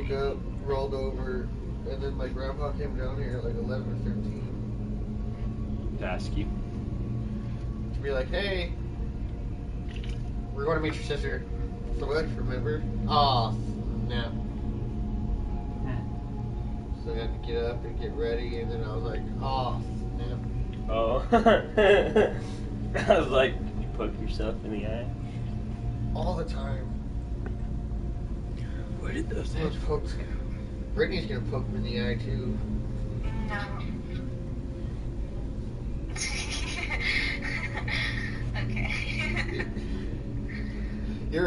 woke up, rolled over, and then my grandpa came down here at like 11 or 13. To ask you? To be like, hey, we're going to meet your sister. So what, remember? Aw, snap. So I had to get up and get ready, and then I was like, aw, snap. Oh. I was like, you poke yourself in the eye? All the time. Where did those pokes go? Brittany's gonna poke me in the eye too. No. Okay. You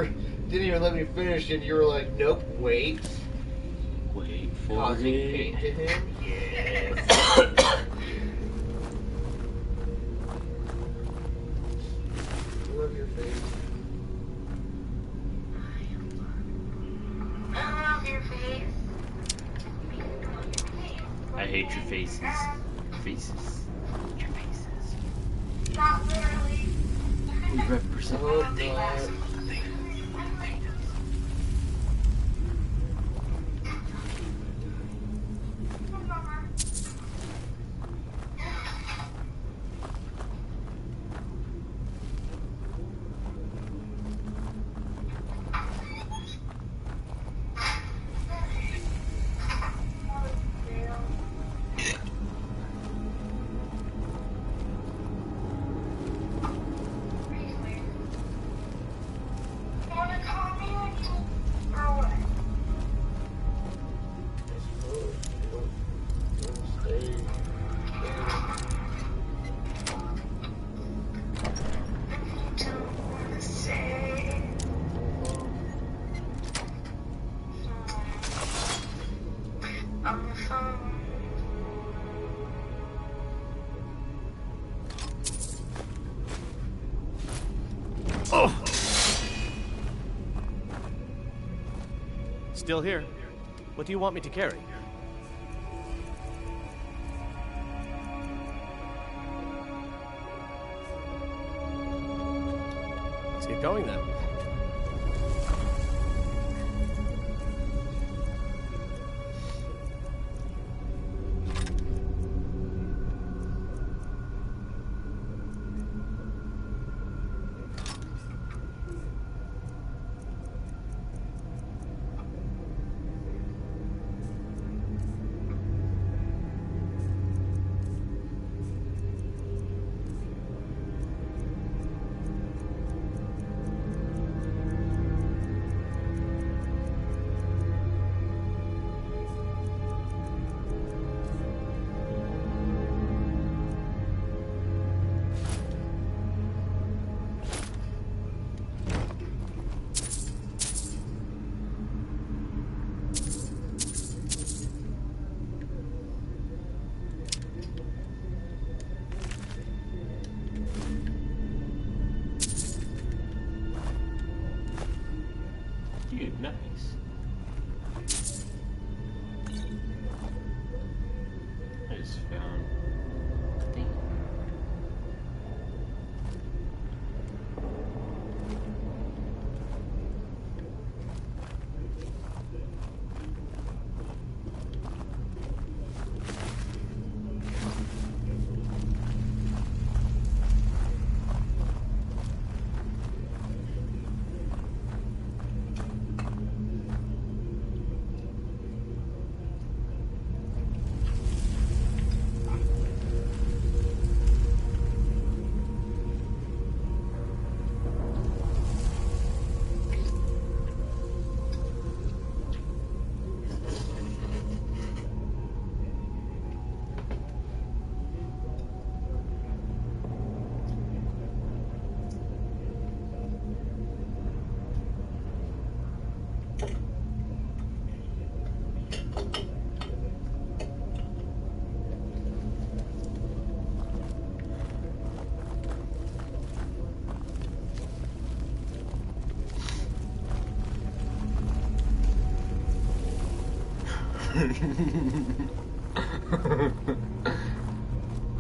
didn't even let me finish, and you were like, nope, wait. Wait for Causing it. pain to him? Yes. I love your face. I love your face. I hate your faces. Faces. Your faces. Not literally. We represent Oh, the thing. God. On the phone. Oh! Still here. What do you want me to carry? Let's get going then. Dude, nice. I just found a thing.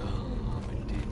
Oh, my dick.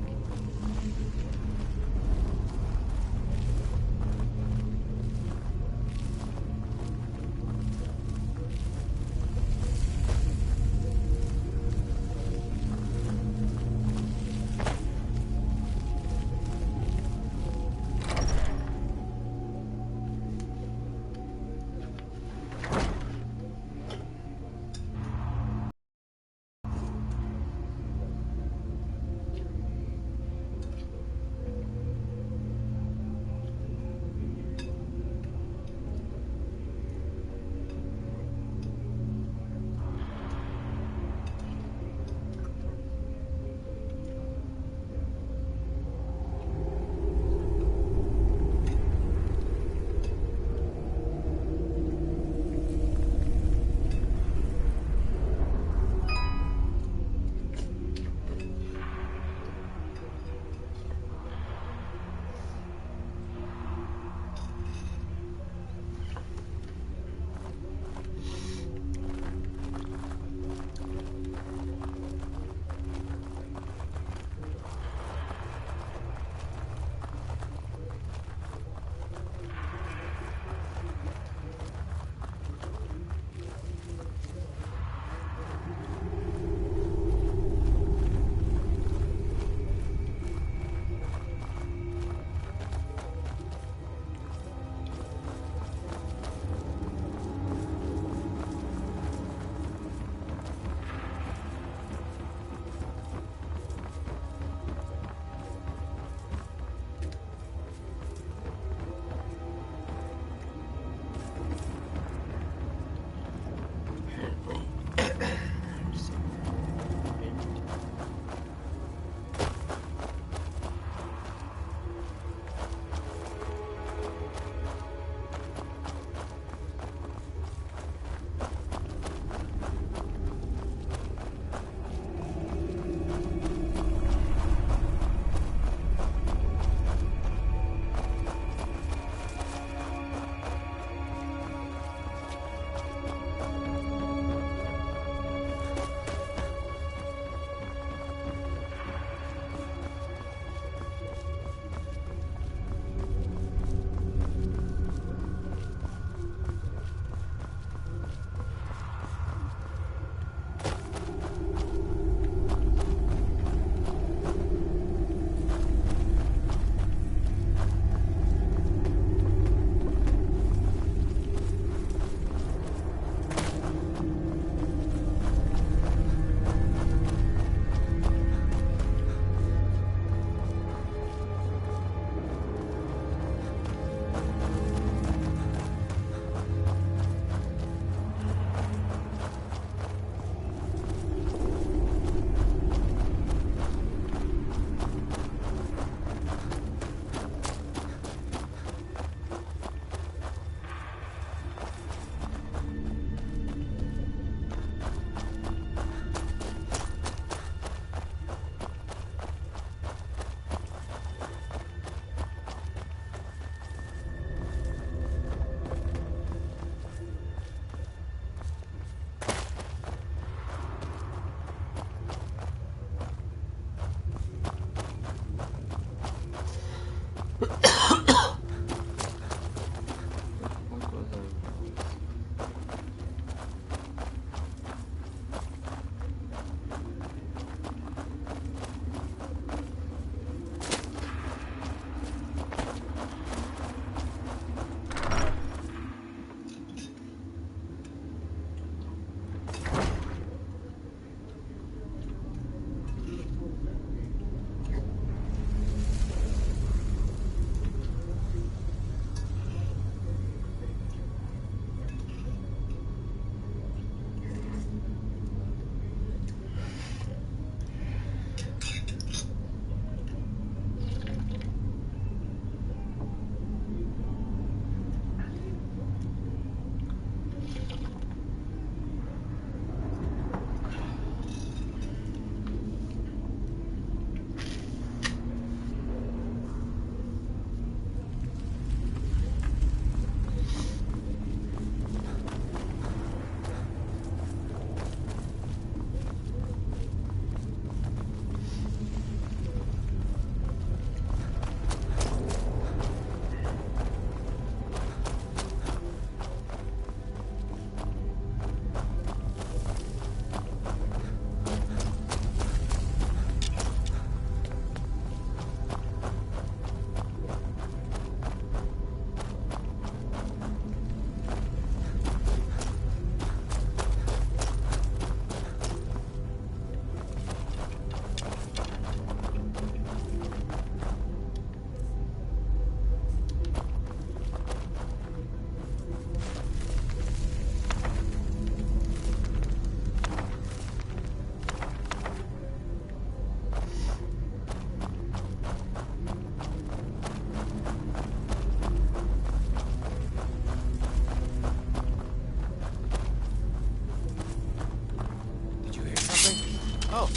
Oh.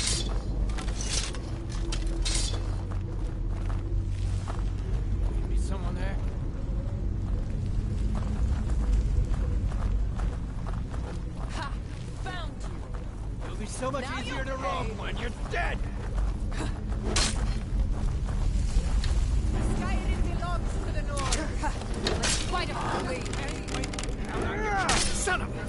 Be someone there? Ha! Found you! It'll be so much Now easier you'll to rob pay. when you're dead! Skyrim belongs to the North. Let's fight it fully. Son of a...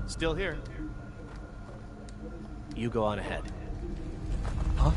Still here. You go on ahead. Huh?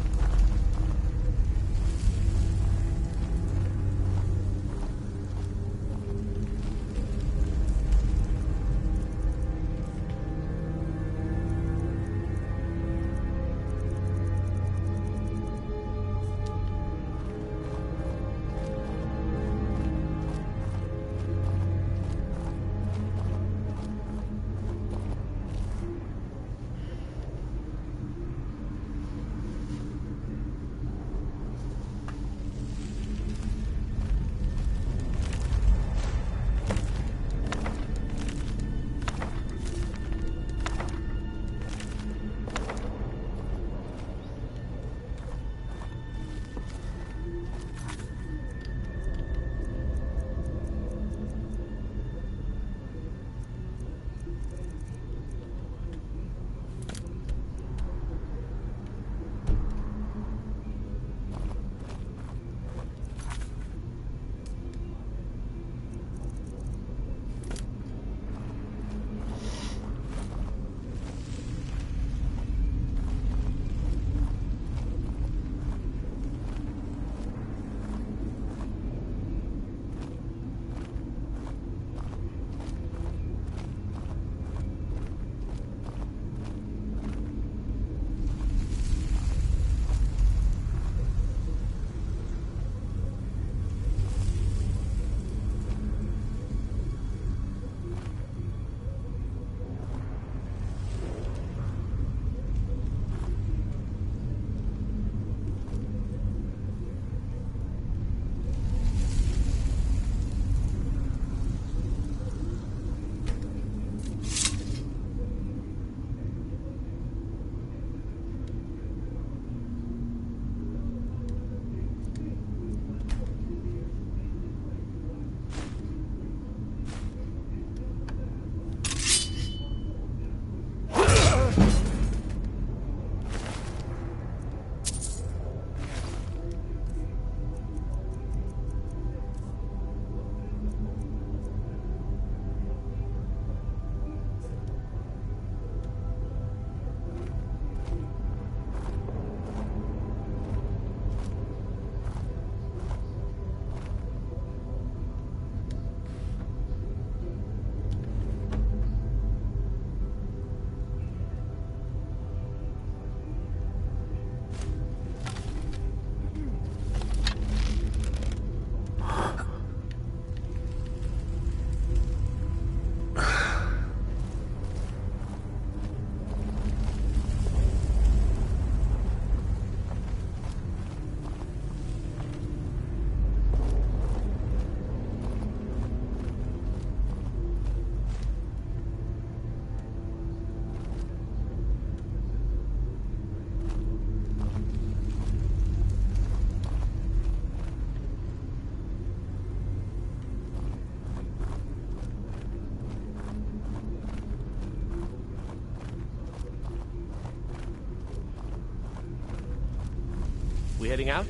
heading out?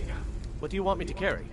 What do you want me to carry?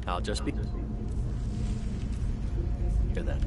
I'll just be here then.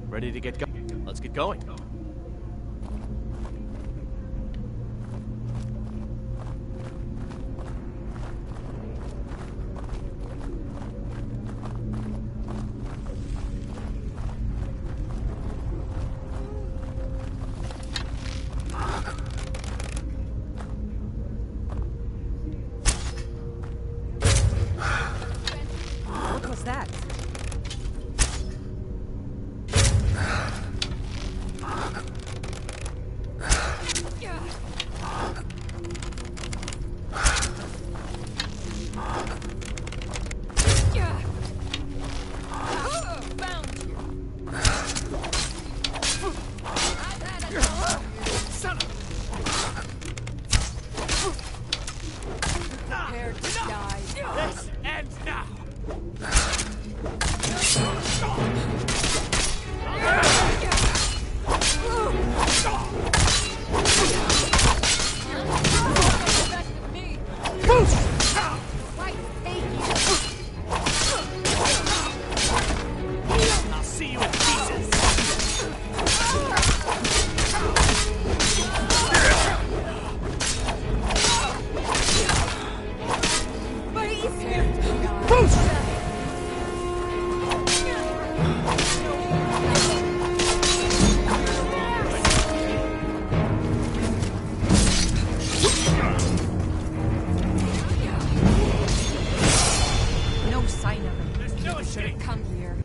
Ready to get going? Let's get going. What was that? This ends now! I'll see you in pieces! No sign of him. There's no Should escape! have come here.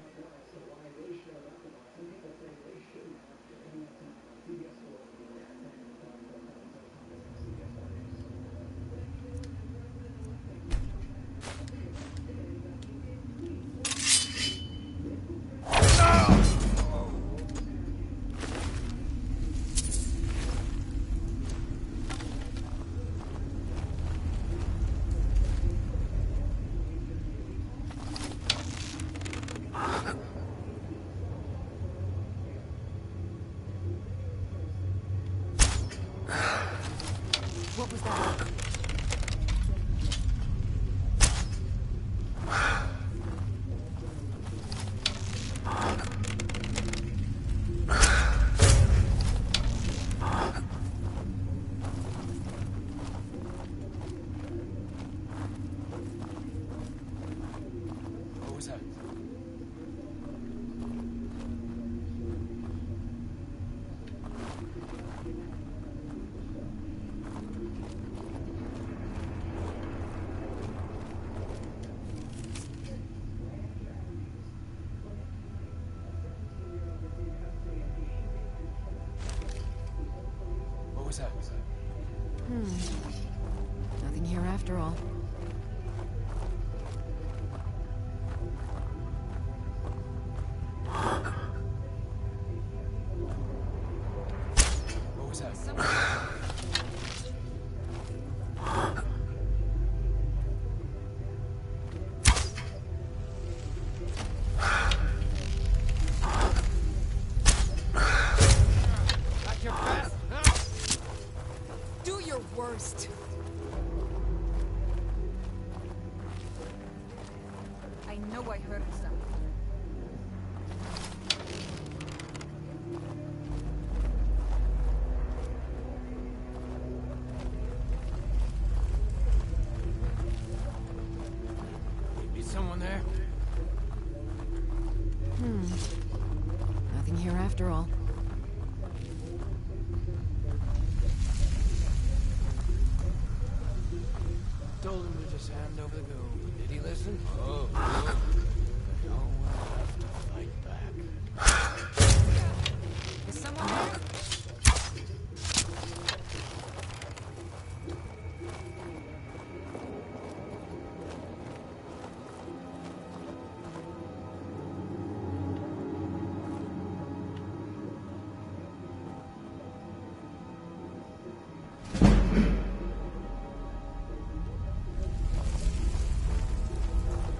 know I heard something. Maybe someone there? Nothing here after all. Told him to just hand over the gold. Did he listen? Oh. No one left to fight back. Is someone there?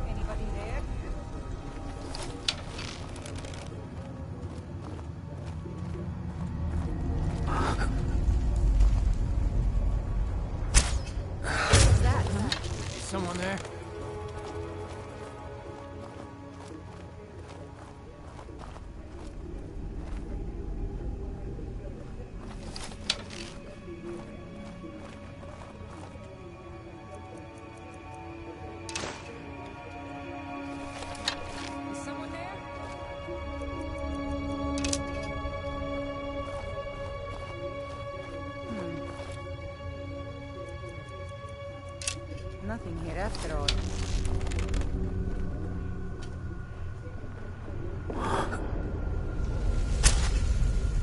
Anybody there? What's that, huh? Is someone there? Is someone there? Nothing here after all.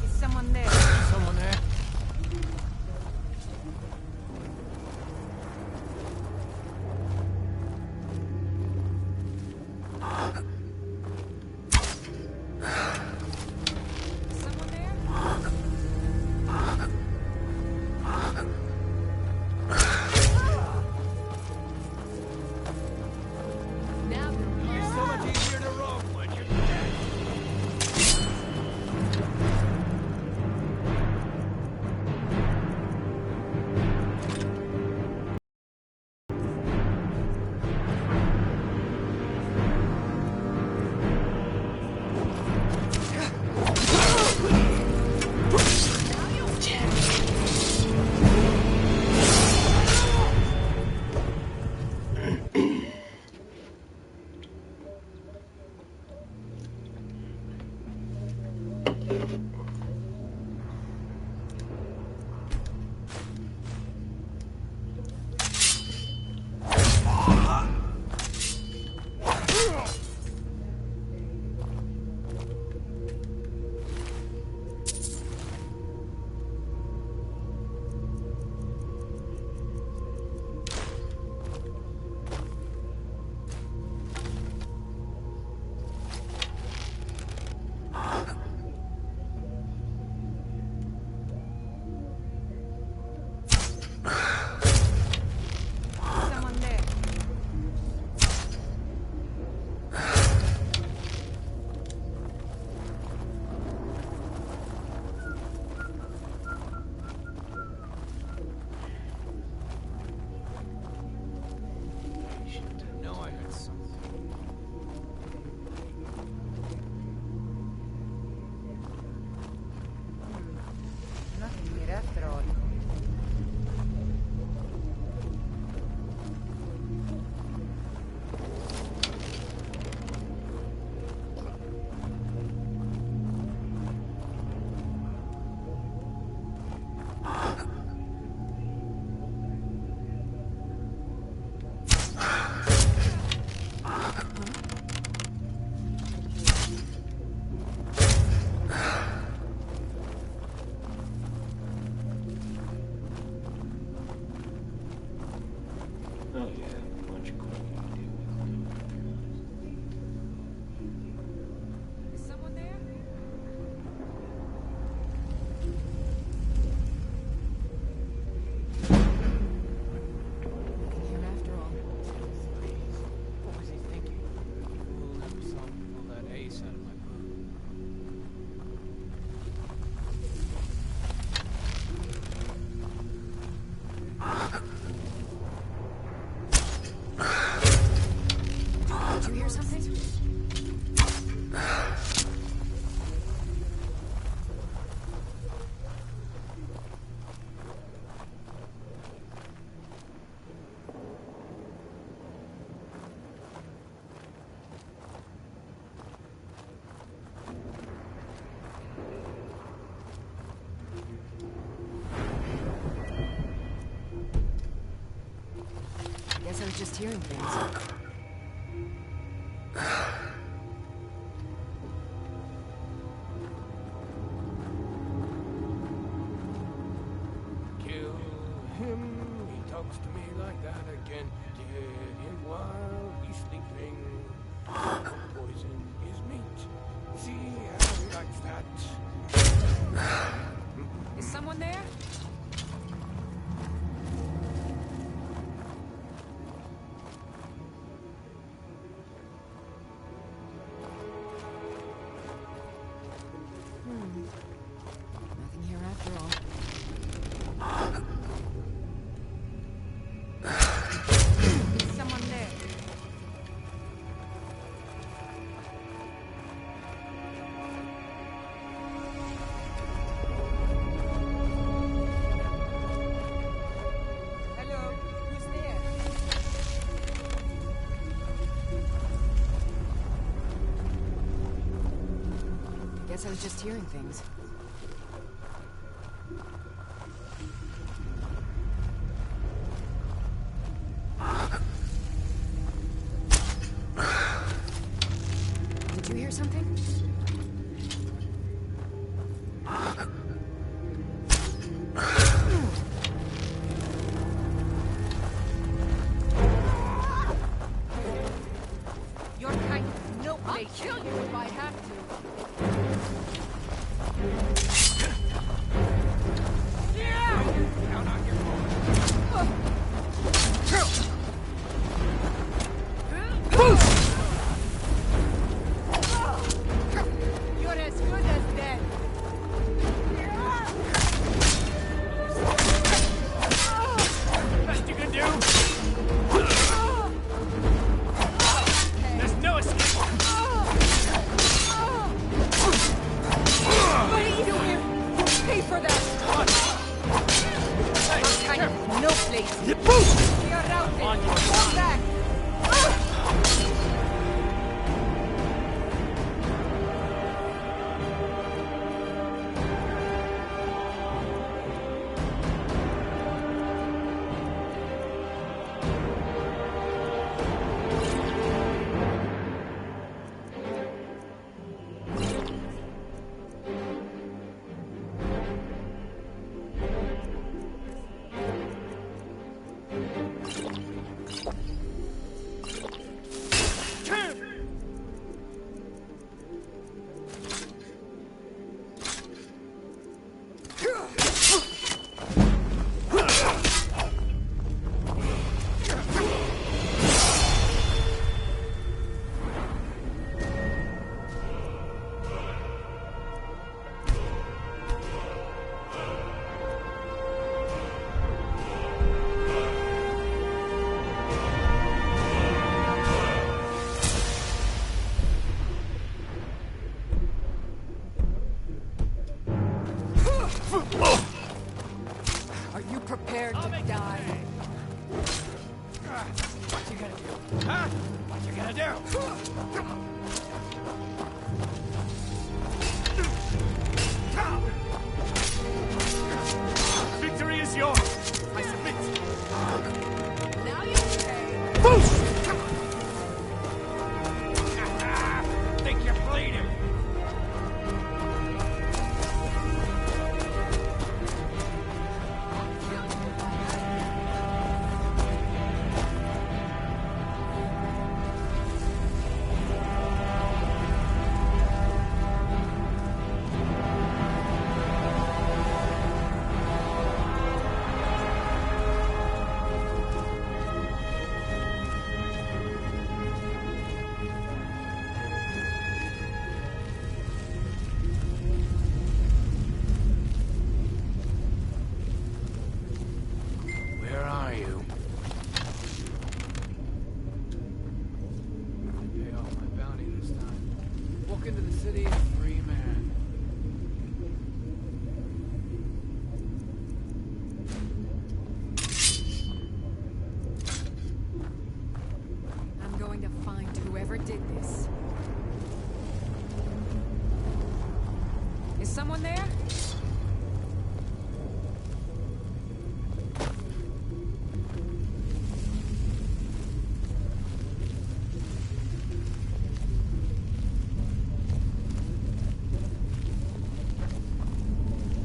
Is someone there? Is someone there? Is someone there? Did you hear something? Guess I was just hearing things. Kill him, he talks to me like that again. Dead him while he's sleeping. Poison is meat. See how he likes that. Is someone there? Nothing here after all. Is someone there? Hello, who's there? Guess I was just hearing things. Did you hear something? Your kind of no place. I'll kill you if I have to. You're as good as dead. Best you can do. There's no escape. What are you doing? Pay for that. Your kind of no place. You're routed. Come back. Are you prepared to die? What you gonna do? Huh? What you gonna do? Victory is yours. I submit. Now you say. Think you're bleeding. into the city a free man. I'm going to find whoever did this. Is someone there?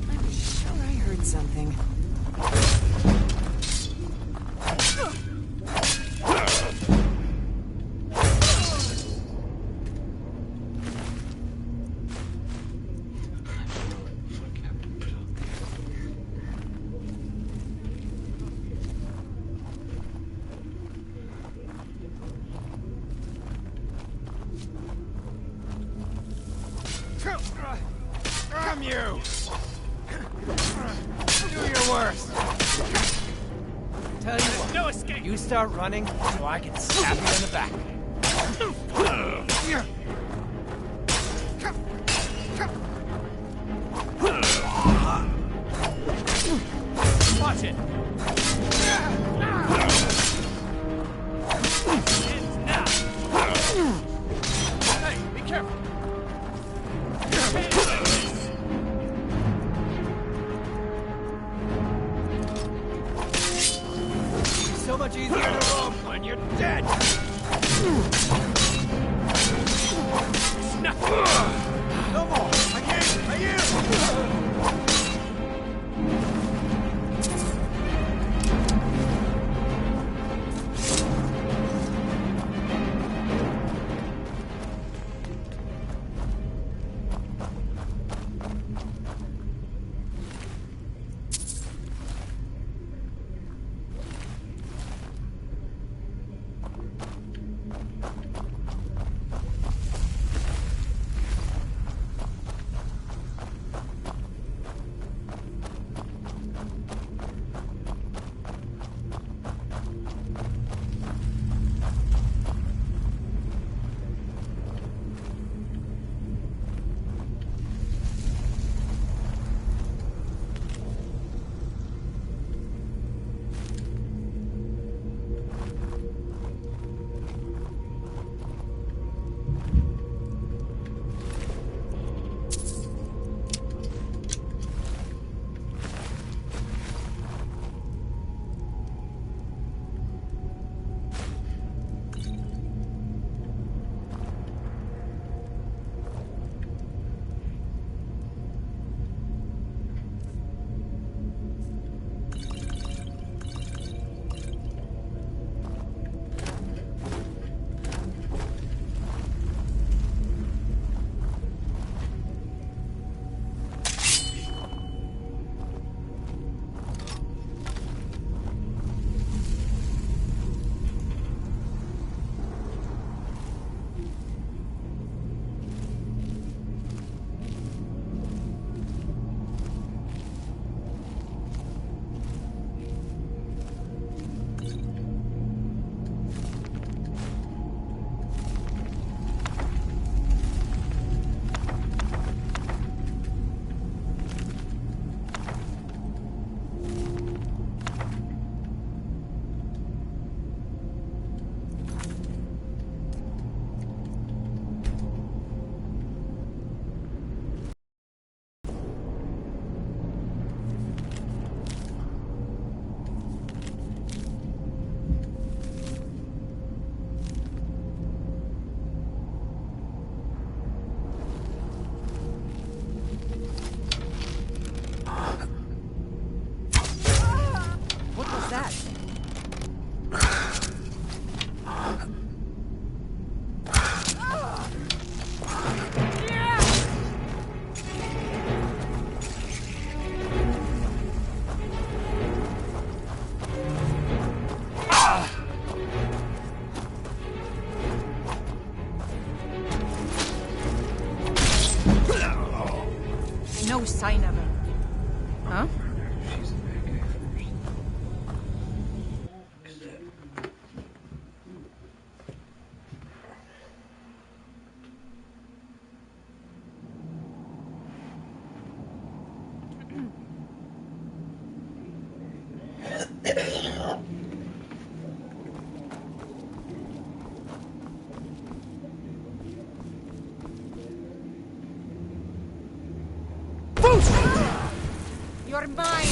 I'm sure I heard something. Damn you! Do your worst. Tell you what, no escape. You start running, so I can stab you in the back. Watch it. Ends now. Hey, be careful. So much easier to roam when you're dead. No more. I can't. No sign of her. Huh? You're mine!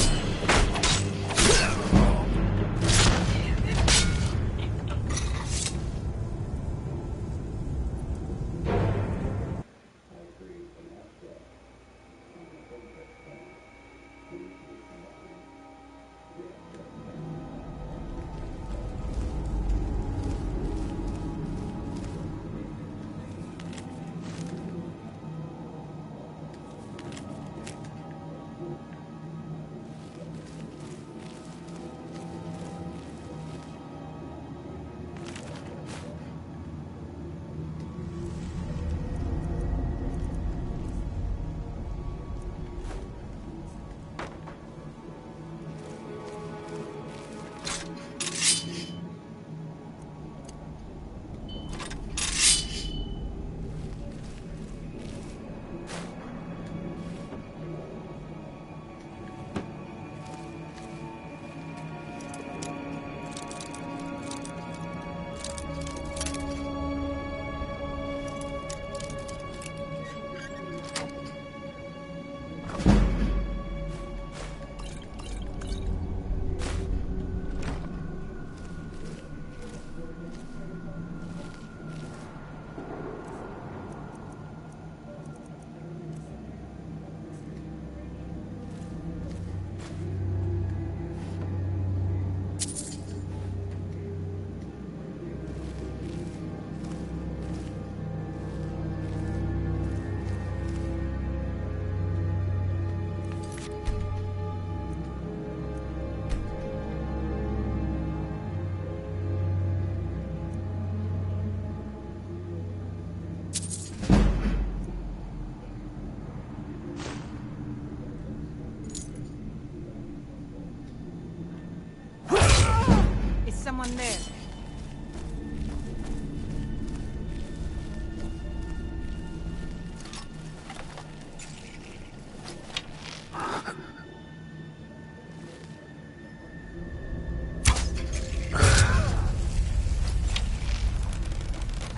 Someone there.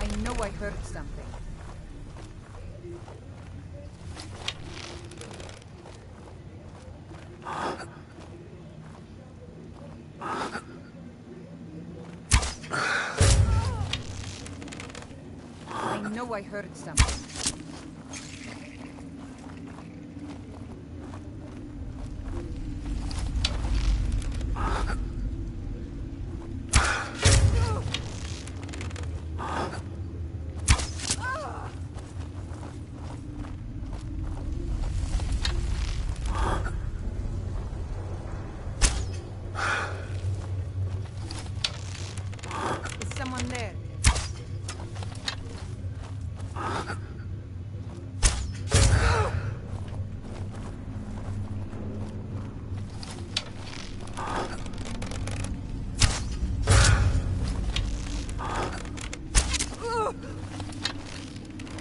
I know I heard something. I heard something. Is someone there?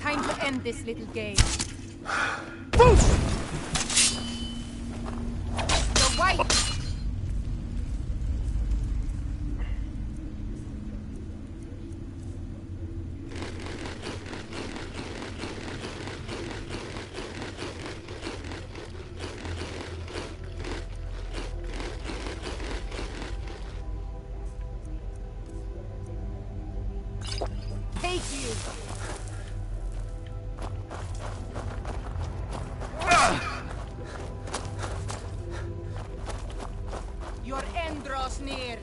Time to end this little game. Boost! You're white! Take you! Your end draws near.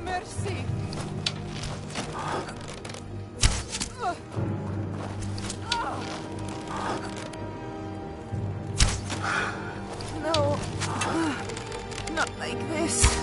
Mercy. No, not like this.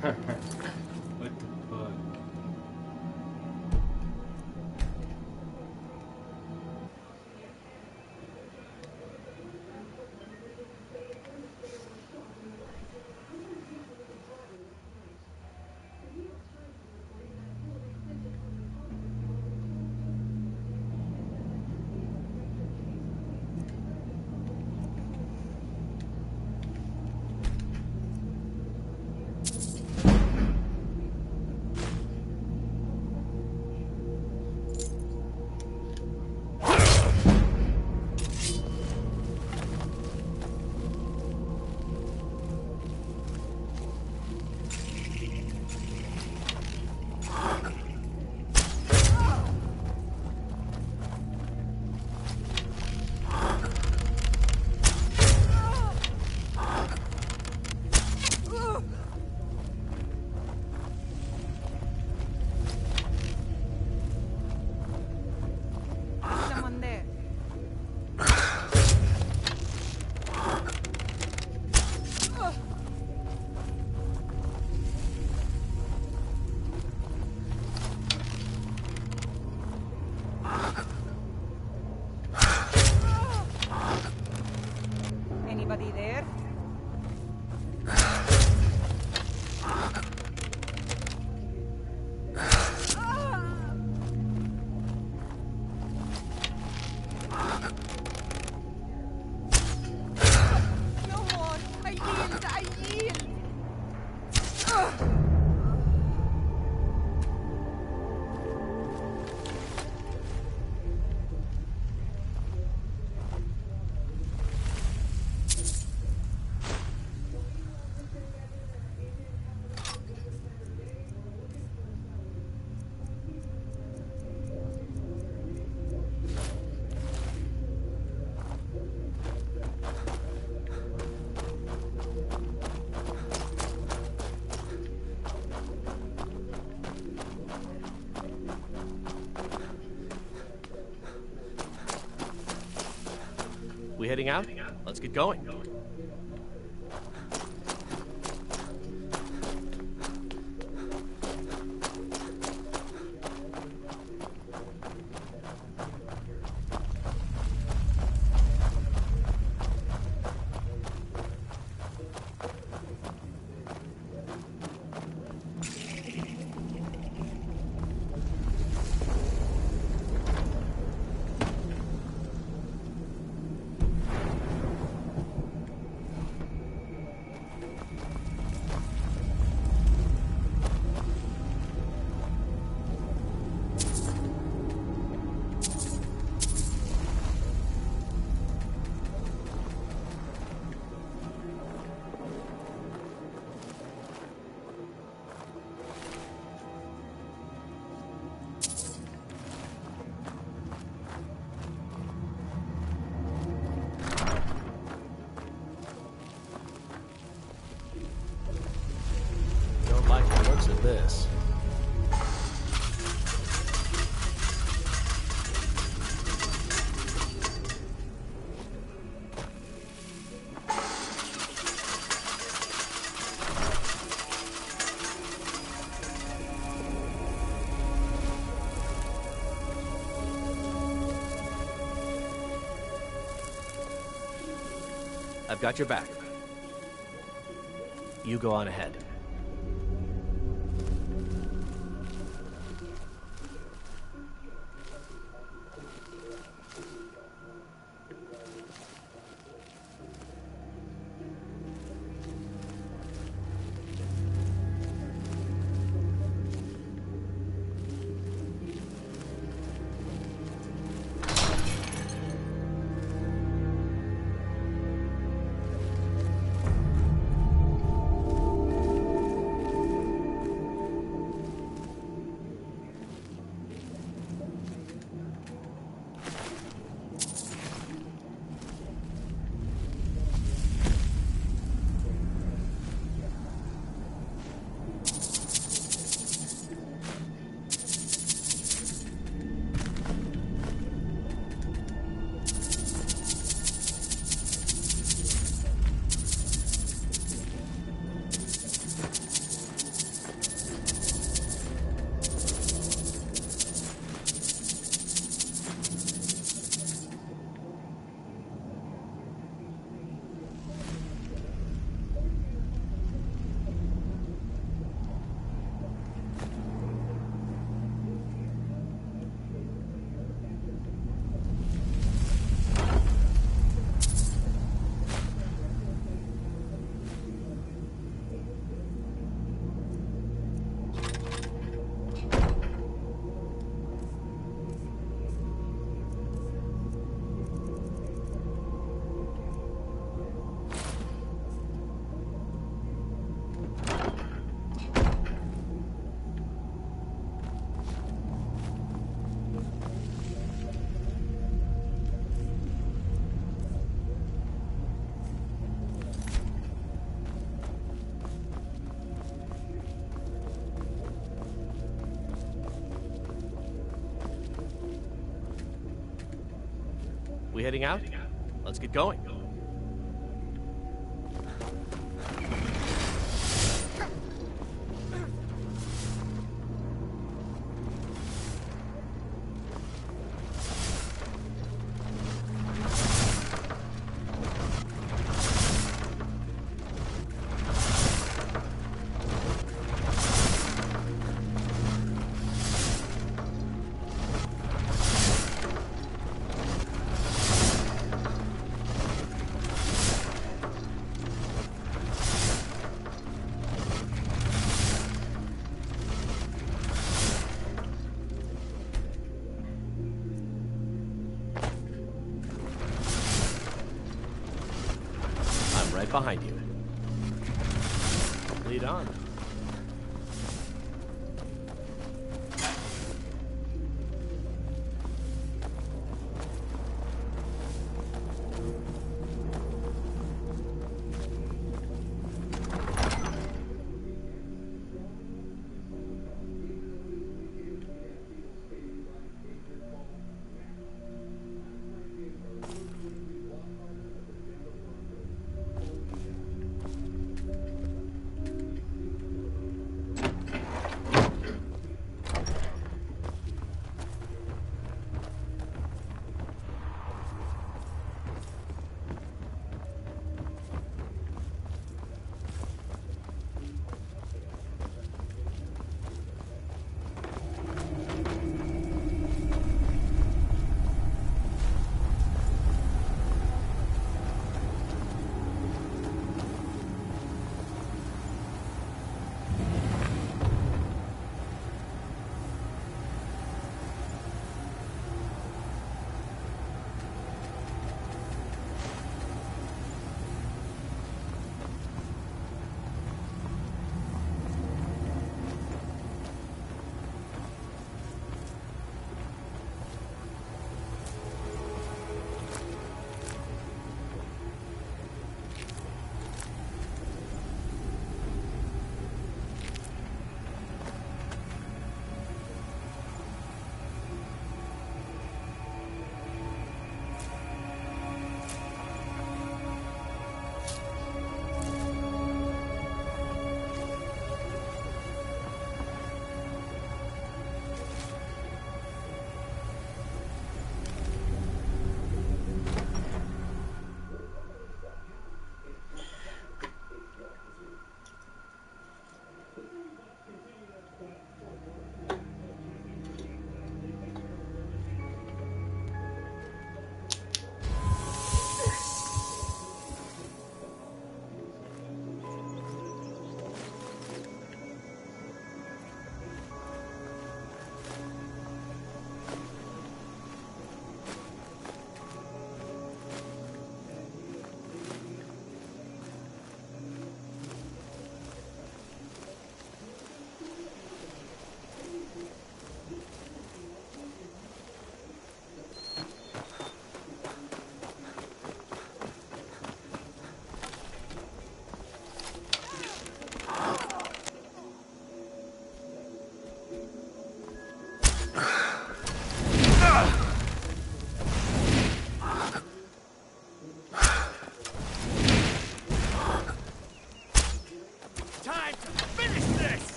What the fuck? Someone there. Anybody there? No more! I yield! I yield! We heading out? Let's get going. Don't like the looks of this. I've got your back. You go on ahead. We heading out? Let's get going. Right behind you. Lead on.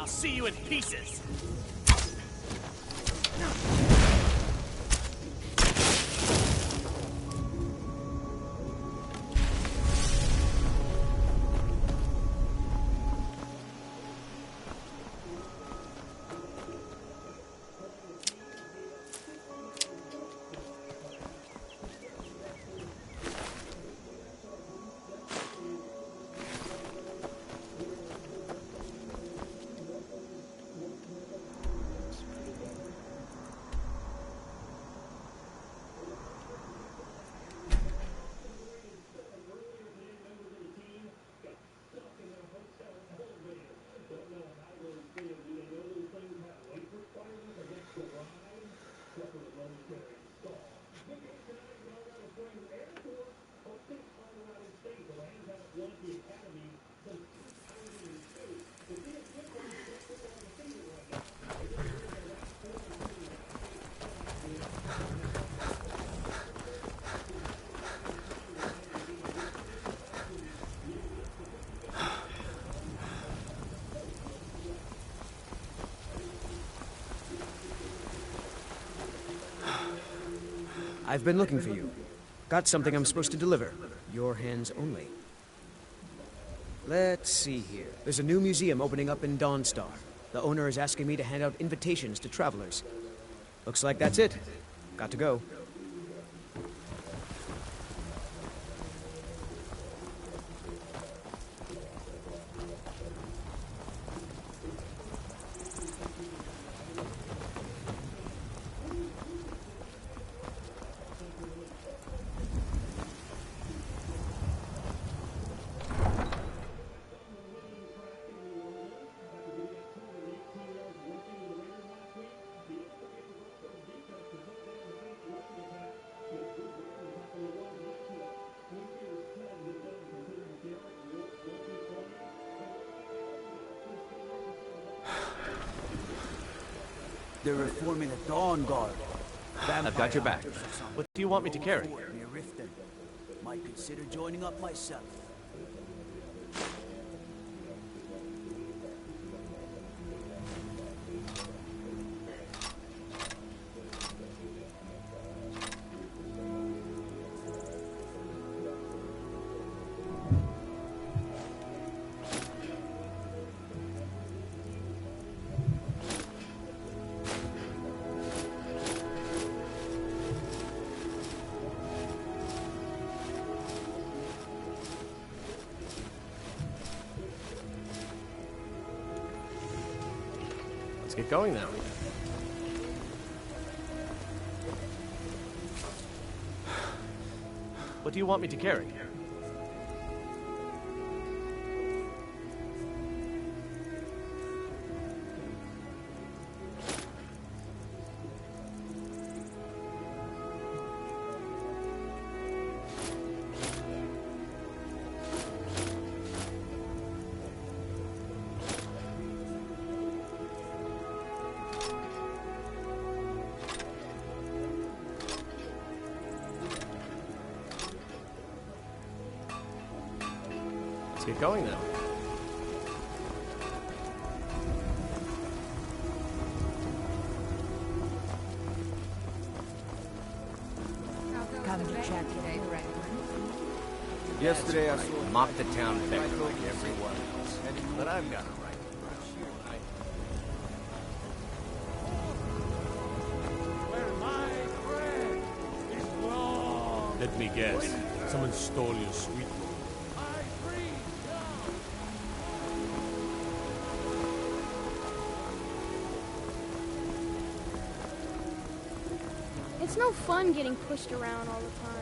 See you in pieces. I've been looking for you. Got something I'm supposed to deliver. Your hands only. Let's see here. There's a new museum opening up in Dawnstar. The owner is asking me to hand out invitations to travelers. Looks like that's it. Got to go. They're reforming a Dawn Guard. I've got your back. What do you want me to carry? Near Riften. Might consider joining up myself. Let's get going now. What do you want me to carry? Get going now. Come to check today, Franklin. Yesterday I saw Mop the town better like everyone else. But I've got a right to right? Where my friend is long. Let me guess. Someone stole your sweet one. It's no fun getting pushed around all the time.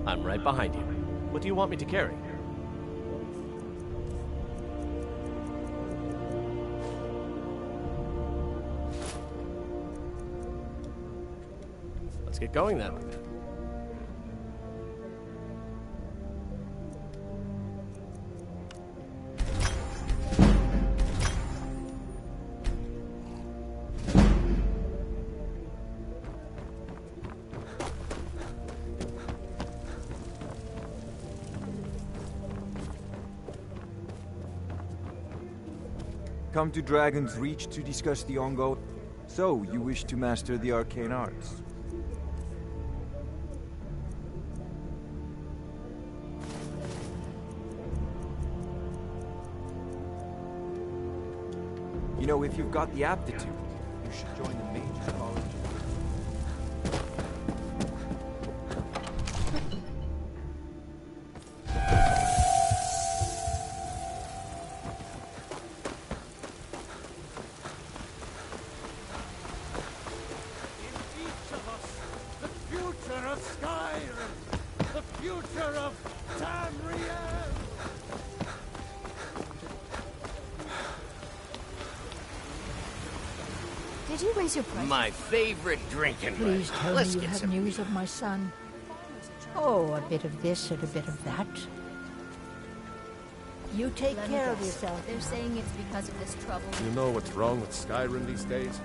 I'm right behind you. What do you want me to carry? Let's get going then. Come to Dragon's Reach to discuss the ongoing... So, you wish to master the arcane arts? You know, if you've got the aptitude, you should join the Mage's College. Future of future of Tamriel! Did you raise your price? My favorite drinking Please buddy. tell Let's me you get have some news of my son. Oh, a bit of this and a bit of that. You take Let me care of guess. yourself. They're saying it's because of this trouble. You know what's wrong with Skyrim these days?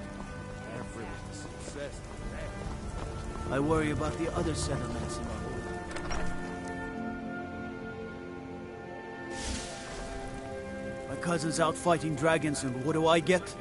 Everyone's obsessed with that. I worry about the other settlements. My cousin's out fighting dragons, and what do I get?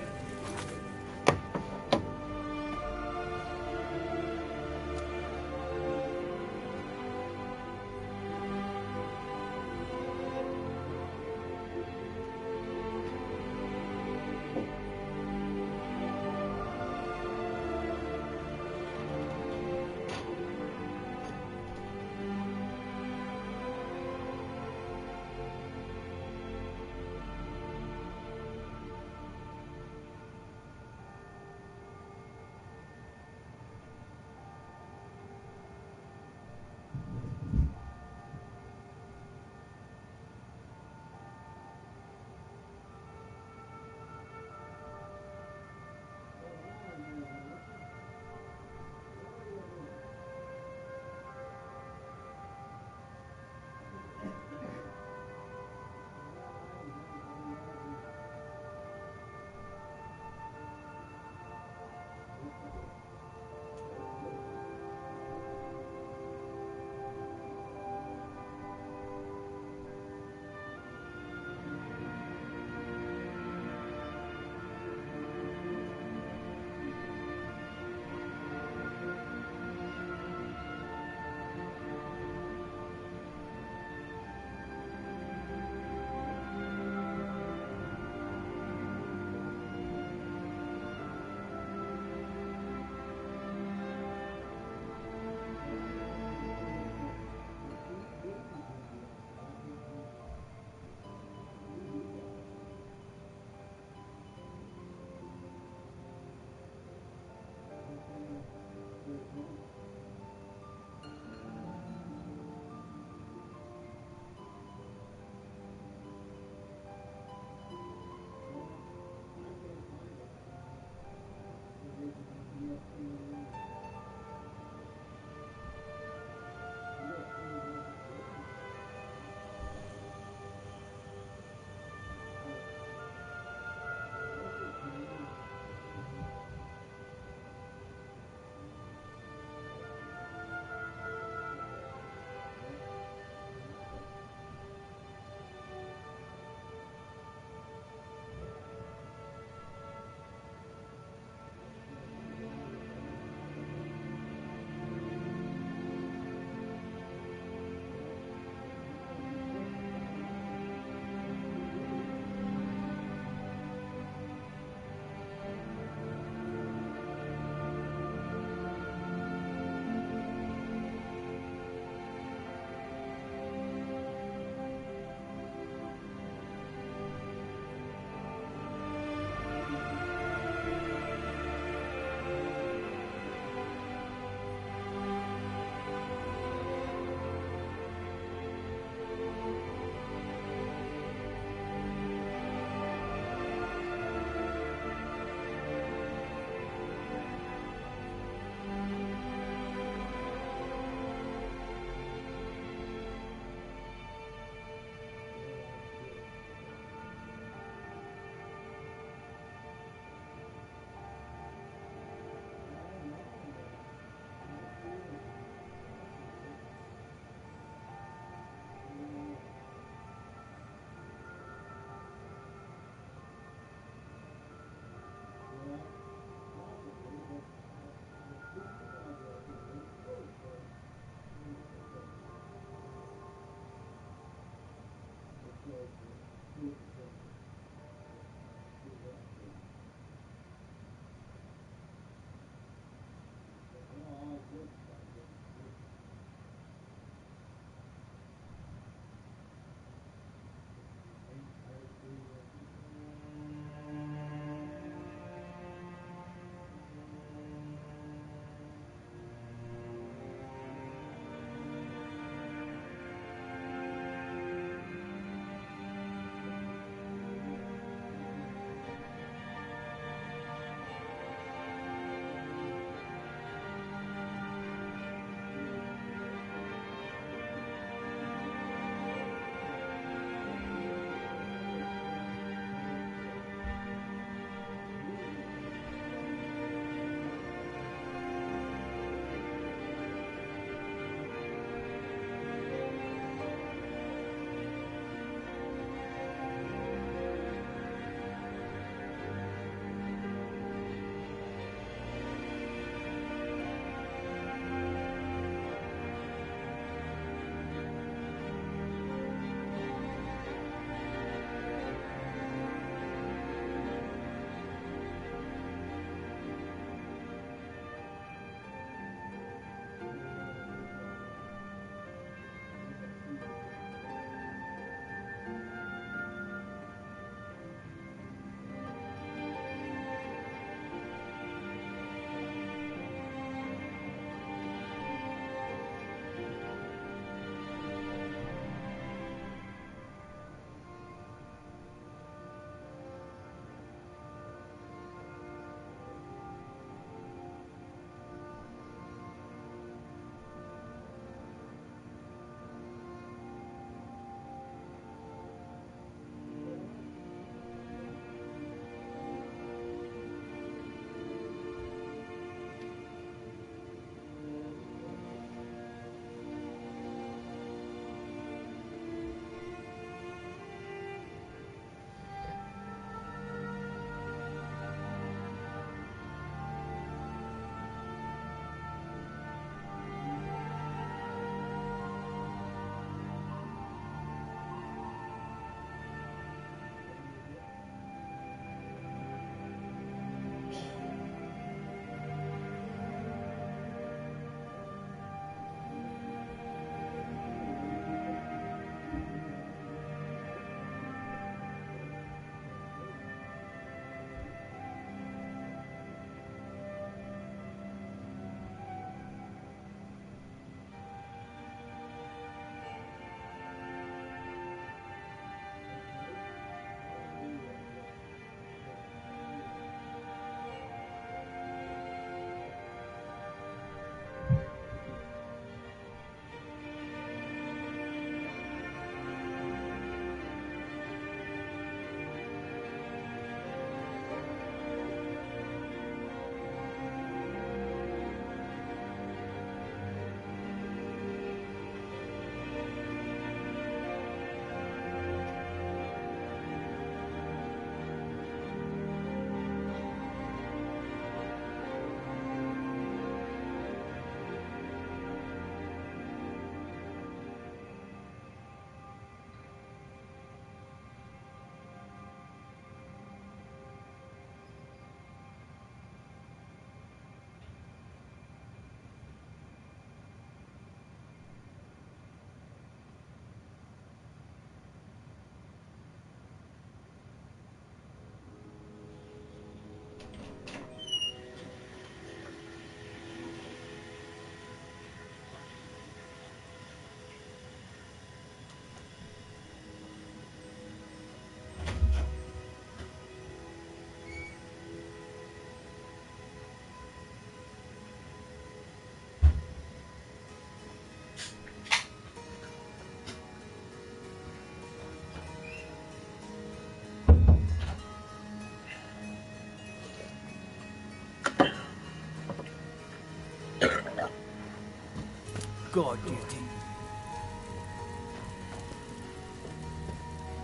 God, do you think?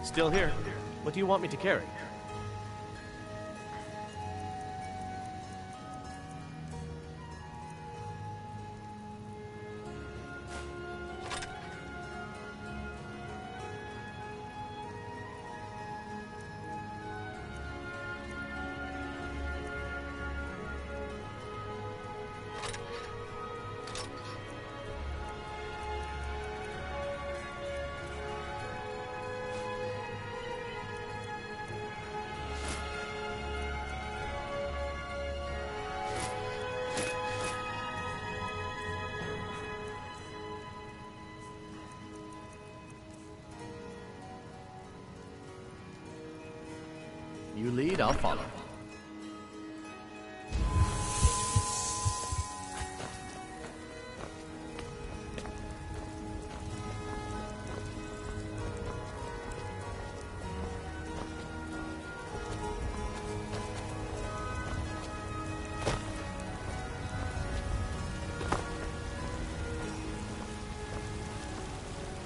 Still here. What do you want me to carry? You lead, I'll follow.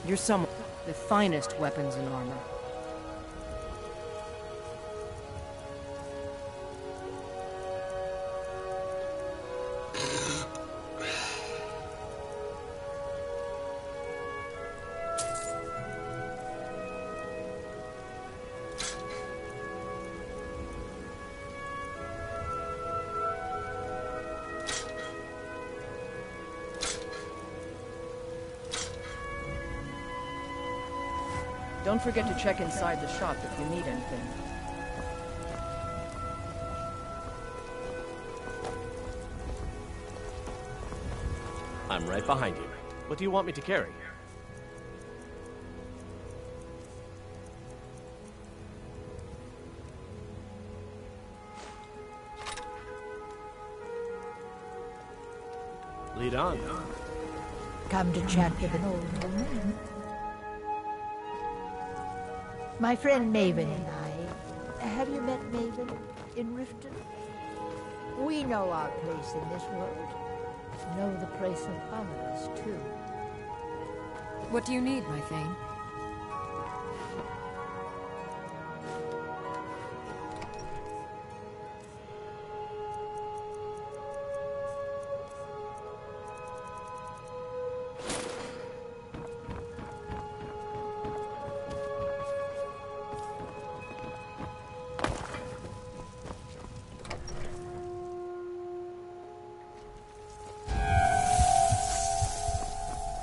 You're someone with the finest weapons and armor. Don't forget to check inside the shop if you need anything. I'm right behind you. What do you want me to carry? Lead on. Come to chat with an old woman. My friend Maven and I. Have you met Maven in Riften? We know our place in this world. Know the place of others, too. What do you need, my Thane?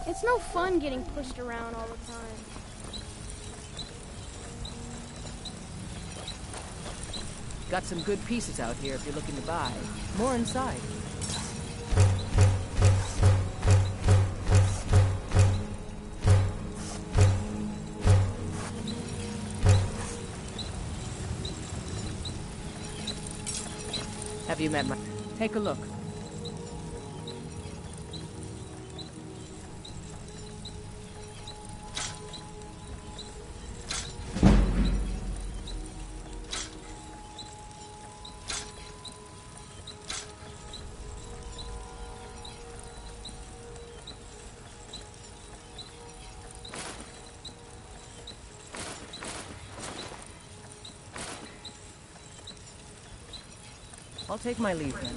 It's no fun getting pushed around all the time. Got some good pieces out here if you're looking to buy. More inside. Have you met my... Take a look. I'll take my leave then.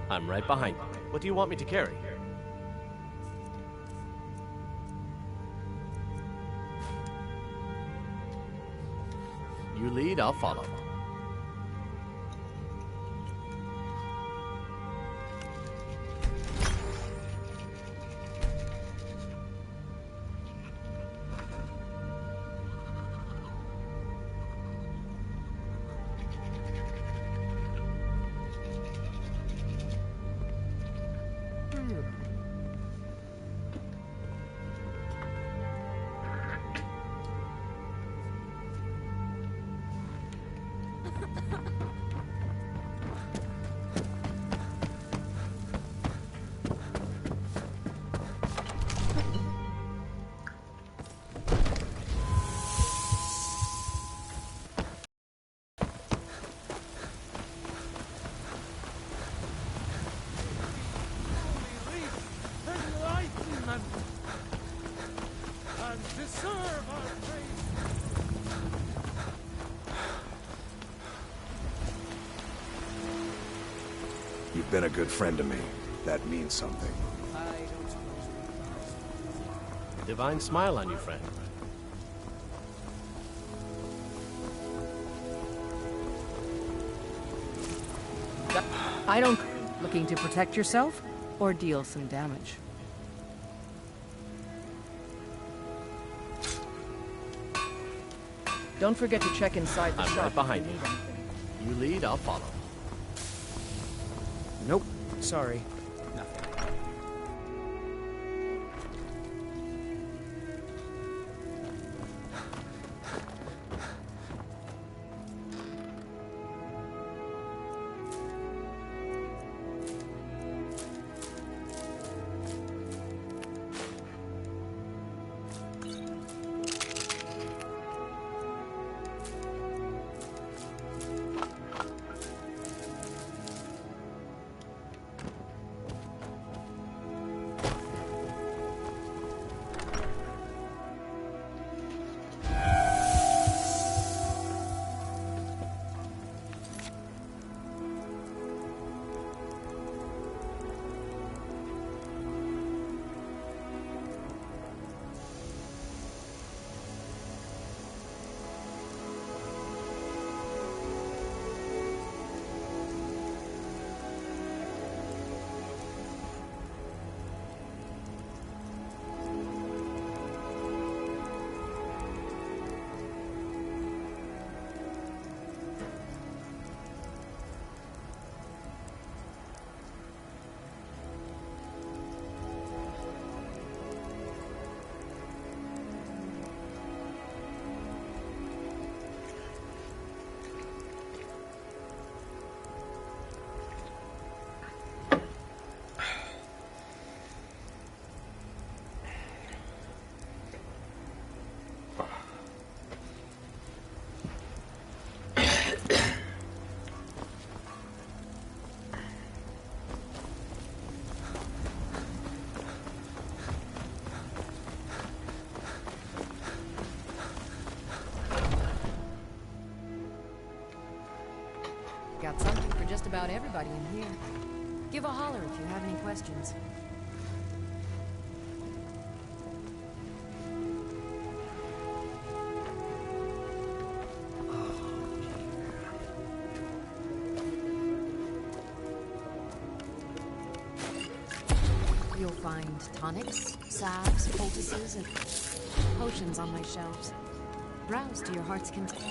I'm right behind you. What do you want me to carry? You lead, I'll follow. You've been a good friend to me. That means something. Divine smile on you, friend. I don't... Looking to protect yourself or deal some damage? Don't forget to check inside the I'm shop right behind if you. need anything. You lead, I'll follow. Nope. Sorry. Nothing. Got something for just about everybody in here. Give a holler if you have any questions. You'll find tonics, salves, poultices, and potions on my shelves. Browse to your heart's content.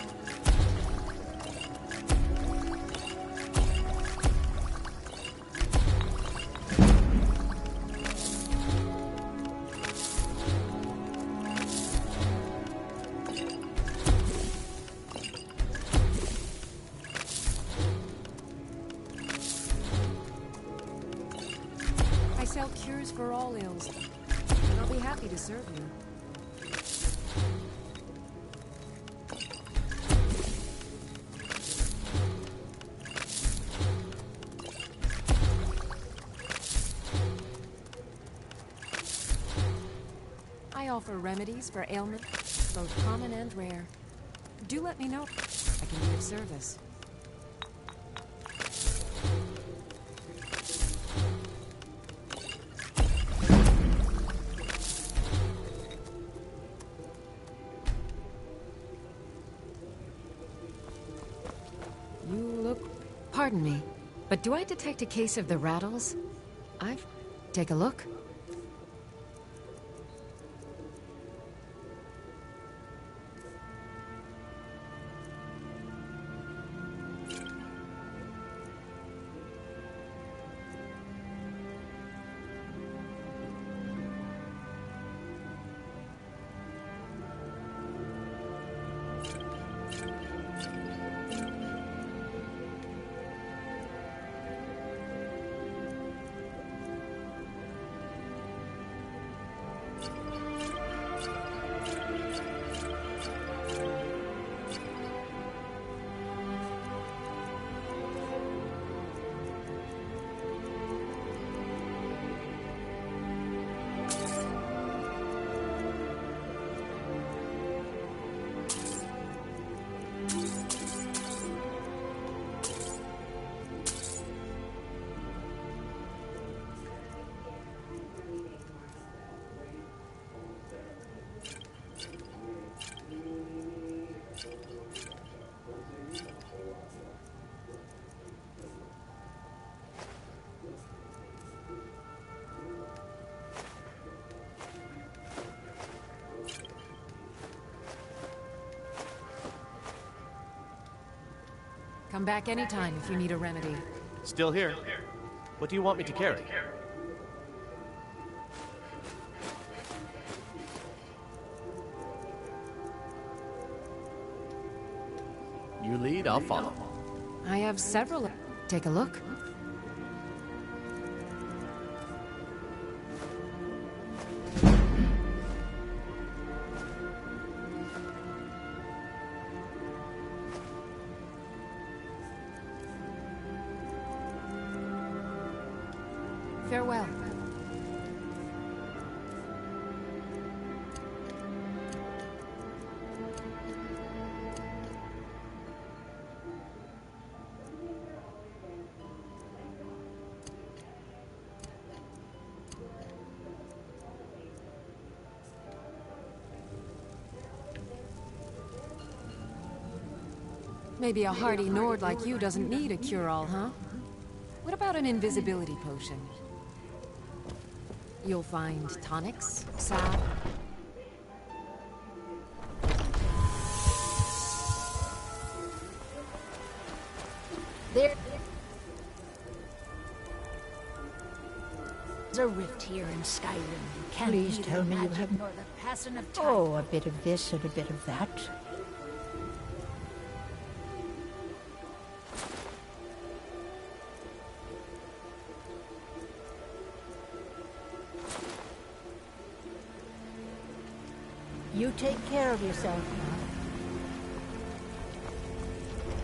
I sell cures for all ills, and I'll be happy to serve you. I offer remedies for ailments, both common and rare. Do let me know if I can be of service. But do I detect a case of the rattles? Take a look. Come back anytime if you need a remedy. Still here. What do you want me to carry? You lead, I'll follow. I have several. Take a look. Farewell. Maybe a hardy Nord like you doesn't need a cure-all, huh? What about an invisibility potion? You'll find tonics, salve. There's a rift here in Skyrim. You can't Please tell me you have... nor the passing of time. Oh, a bit of this and a bit of that. You take care of yourself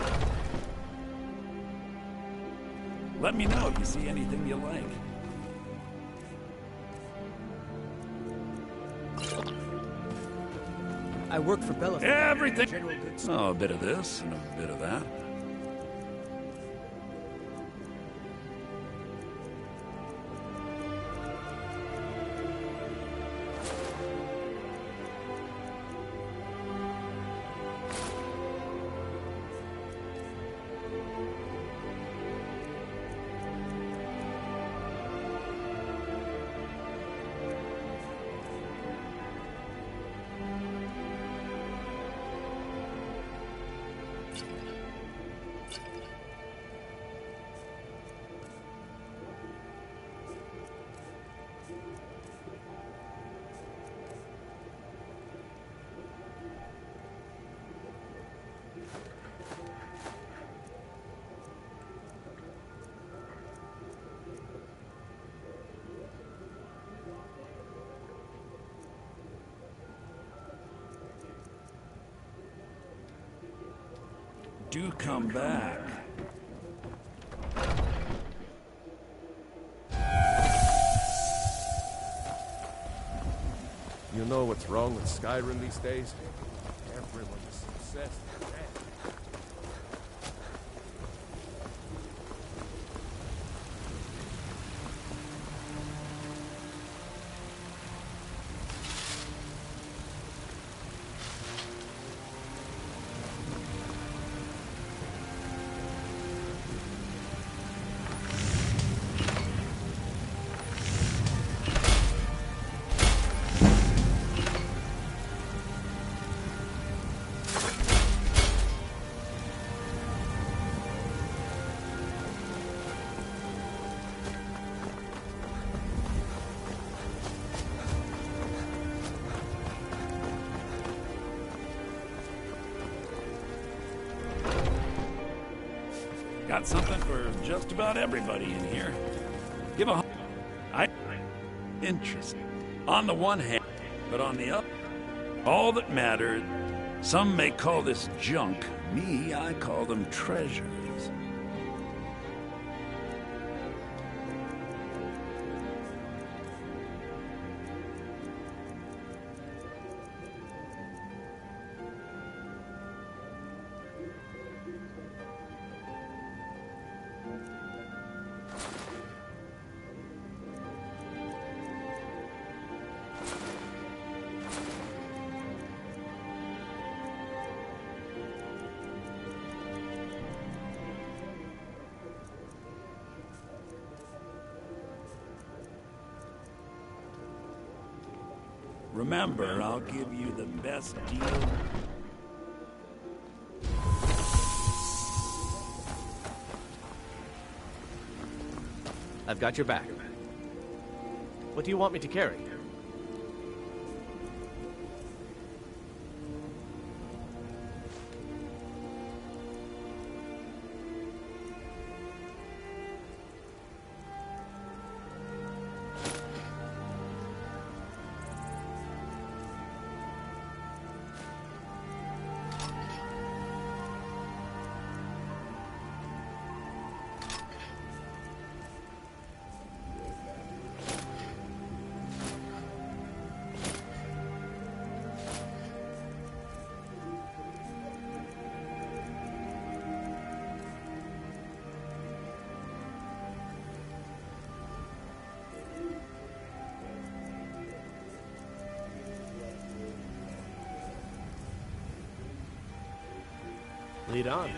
now. Let me know if you see anything you like. I work for Bella. Everything! Oh, a bit of this and a bit of that. Do come back. You know what's wrong with Skyrim these days? Everyone is obsessed with that. Got something for just about everybody in here. Give a... Interesting. On the one hand, but on the other, all that mattered, some may call this junk. Me, I call them treasures. Remember, I'll give you the best deal. I've got your back. What do you want me to carry? Lead on.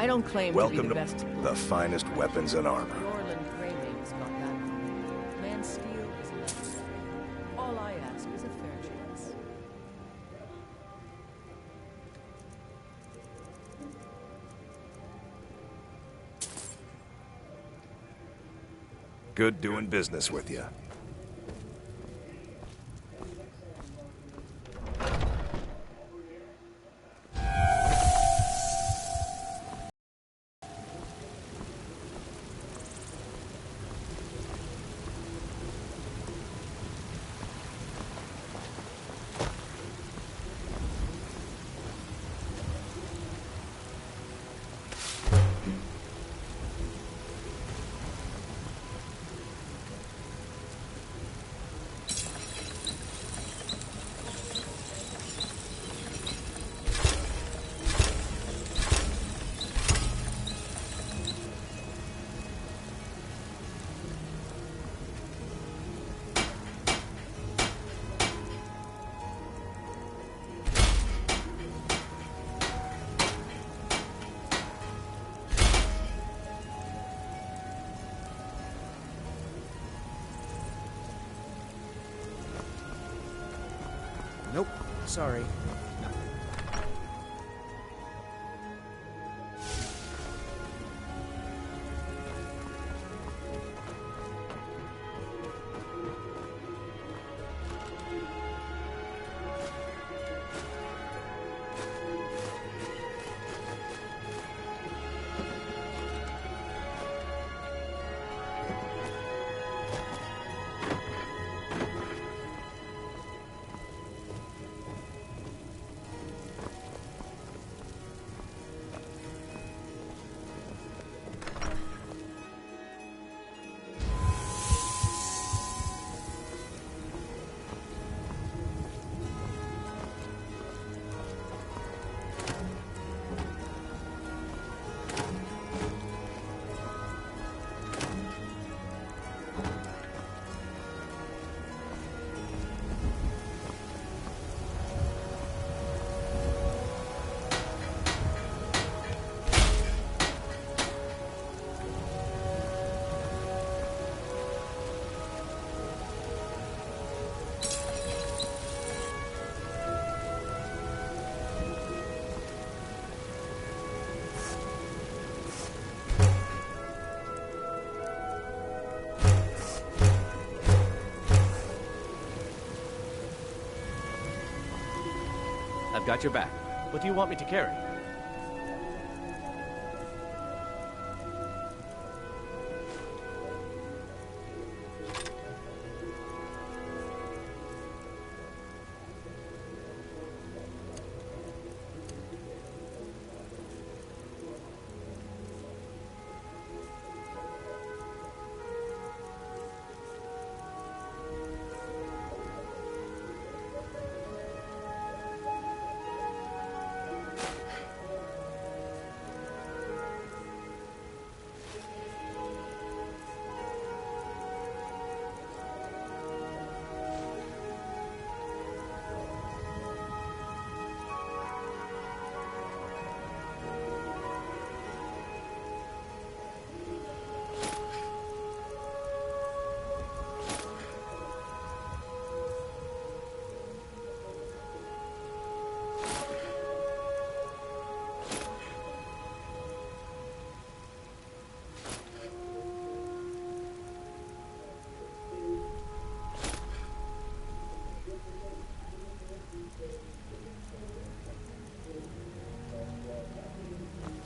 I don't claim Welcome to be the best. the finest weapons and armor. Orland Greymane's got that. Man steel is less. All I ask is a fair chance. Good doing business with you. Nope, sorry. I've got your back. What do you want me to carry?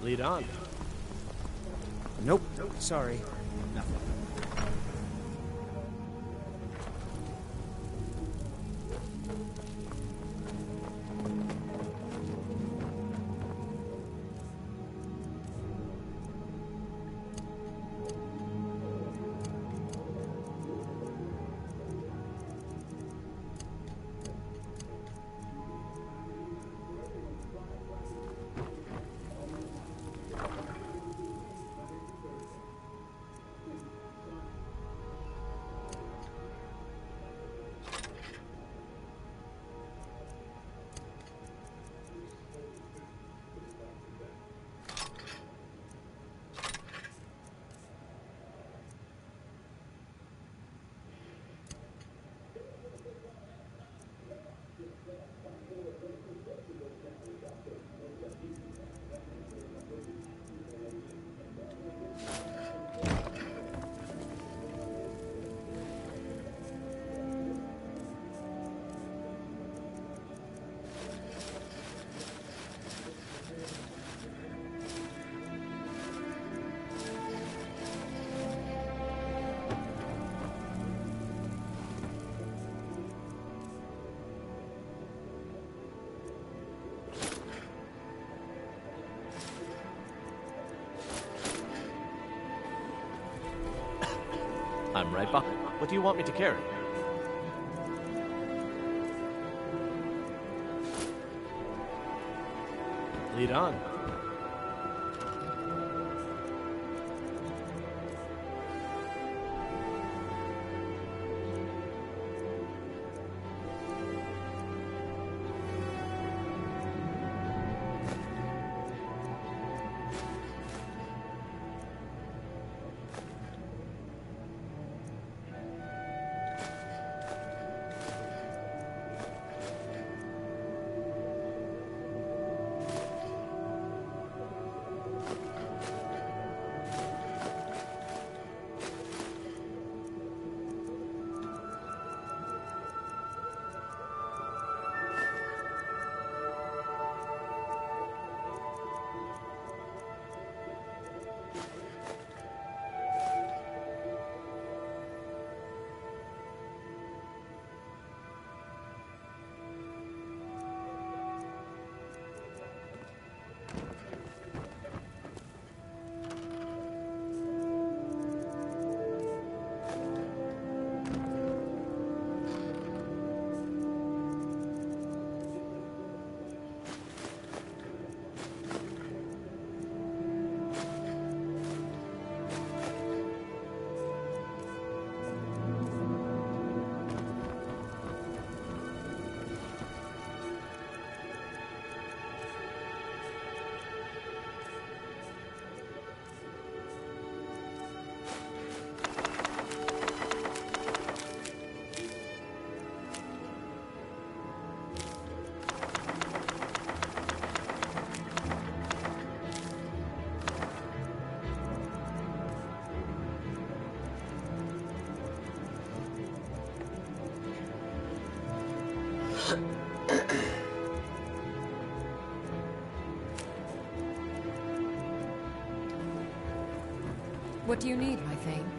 Lead on. Nope. Sorry. Nothing. I'm right behind. What do you want me to carry? Lead on. What do you need, my Thane?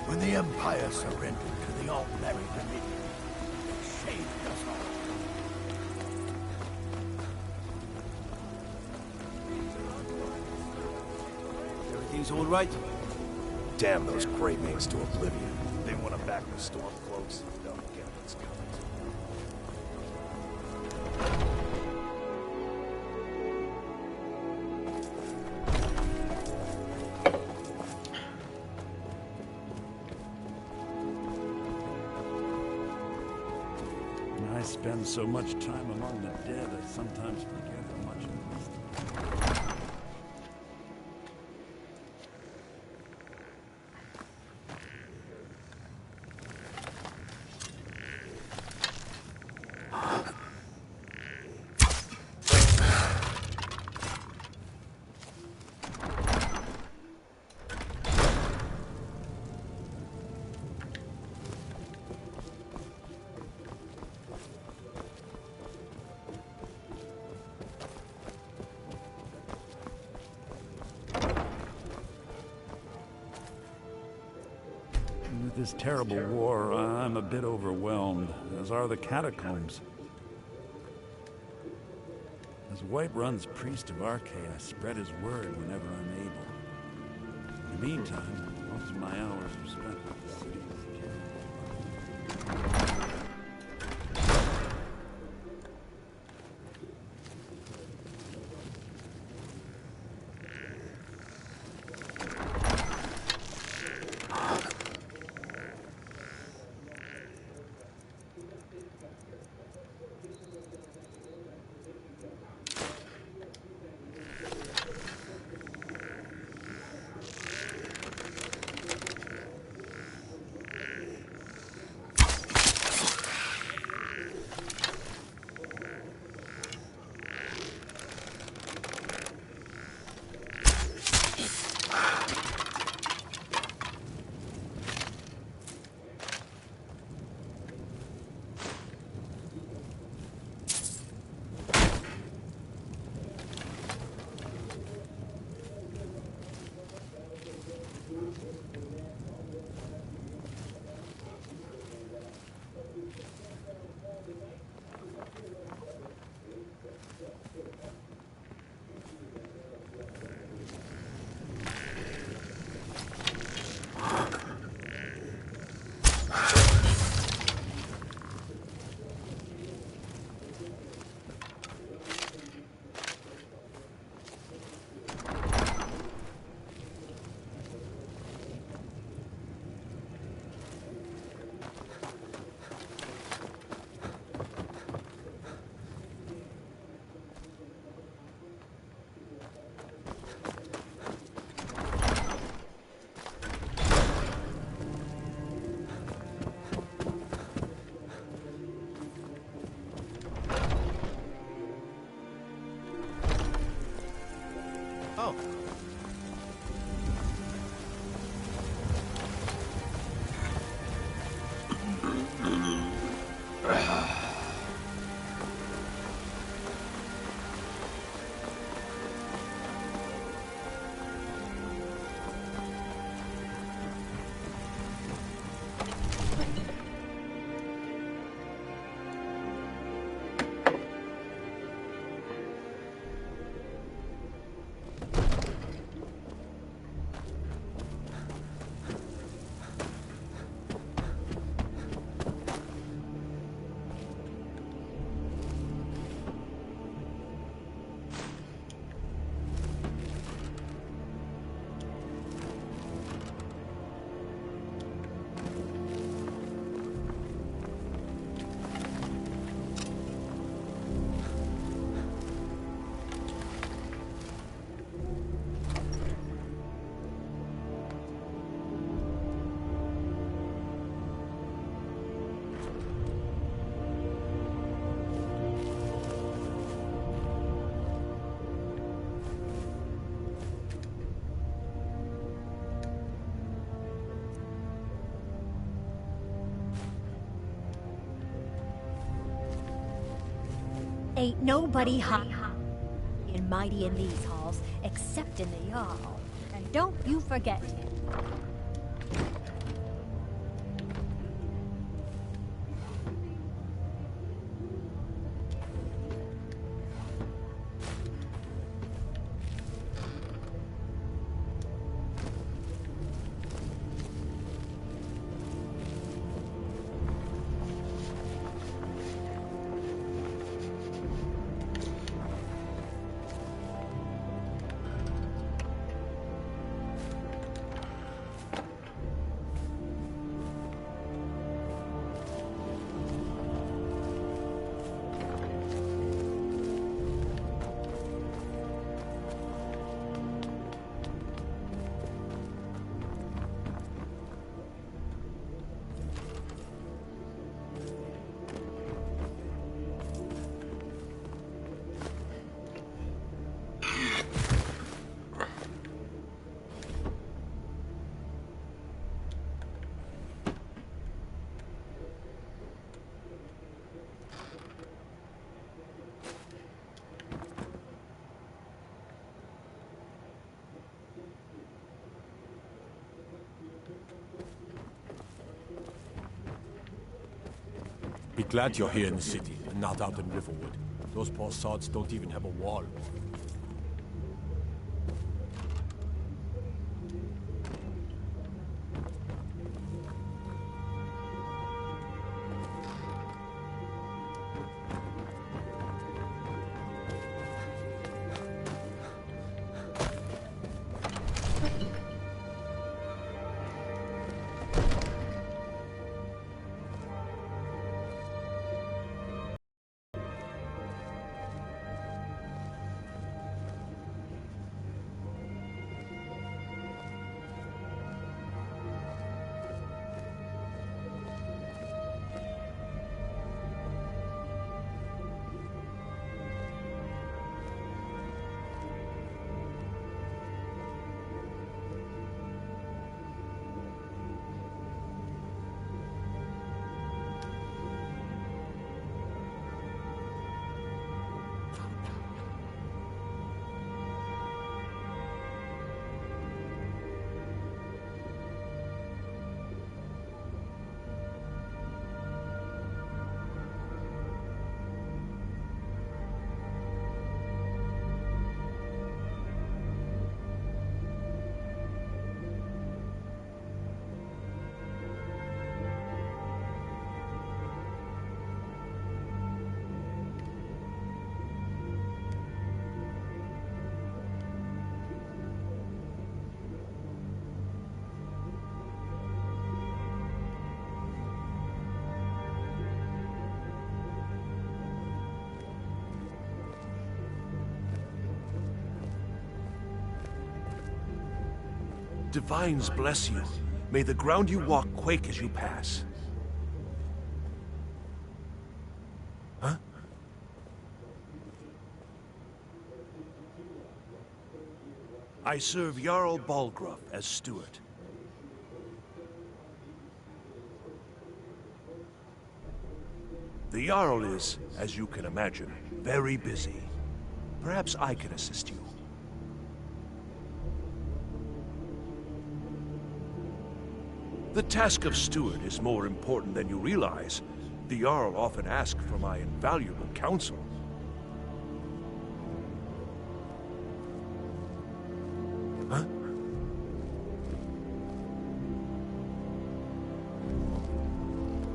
When the Empire surrendered to the All-Married Dominion, they shaved us all. Everything's all right? Damn those Grey Manes to oblivion. They want to back the Stormcloaks. They'll get what's coming. I spend so much time among the dead, I sometimes forget how much I missed. With this terrible war, I'm a bit overwhelmed, as are the catacombs. As Whiterun's priest of Archay, I spread his word whenever I'm able. In the meantime, most of my hours are spent with the city. Oh. Ain't nobody hot and mighty in these halls except in the Jarl. And don't you forget him. Be glad you're here in the city and not out in Riverwood. Those poor sods don't even have a wall. Divines bless you. May the ground you walk quake as you pass. Huh? I serve Jarl Balgruuf as steward. The Jarl is, as you can imagine, very busy. Perhaps I can assist you. The task of steward is more important than you realize. The Jarl often asks for my invaluable counsel. Huh?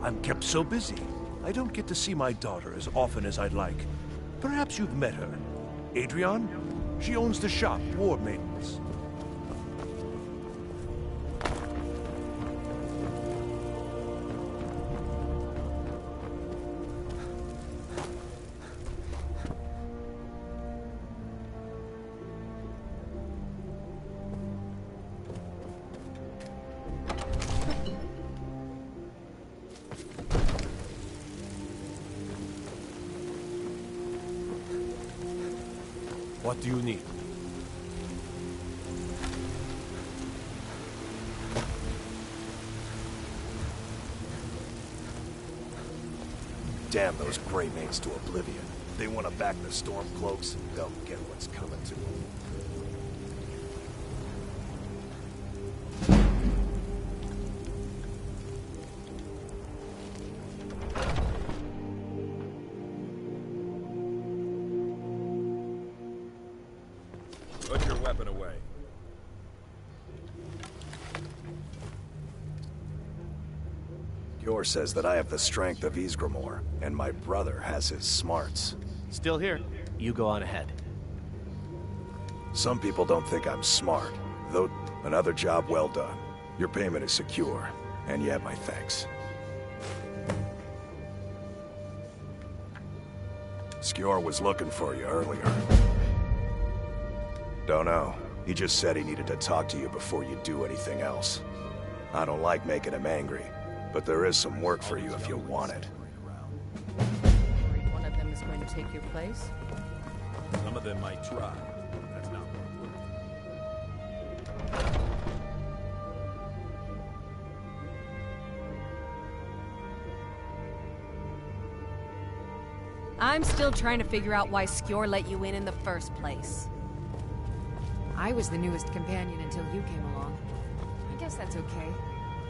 I'm kept so busy. I don't get to see my daughter as often as I'd like. Perhaps you've met her. Adrian? She owns the shop, War Maidens. What do you need? Damn those Grey Maids to oblivion. They want to back the Stormcloaks, they'll get what's coming to them. Put your weapon away. Yor says that I have the strength of Ysgramor, and my brother has his smarts. Still here. You go on ahead. Some people don't think I'm smart, though another job well done. Your payment is secure, and you have my thanks. Skjor was looking for you earlier. Don't know. He just said he needed to talk to you before you do anything else. I don't like making him angry, but there is some work for you if you want it. Worried one of them is going to take your place? Some of them might try. That's not what we're. I'm still trying to figure out why Skjor let you in the first place. I was the newest companion until you came along. I guess that's okay.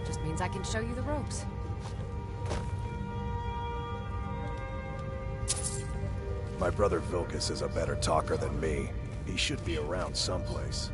Just means I can show you the ropes. My brother Vilkas is a better talker than me. He should be around someplace.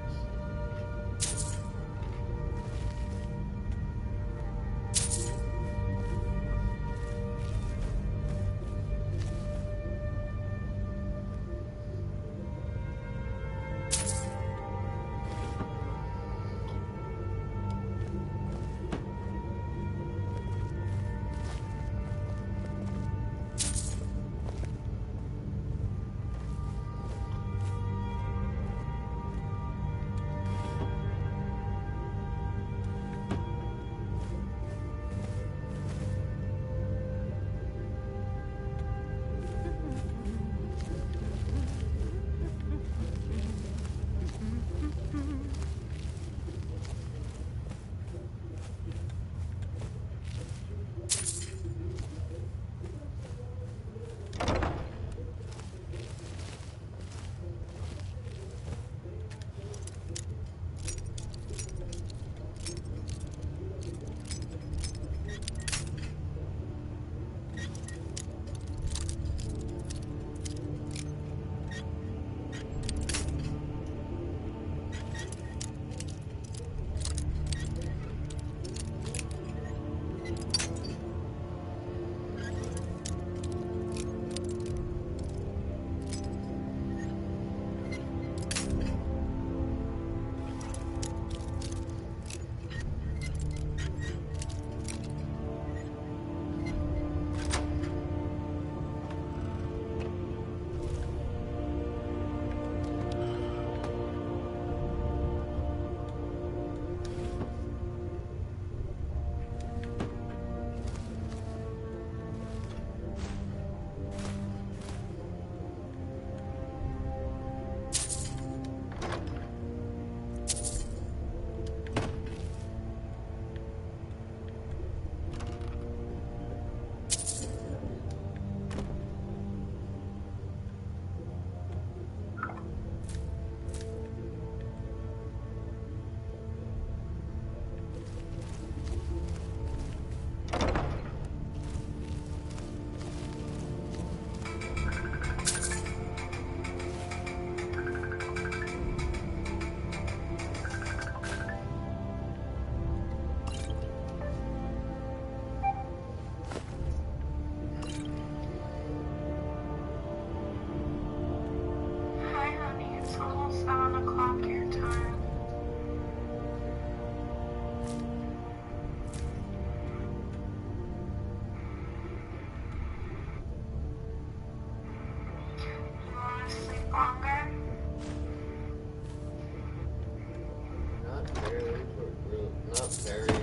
Barely, but real, not very.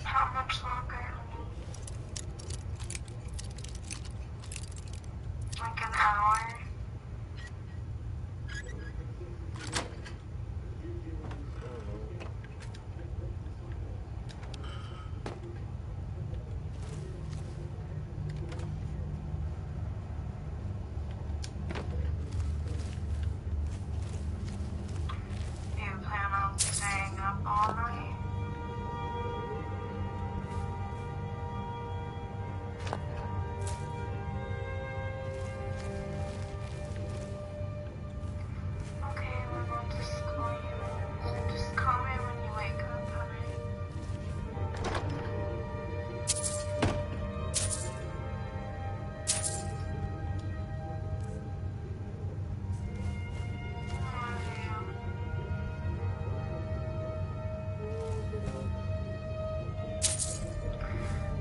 How much longer? Like an hour? Do you plan on staying up all night? Okay, well, I'll just call you. Just call me when you wake up, honey.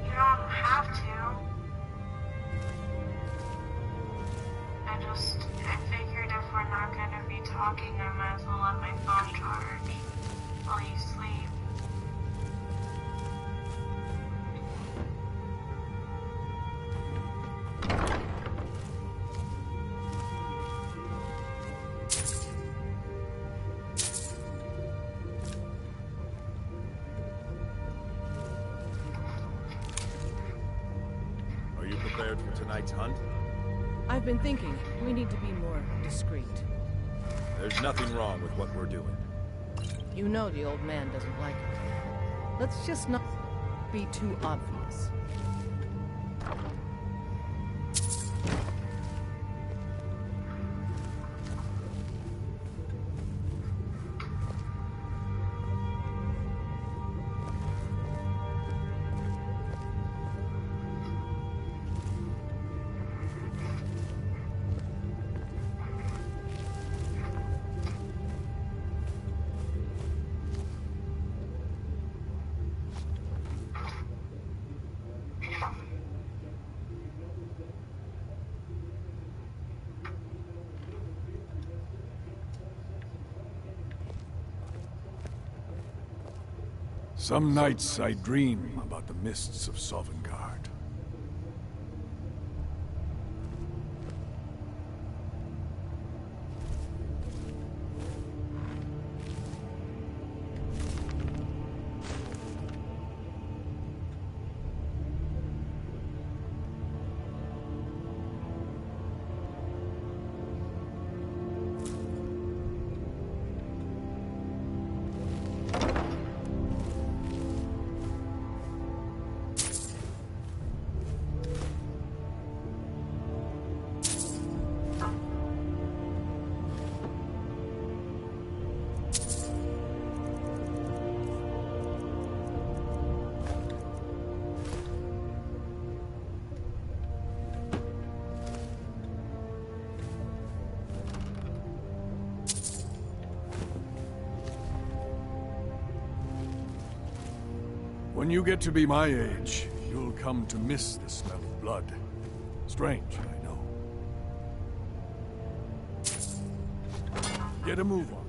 You don't have to. I figured if we're not gonna be talking, I might as well let my phone charge while you sleep. Are you prepared for tonight's hunt? I've been thinking, we need to be more discreet. There's nothing wrong with what we're doing. You know the old man doesn't like it. Let's just not be too obvious. Some nights I dream about the mists of Sovngarde. When you get to be my age, you'll come to miss the smell of blood. Strange, I know. Get a move on.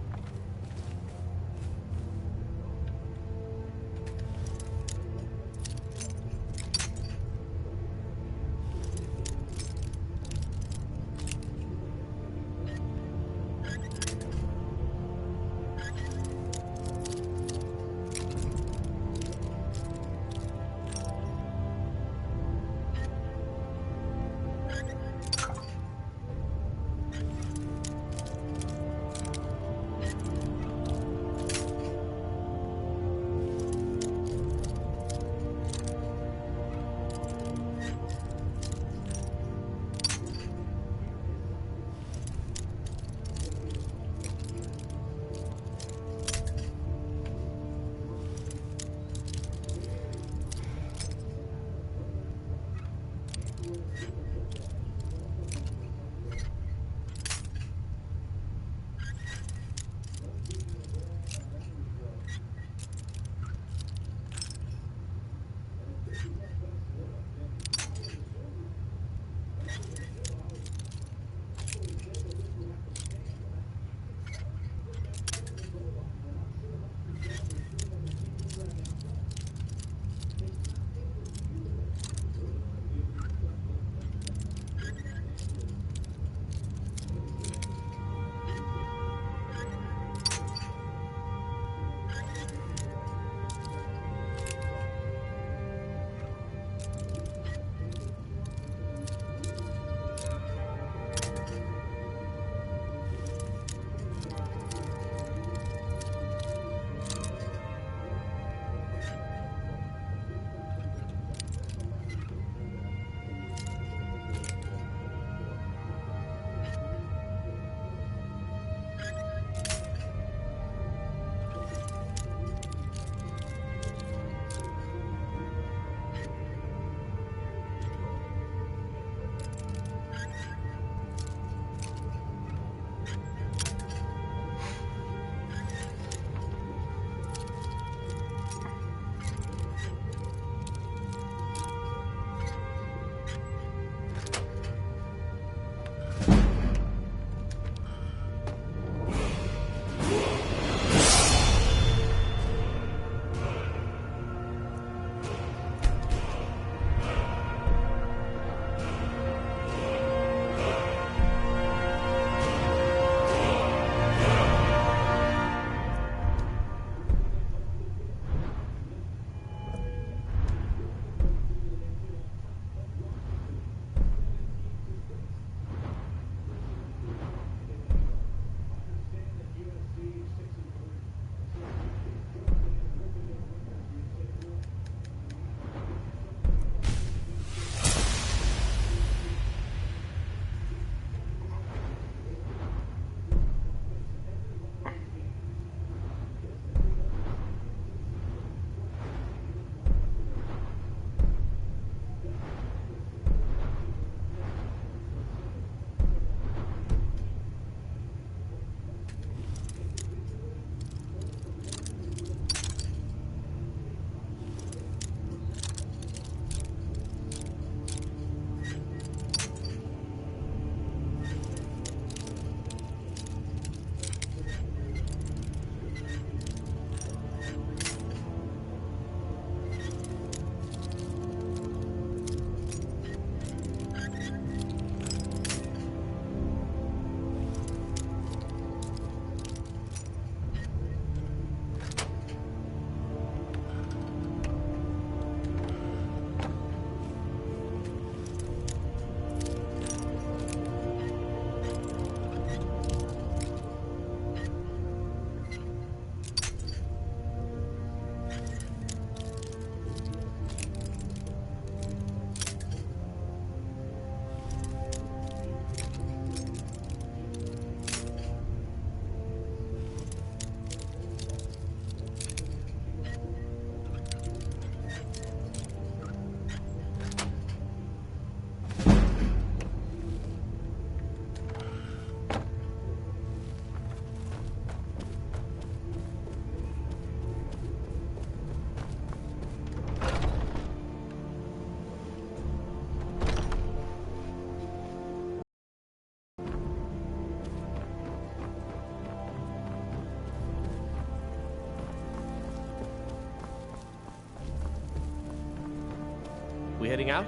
heading out?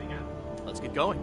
Let's get going.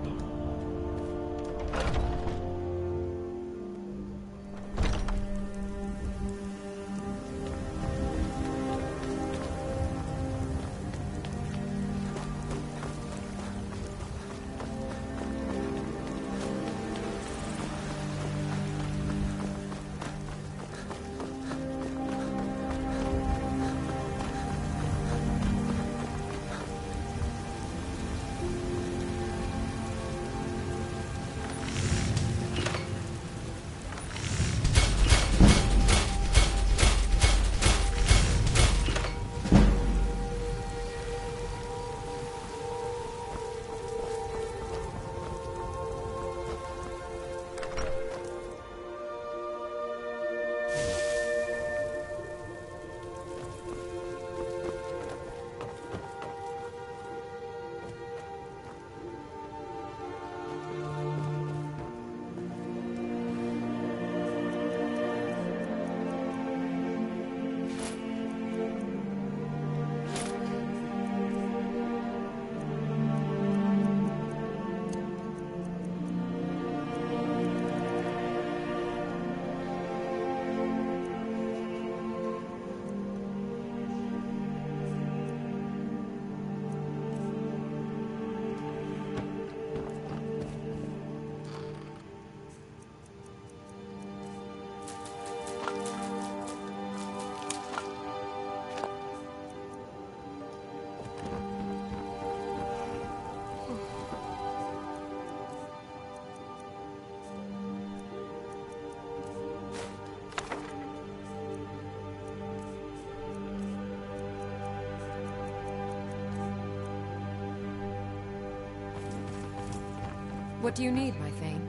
What do you need, my Thane?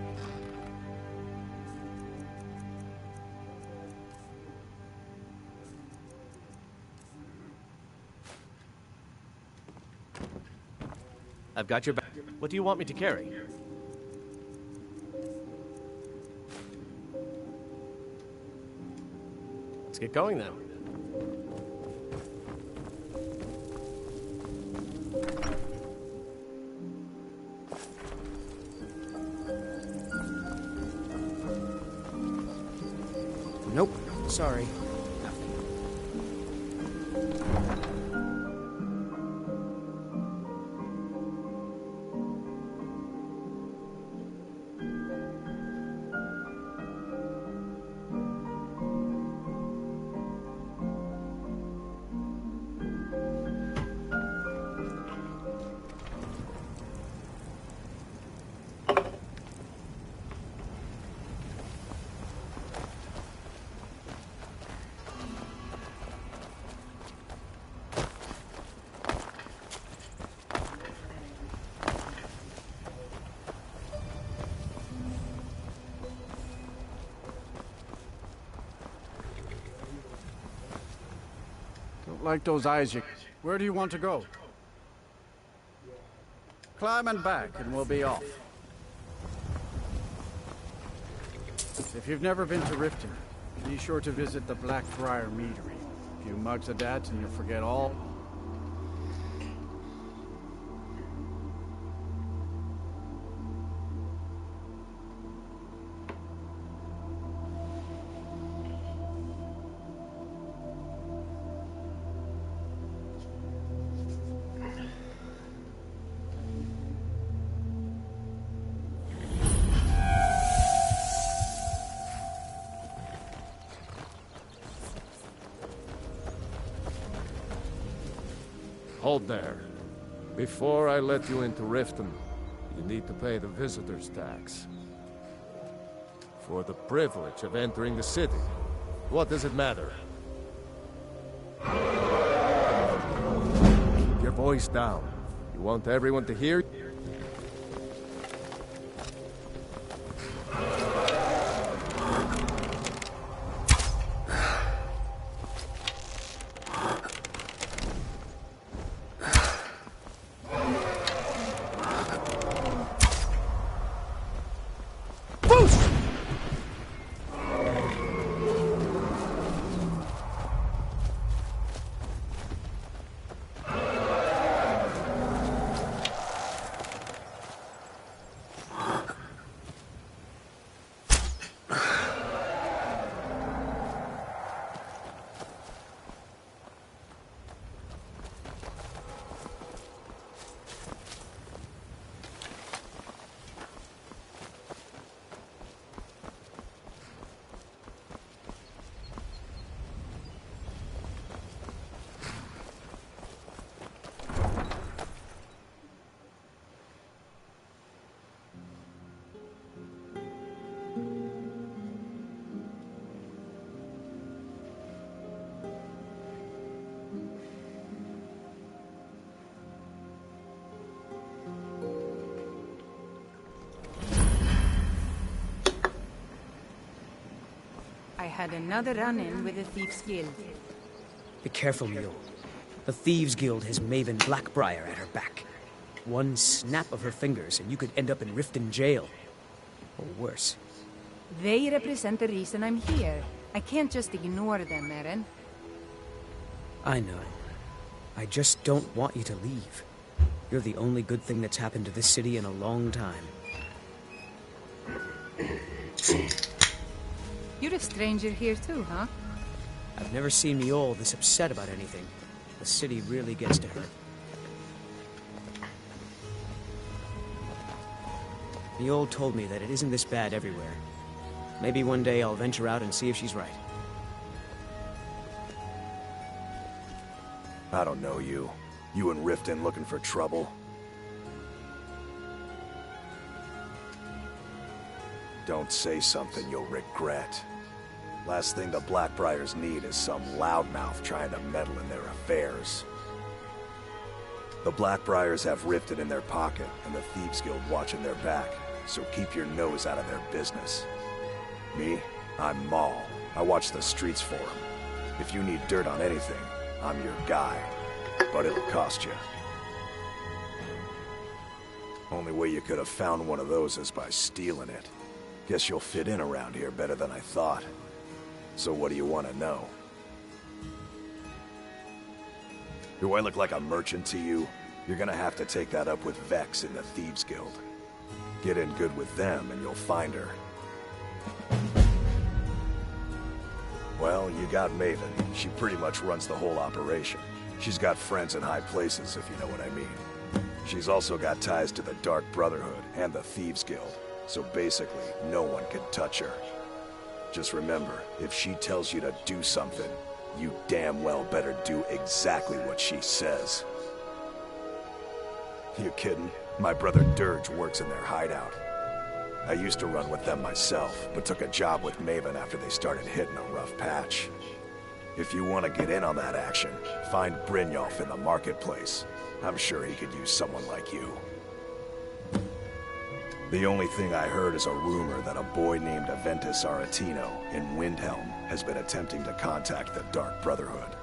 I've got your back. What do you want me to carry? Let's get going then. Nope, sorry. Like those eyes you... Where do you want to go? Climb and back and we'll be off. If you've never been to Riften, be sure to visit the Blackbriar Meadery. A few mugs of that and you'll forget all... Hold there. Before I let you into Riften, you need to pay the visitor's tax. For the privilege of entering the city. What does it matter? Keep your voice down. You want everyone to hear you? had another run-in with the Thieves Guild. Be careful, Mule. The Thieves Guild has Maven Blackbriar at her back. One snap of her fingers and you could end up in Riften jail. Or worse. They represent the reason I'm here. I can't just ignore them, Eren. I know. I just don't want you to leave. You're the only good thing that's happened to this city in a long time. You're a stranger here too, huh? I've never seen Mule this upset about anything. The city really gets to her. Mule told me that it isn't this bad everywhere. Maybe one day I'll venture out and see if she's right. I don't know you. You in Riften looking for trouble? Don't say something you'll regret. Last thing the Blackbriars need is some loudmouth trying to meddle in their affairs. The Blackbriars have Riften in their pocket, and the Thieves Guild watching their back, so keep your nose out of their business. Me? I'm Maul. I watch the streets for them. If you need dirt on anything, I'm your guy. But it'll cost you. Only way you could have found one of those is by stealing it. Guess you'll fit in around here better than I thought. So what do you want to know? Do I look like a merchant to you? You're gonna have to take that up with Vex in the Thieves Guild. Get in good with them and you'll find her. Well, you got Maven. She pretty much runs the whole operation. She's got friends in high places, if you know what I mean. She's also got ties to the Dark Brotherhood and the Thieves Guild, so basically, no one can touch her. Just remember, if she tells you to do something, you damn well better do exactly what she says. You kidding? My brother Dirge works in their hideout. I used to run with them myself, but took a job with Maven after they started hitting a rough patch. If you want to get in on that action, find Brynjolf in the marketplace. I'm sure he could use someone like you. The only thing I heard is a rumor that a boy named Aventus Aretino in Windhelm has been attempting to contact the Dark Brotherhood.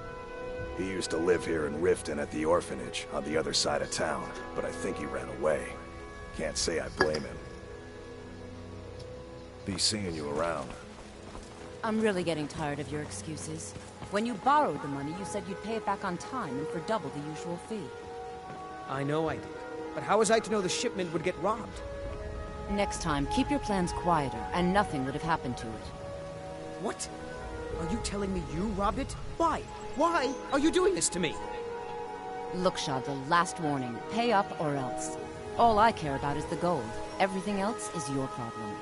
He used to live here in Riften at the orphanage on the other side of town, but I think he ran away. Can't say I blame him. Be seeing you around. I'm really getting tired of your excuses. When you borrowed the money, you said you'd pay it back on time and for double the usual fee. I know I did. But how was I to know the shipment would get robbed? Next time, keep your plans quieter, and nothing would have happened to it. What? Are you telling me you robbed it? Why? Why are you doing this to me? Look, Shad, the last warning. Pay up or else. All I care about is the gold. Everything else is your problem.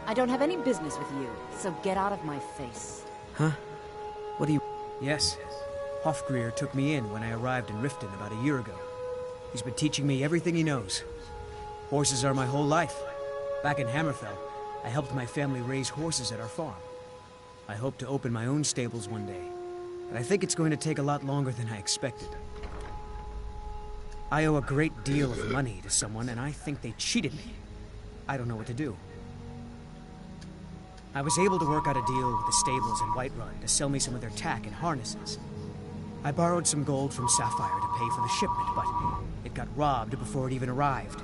I don't have any business with you, so get out of my face. Huh? What do you... Yes. Hofgrir took me in when I arrived in Riften about a year ago. He's been teaching me everything he knows. Horses are my whole life. Back in Hammerfell, I helped my family raise horses at our farm. I hope to open my own stables one day, but I think it's going to take a lot longer than I expected. I owe a great deal of money to someone, and I think they cheated me. I don't know what to do. I was able to work out a deal with the stables in Whiterun to sell me some of their tack and harnesses. I borrowed some gold from Sapphire to pay for the shipment, but it got robbed before it even arrived.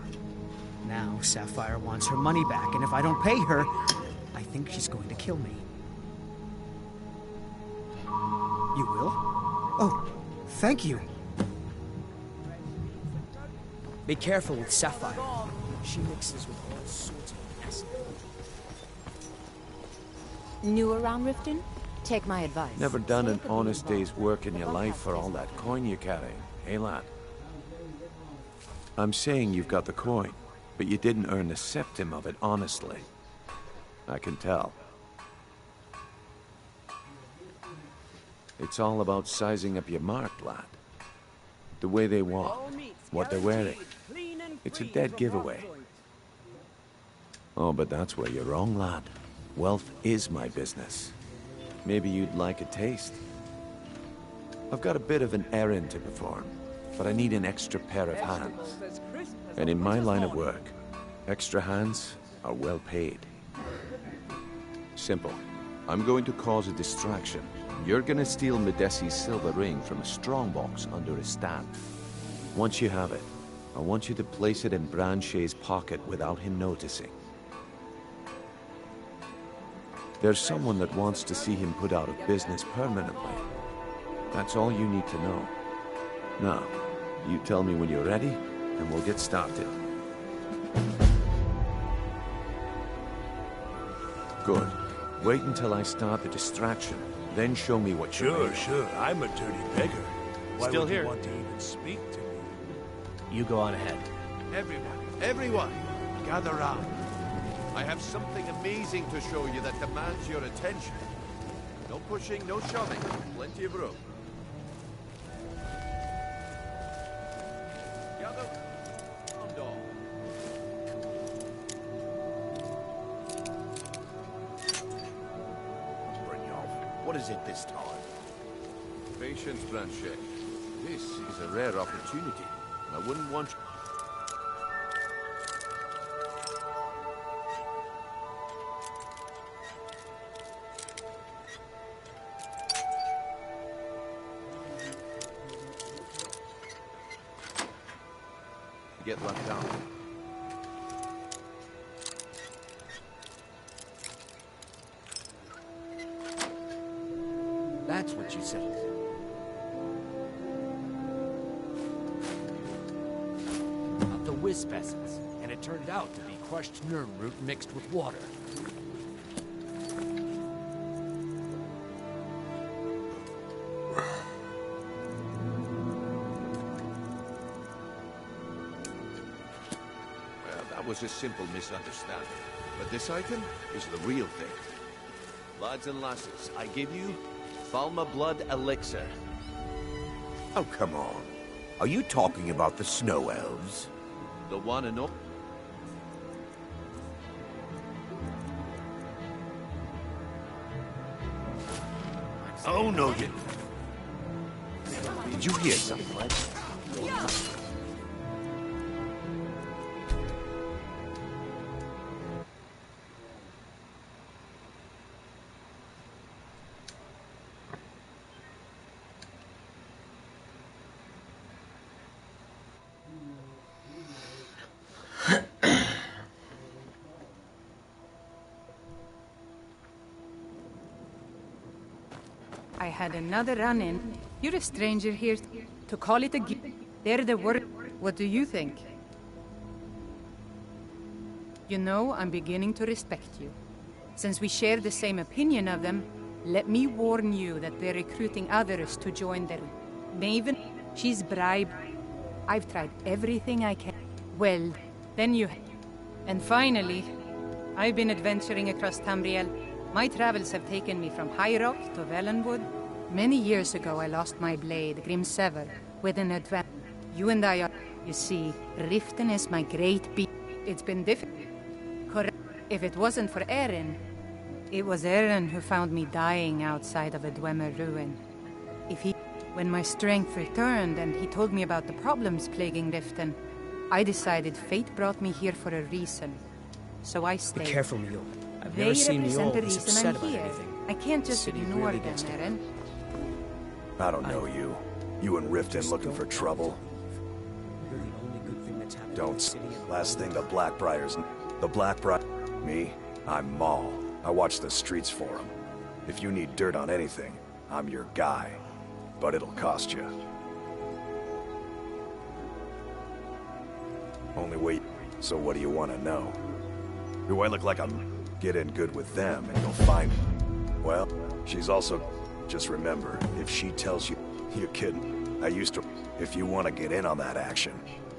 Now Sapphire wants her money back, and if I don't pay her, I think she's going to kill me. You will? Oh, thank you. Be careful with Sapphire. She mixes with all sorts of acid. New around Riften? Take my advice. Never done an honest day's work in your life for all that coin you're carrying, eh, lad? I'm saying you've got the coin, but you didn't earn a septim of it honestly. I can tell. It's all about sizing up your mark, lad. The way they walk, what they're wearing. It's a dead giveaway. Oh, but that's where you're wrong, lad. Wealth is my business. Maybe you'd like a taste. I've got a bit of an errand to perform, but I need an extra pair of hands. And in my line of work, extra hands are well paid. Simple. I'm going to cause a distraction. You're gonna steal Medesi's silver ring from a strongbox under his stand. Once you have it, I want you to place it in Branche's pocket without him noticing. There's someone that wants to see him put out of business permanently. That's all you need to know. Now, you tell me when you're ready, and we'll get started. Good. Wait until I start the distraction, then show me what you're made of. Sure. I'm a dirty beggar. Why Still would here. you want to even speak to me? You go on ahead. Everyone, gather round. I have something amazing to show you that demands your attention. No pushing, no shoving. Plenty of room. Gather round all. Bring you off. What is it this time? Patience, Branche. This is a rare opportunity. I wouldn't want you... get left out. That's what you said. Of the whiz peasants, and it turned out to be crushed nerm root mixed with water. That was a simple misunderstanding. But this item is the real thing. Lads and lasses, I give you Falma Blood Elixir. Oh, come on. Are you talking about the snow elves? The one and only. Oh, no, you... Did you hear something? I had another run-in. You're a stranger here. To call it a gift, they're the word. What do you think? You know, I'm beginning to respect you. Since we share the same opinion of them, let me warn you that they're recruiting others to join them. Maven, she's bribed. I've tried everything I can. Well, then you... And finally, I've been adventuring across Tamriel. My travels have taken me from High Rock to Valenwood. Many years ago, I lost my blade, Grimsever, with an advance. You and I are... You see, Riften is my great beat. It's been difficult. Correct. If it wasn't for Erin, it was Erin who found me dying outside of a Dwemer ruin. When my strength returned and he told me about the problems plaguing Riften, I decided fate brought me here for a reason. So I stayed. Be careful, Mule. I've They never seen Mule represent the this reason upset I'm about here. anything. I can't just City ignore really them, gets to Erin. I don't know you. You and Riften looking for trouble? You're the only good thing that's happened to Don't. the city. Last thing the Blackbriars... The Blackbriar... Me? I'm Maul. I watch the streets for them. If you need dirt on anything, I'm your guy. But it'll cost you. Only way... So what do you want to know? Do I look like I'm... Get in good with them and you'll find... Well, she's also... Just remember, if she tells you... You're kidding. I used to... If you want to get in on that action.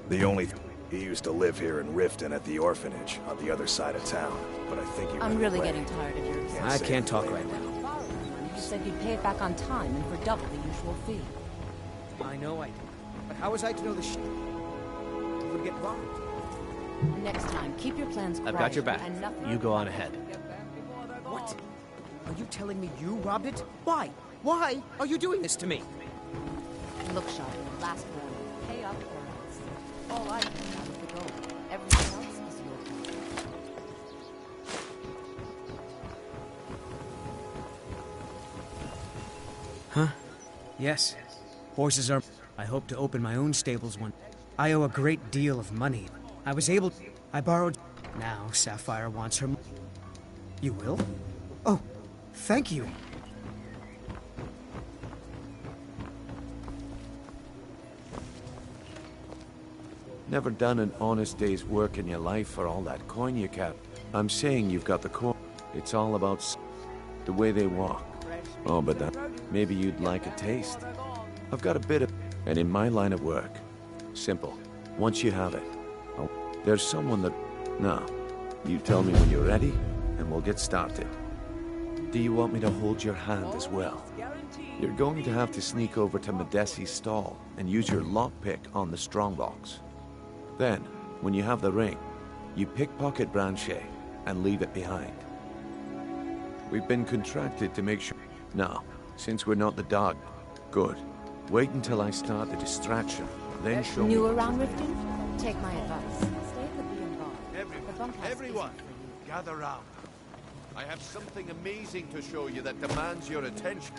The only... He used to live here in Riften at the orphanage on the other side of town. But I think he I'm ran really away. getting tired of yours. I can't talk right now. You said you'd pay it back on time and for double the usual fee. I know I... But how was I to know the would get robbed? Next time, keep your plans quiet. I've got your back. And nothing... You go on ahead. What? Are you telling me you robbed it? Why? Why are you doing this to me? Look, Shaw, your last warning. Pay up or else. All I care about is the gold. Everything else is your problem. Huh? Yes. Horses are... I hope to open my own stables one. I owe a great deal of money. I borrowed... Now Sapphire wants her... You will? Oh, thank you. Never done an honest day's work in your life for all that coin you kept. I'm saying you've got the coin. It's all about the way they walk. Oh, but that... Maybe you'd like a taste. I've got a bit of... And in my line of work, simple. Once you have it, there's someone that... Now, you tell me when you're ready, and we'll get started. Do you want me to hold your hand as well? You're going to have to sneak over to Medesi's stall and use your lockpick on the strongbox. Then, when you have the ring, you pickpocket Branchet and leave it behind. We've been contracted to make sure... Now, since we're not the dog, good. Wait until I start the distraction, then show me... New around Riften? Take my advice. Stay at the B&bar. Everyone, gather round. I have something amazing to show you that demands your attention.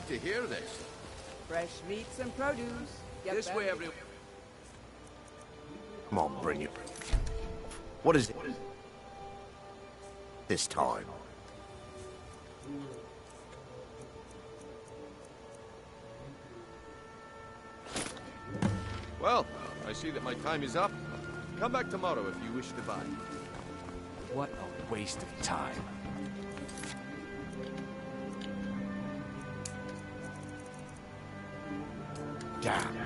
To hear this. Fresh meats and produce. Get This way, everyone. Come on, bring it. What is it? This time. Well, I see that my time is up. Come back tomorrow if you wish to buy. What a waste of time. Damn.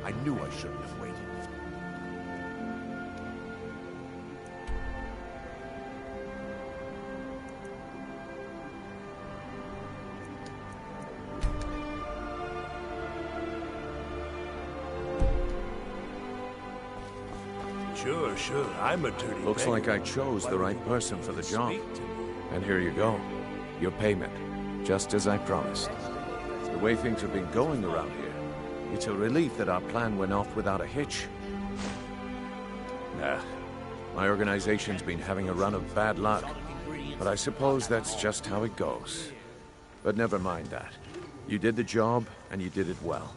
I knew I shouldn't have waited. Sure. I'm a dirty Looks beggar. like I chose the right person for the job. And here you go. Your payment. Just as I promised. The way things have been going around here, it's a relief that our plan went off without a hitch. Nah, my organization's been having a run of bad luck, but I suppose that's just how it goes. But never mind that. You did the job, and you did it well.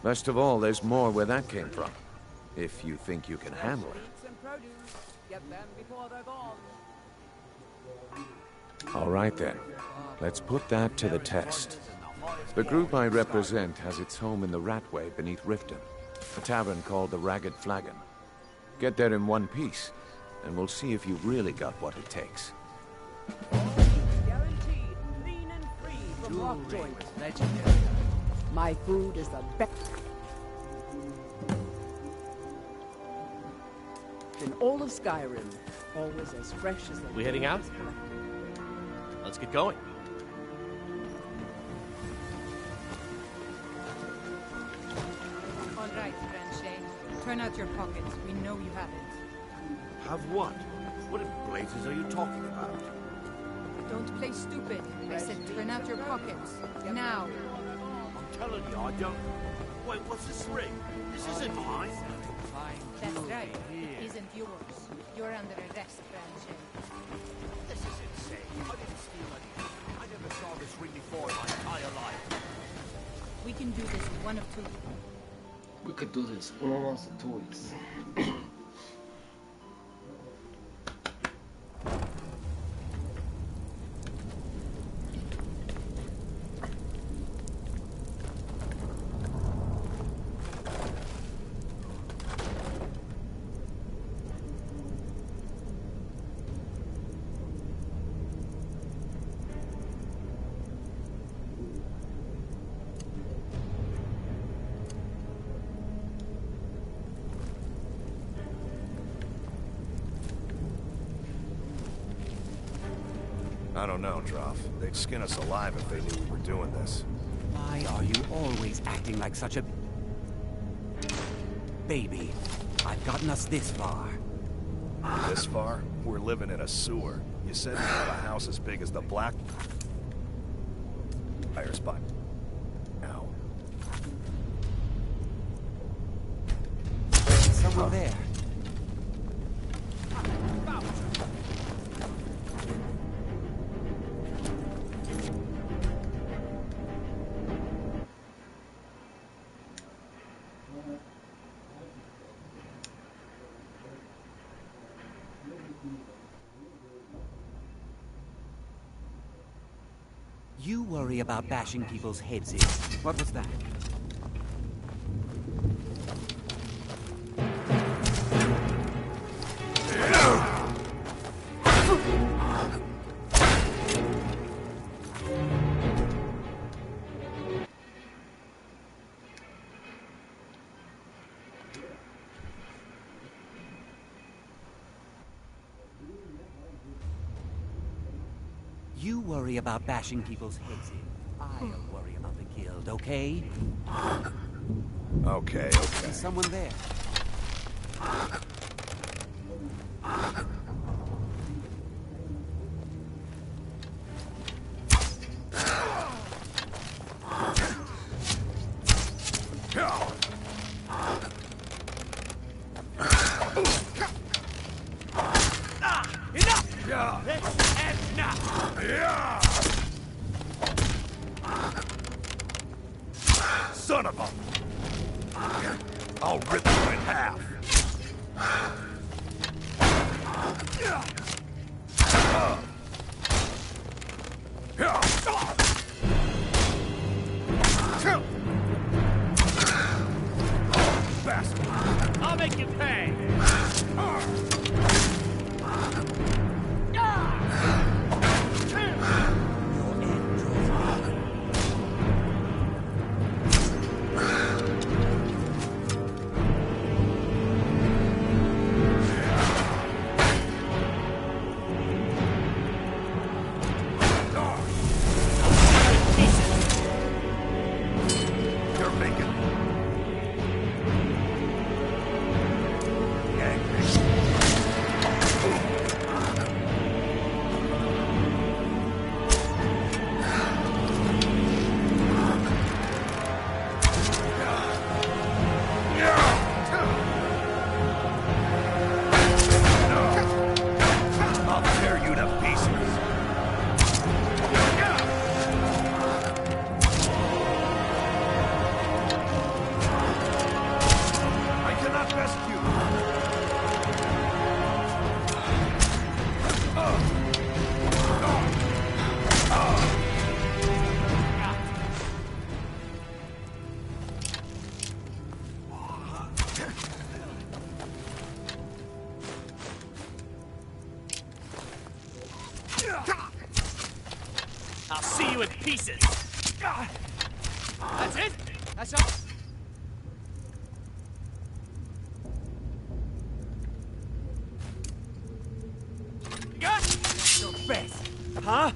Best of all, there's more where that came from, if you think you can handle it. All right then, let's put that to the test. The group I represent has its home in the Ratway beneath Riften, a tavern called the Ragged Flagon. Get there in one piece, and we'll see if you've really got what it takes. Guaranteed, lean and free from rock joints. Legendary. My food is the best in all of Skyrim. Always as fresh as the... We heading out? Let's get going. All right, Branchet. Turn out your pockets. We know you have it. Have what? What in blazes are you talking about? Don't play stupid. I said turn out your pockets. Now. I'm telling you, I don't... Wait, what's this ring? This isn't mine. That's right. It isn't yours. You're under arrest, Branchet. This is insane. I didn't steal anything. I never saw this ring before in my entire life. We can do this one of two. We could do this one of the toys. I don't know, Droff. They'd skin us alive if they knew we were doing this. Why are you always acting like such a... baby? I've gotten us this far. This far? We're living in a sewer. You said we have a house as big as the Black... Fire spot. Now. Someone there. You worry about bashing people's heads in. What was that? You worry about bashing people's heads in. I'll worry about the guild, okay? Okay. There's someone there. Son of a... I'll rip you in half. Bastard! I'll make you pay! I'll see you in pieces. That's it? That's all? Your best, huh?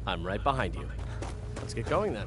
I'm right behind you. Let's get going then.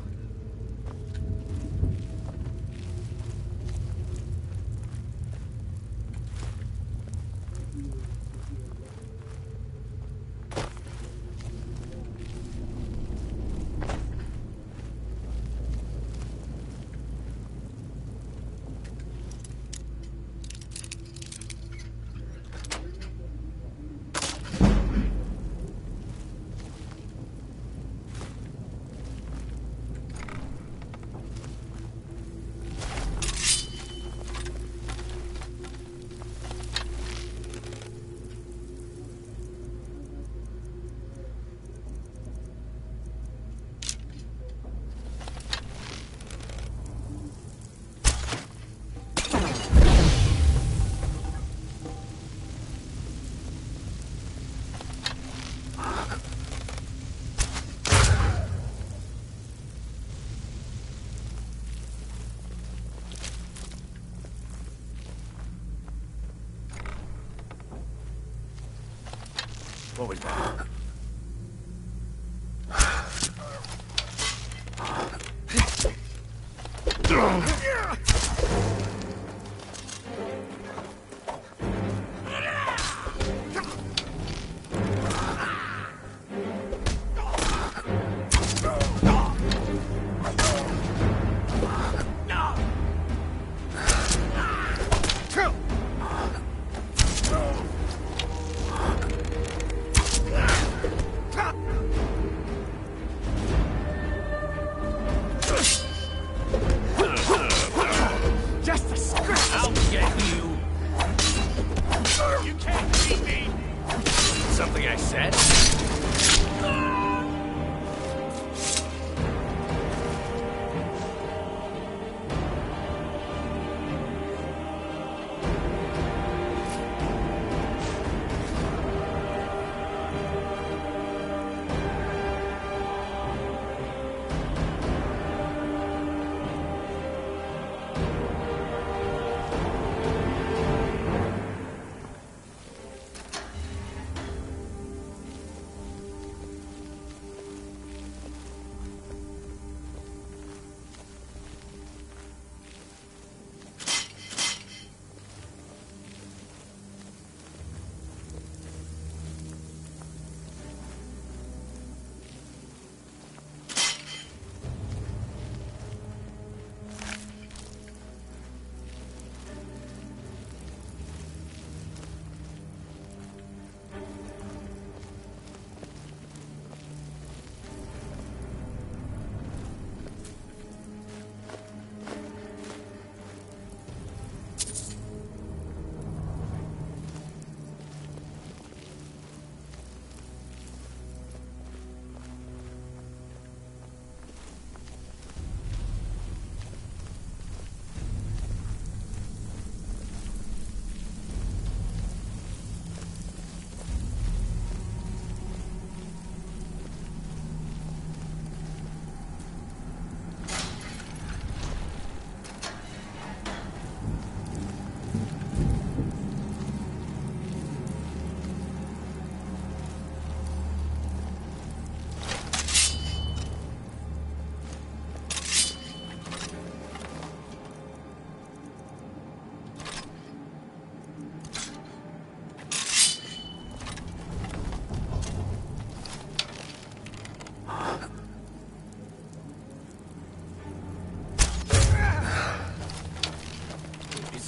What was that?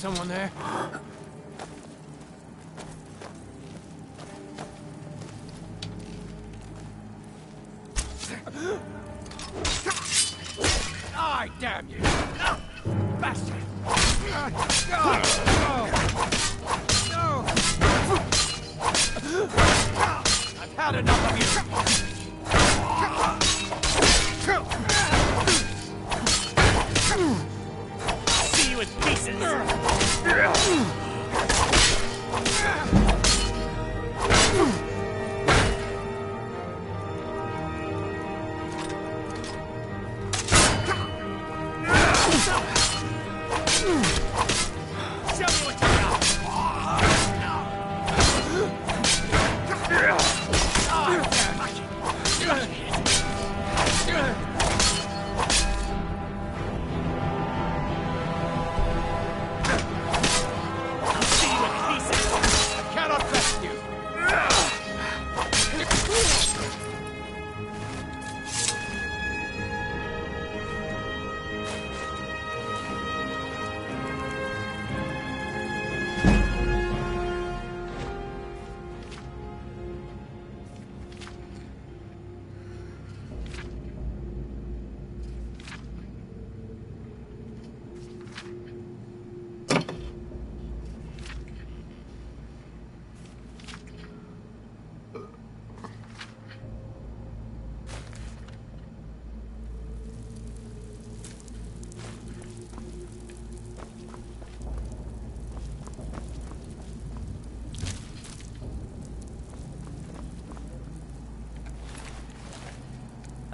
Someone there? Ah, damn you! Bastard! No! I've had enough of you! See you in pieces!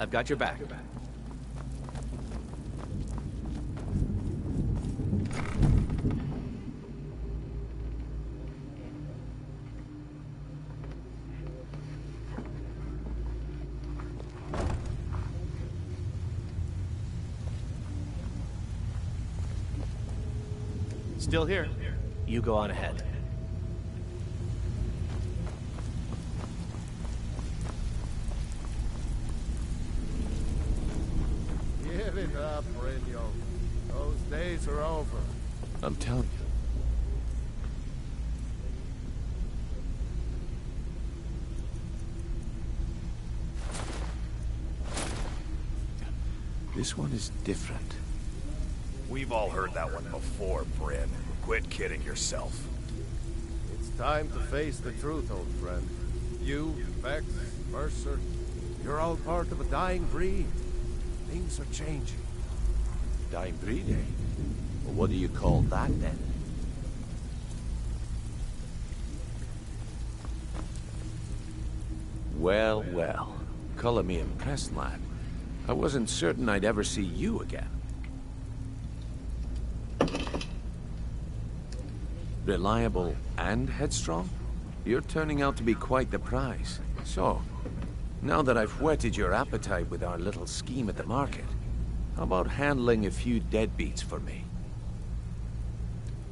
I've got your back. Still here. You go on ahead. Give it up, Brynjo. Those days are over. I'm telling you. This one is different. We've all heard that one before, Bryn. Quit kidding yourself. It's time to face the truth, old friend. You, Vex, Mercer, you're all part of a dying breed. Things are changing. Dying breed, eh? Well, what do you call that, then? Well, well. Color me impressed, lad. I wasn't certain I'd ever see you again. Reliable and headstrong? You're turning out to be quite the prize. So, now that I've whetted your appetite with our little scheme at the market, how about handling a few deadbeats for me?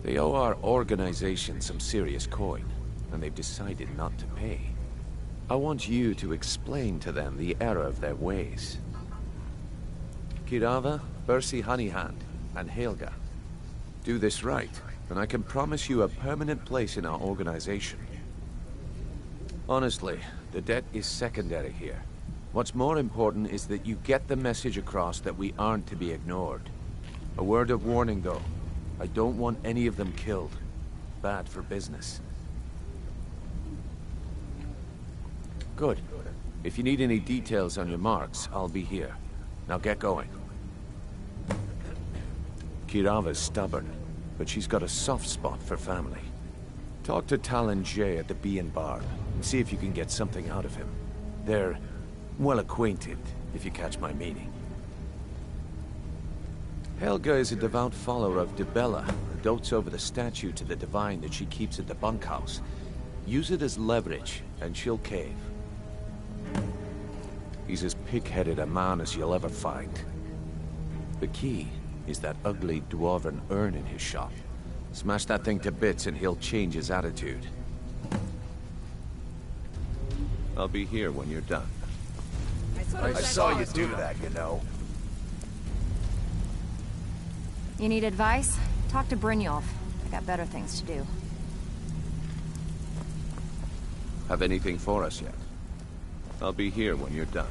They owe our organization some serious coin, and they've decided not to pay. I want you to explain to them the error of their ways. Kirava, Bersi Honeyhand, and Helga. Do this right, and I can promise you a permanent place in our organization. Honestly, the debt is secondary here. What's more important is that you get the message across that we aren't to be ignored. A word of warning, though. I don't want any of them killed. Bad for business. Good. If you need any details on your marks, I'll be here. Now get going. Kirava's stubborn, but she's got a soft spot for family. Talk to Talon Jay at the Bee and Bar, and see if you can get something out of him. They're well acquainted, if you catch my meaning. Helga is a devout follower of Dibella, and dotes over the statue to the divine that she keeps at the bunkhouse. Use it as leverage, and she'll cave. He's as pig-headed a man as you'll ever find. The key is that ugly dwarven urn in his shop. Smash that thing to bits and he'll change his attitude. I'll be here when you're done. I saw you do that, you know. You need advice? Talk to Brynjolf. I got better things to do. Have anything for us yet? I'll be here when you're done.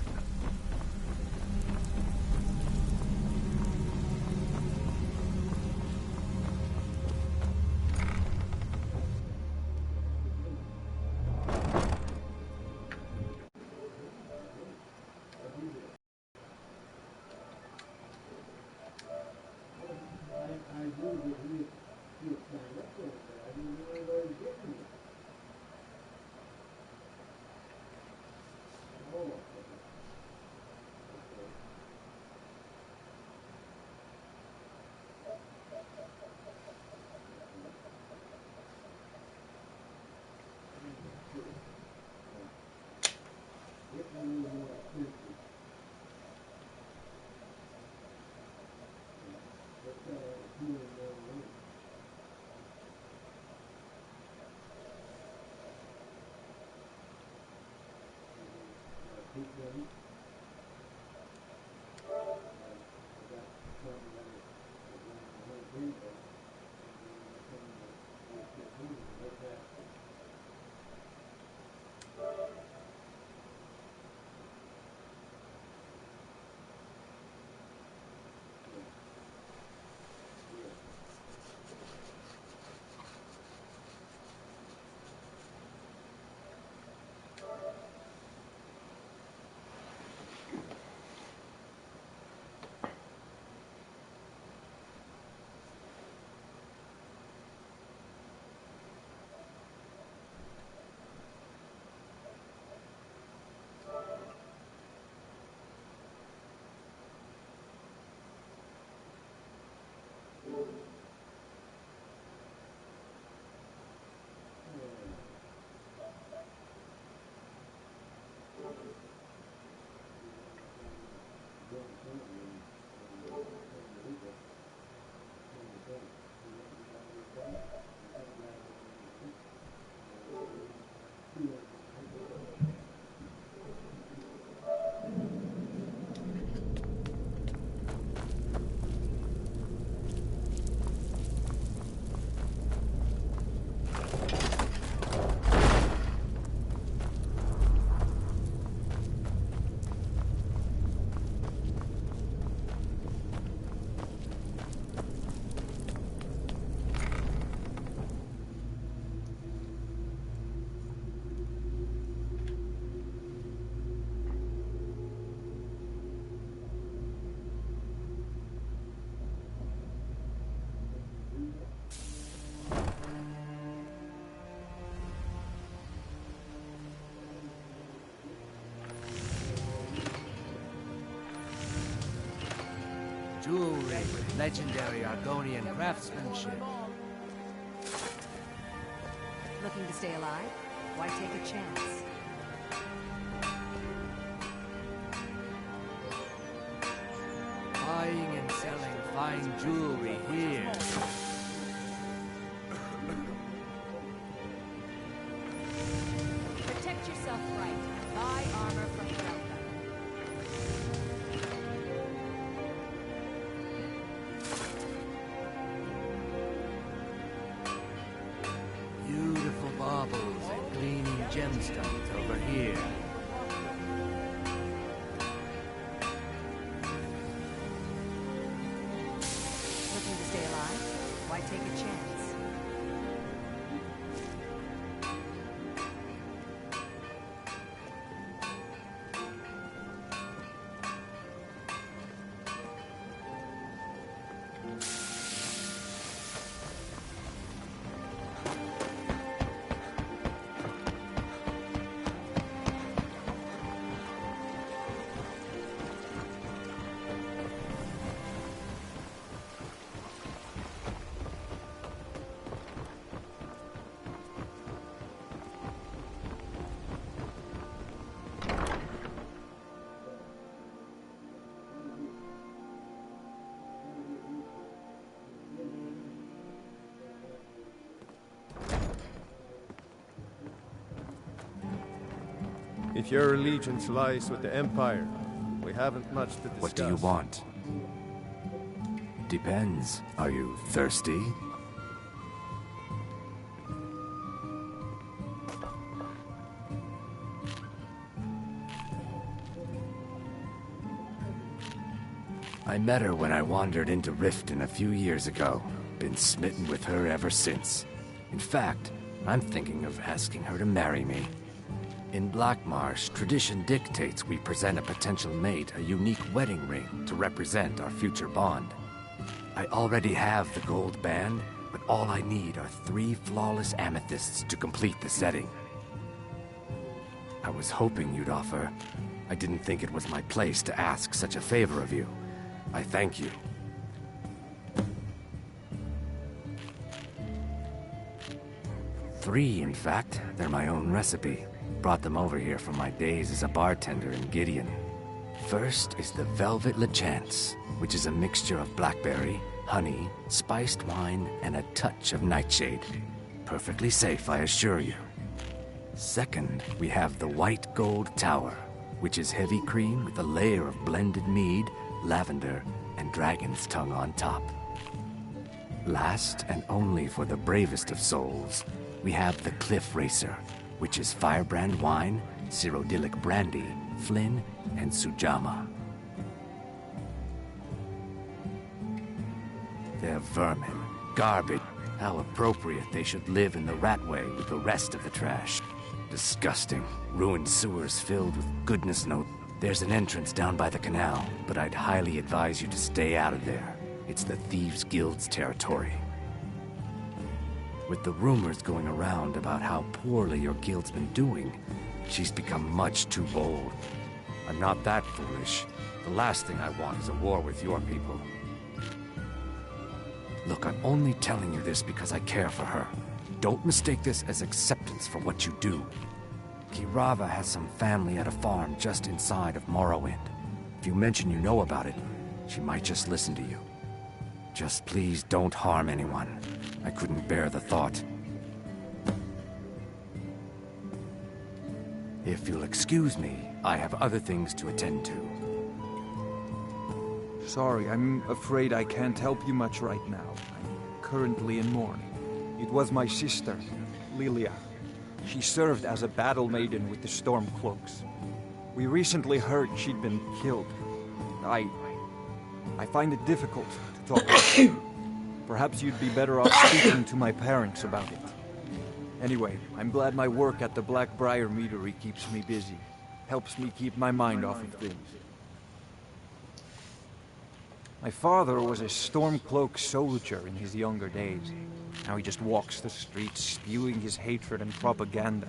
Jewelry with legendary Argonian craftsmanship. Looking to stay alive? Why take a chance? Buying and selling fine jewelry here. Protect yourself right. Buy armor from Relka. Beautiful baubles and gleaming gemstones over here. Looking to stay alive? Why take a chance? If your allegiance lies with the Empire, we haven't much to discuss. What do you want? Depends. Are you thirsty? I met her when I wandered into Riften a few years ago. Been smitten with her ever since. In fact, I'm thinking of asking her to marry me. In Blackmarsh, tradition dictates we present a potential mate a unique wedding ring to represent our future bond. I already have the gold band, but all I need are 3 flawless amethysts to complete the setting. I was hoping you'd offer. I didn't think it was my place to ask such a favor of you. I thank you. Three, in fact. They're my own recipe. Brought them over here from my days as a bartender in Gideon. First is the Velvet Lechance, which is a mixture of blackberry, honey, spiced wine, and a touch of nightshade. Perfectly safe, I assure you. Second, we have the White Gold Tower, which is heavy cream with a layer of blended mead, lavender, and dragon's tongue on top. Last, and only for the bravest of souls, we have the Cliff Racer, which is firebrand wine, Cyrodiilic brandy, Flynn, and Sujamma. They're vermin, garbage. How appropriate they should live in the Ratway with the rest of the trash. Disgusting. Ruined sewers filled with goodness knows. There's an entrance down by the canal, but I'd highly advise you to stay out of there. It's the Thieves' Guild's territory. With the rumors going around about how poorly your guild's been doing, she's become much too bold. I'm not that foolish. The last thing I want is a war with your people. Look, I'm only telling you this because I care for her. Don't mistake this as acceptance for what you do. Kirava has some family at a farm just inside of Morrowind. If you mention you know about it, she might just listen to you. Just please don't harm anyone. I couldn't bear the thought. If you'll excuse me, I have other things to attend to. Sorry, I'm afraid I can't help you much right now. I'm currently in mourning. It was my sister, Lilia. She served as a battle maiden with the Stormcloaks. We recently heard she'd been killed. I find it difficult to talk about it. Perhaps you'd be better off speaking to my parents about it. Anyway, I'm glad my work at the Blackbriar Meadery keeps me busy. Helps me keep my mind off of things. My father was a Stormcloak soldier in his younger days. Now he just walks the streets spewing his hatred and propaganda.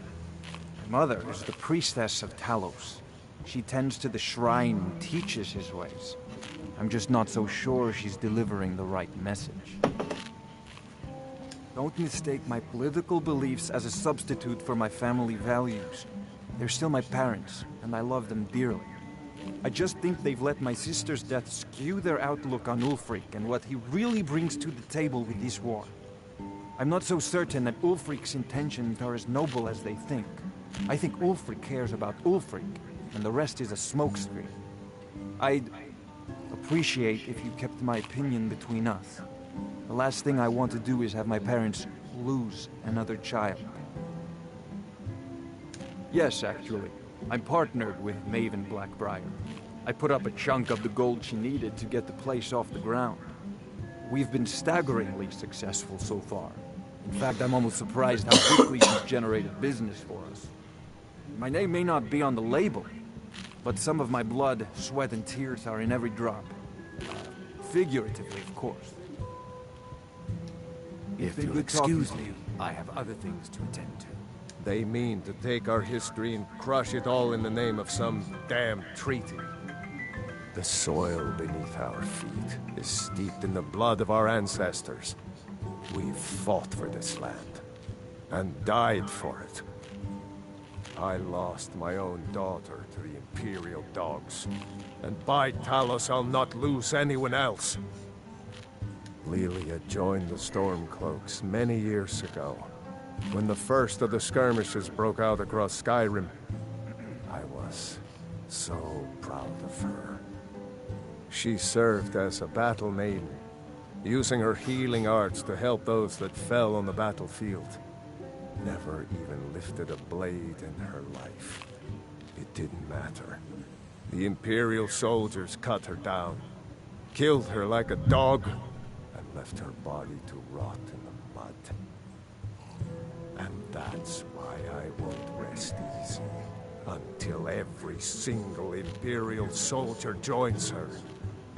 My mother is the priestess of Talos. She tends to the shrine and teaches his ways. I'm just not so sure she's delivering the right message. Don't mistake my political beliefs as a substitute for my family values. They're still my parents, and I love them dearly. I just think they've let my sister's death skew their outlook on Ulfric and what he really brings to the table with this war. I'm not so certain that Ulfric's intentions are as noble as they think. I think Ulfric cares about Ulfric, and the rest is a smokescreen. I'd appreciate if you kept my opinion between us. The last thing I want to do is have my parents lose another child. Yes, actually. I'm partnered with Maven Blackbriar. I put up a chunk of the gold she needed to get the place off the ground. We've been staggeringly successful so far. In fact, I'm almost surprised how quickly she's generated business for us. My name may not be on the label, but some of my blood, sweat, and tears are in every drop. Figuratively, of course. If you'll excuse me, I have other things to attend to. They mean to take our history and crush it all in the name of some damn treaty. The soil beneath our feet is steeped in the blood of our ancestors. We've fought for this land, and died for it. I lost my own daughter to the Imperial dogs, and by Talos I'll not lose anyone else. Lilia joined the Stormcloaks many years ago, when the first of the skirmishes broke out across Skyrim. I was so proud of her. She served as a battle maiden, using her healing arts to help those that fell on the battlefield. Never even lifted a blade in her life. It didn't matter. The Imperial soldiers cut her down, killed her like a dog, and left her body to rot in the mud. And that's why I won't rest easy until every single Imperial soldier joins her,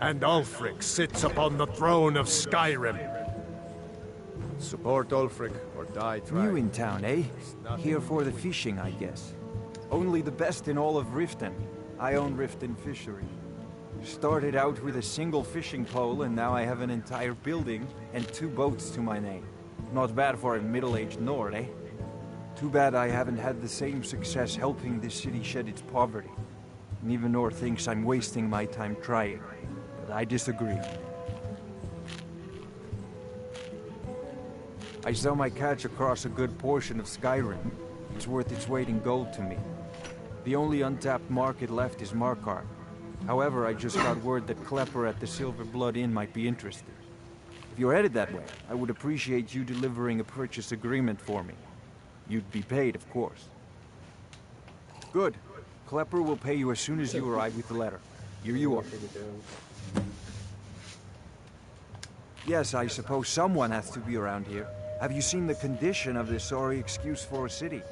and Ulfric sits upon the throne of Skyrim. Support Ulfric or die trying. New in town, eh? Here for the fishing, I guess. Only the best in all of Riften. I own Riften Fishery. Started out with a single fishing pole, and now I have an entire building and 2 boats to my name. Not bad for a middle-aged Nord, eh? Too bad I haven't had the same success helping this city shed its poverty. And even Nord thinks I'm wasting my time trying. But I disagree. I sell my catch across a good portion of Skyrim. It's worth its weight in gold to me. The only untapped market left is Markarth. However, I just got word that Klepper at the Silver Blood Inn might be interested. If you're headed that way, I would appreciate you delivering a purchase agreement for me. You'd be paid, of course. Good. Klepper will pay you as soon as you arrive with the letter. Here you are. Yes, I suppose someone has to be around here. Have you seen the condition of this sorry excuse for a city?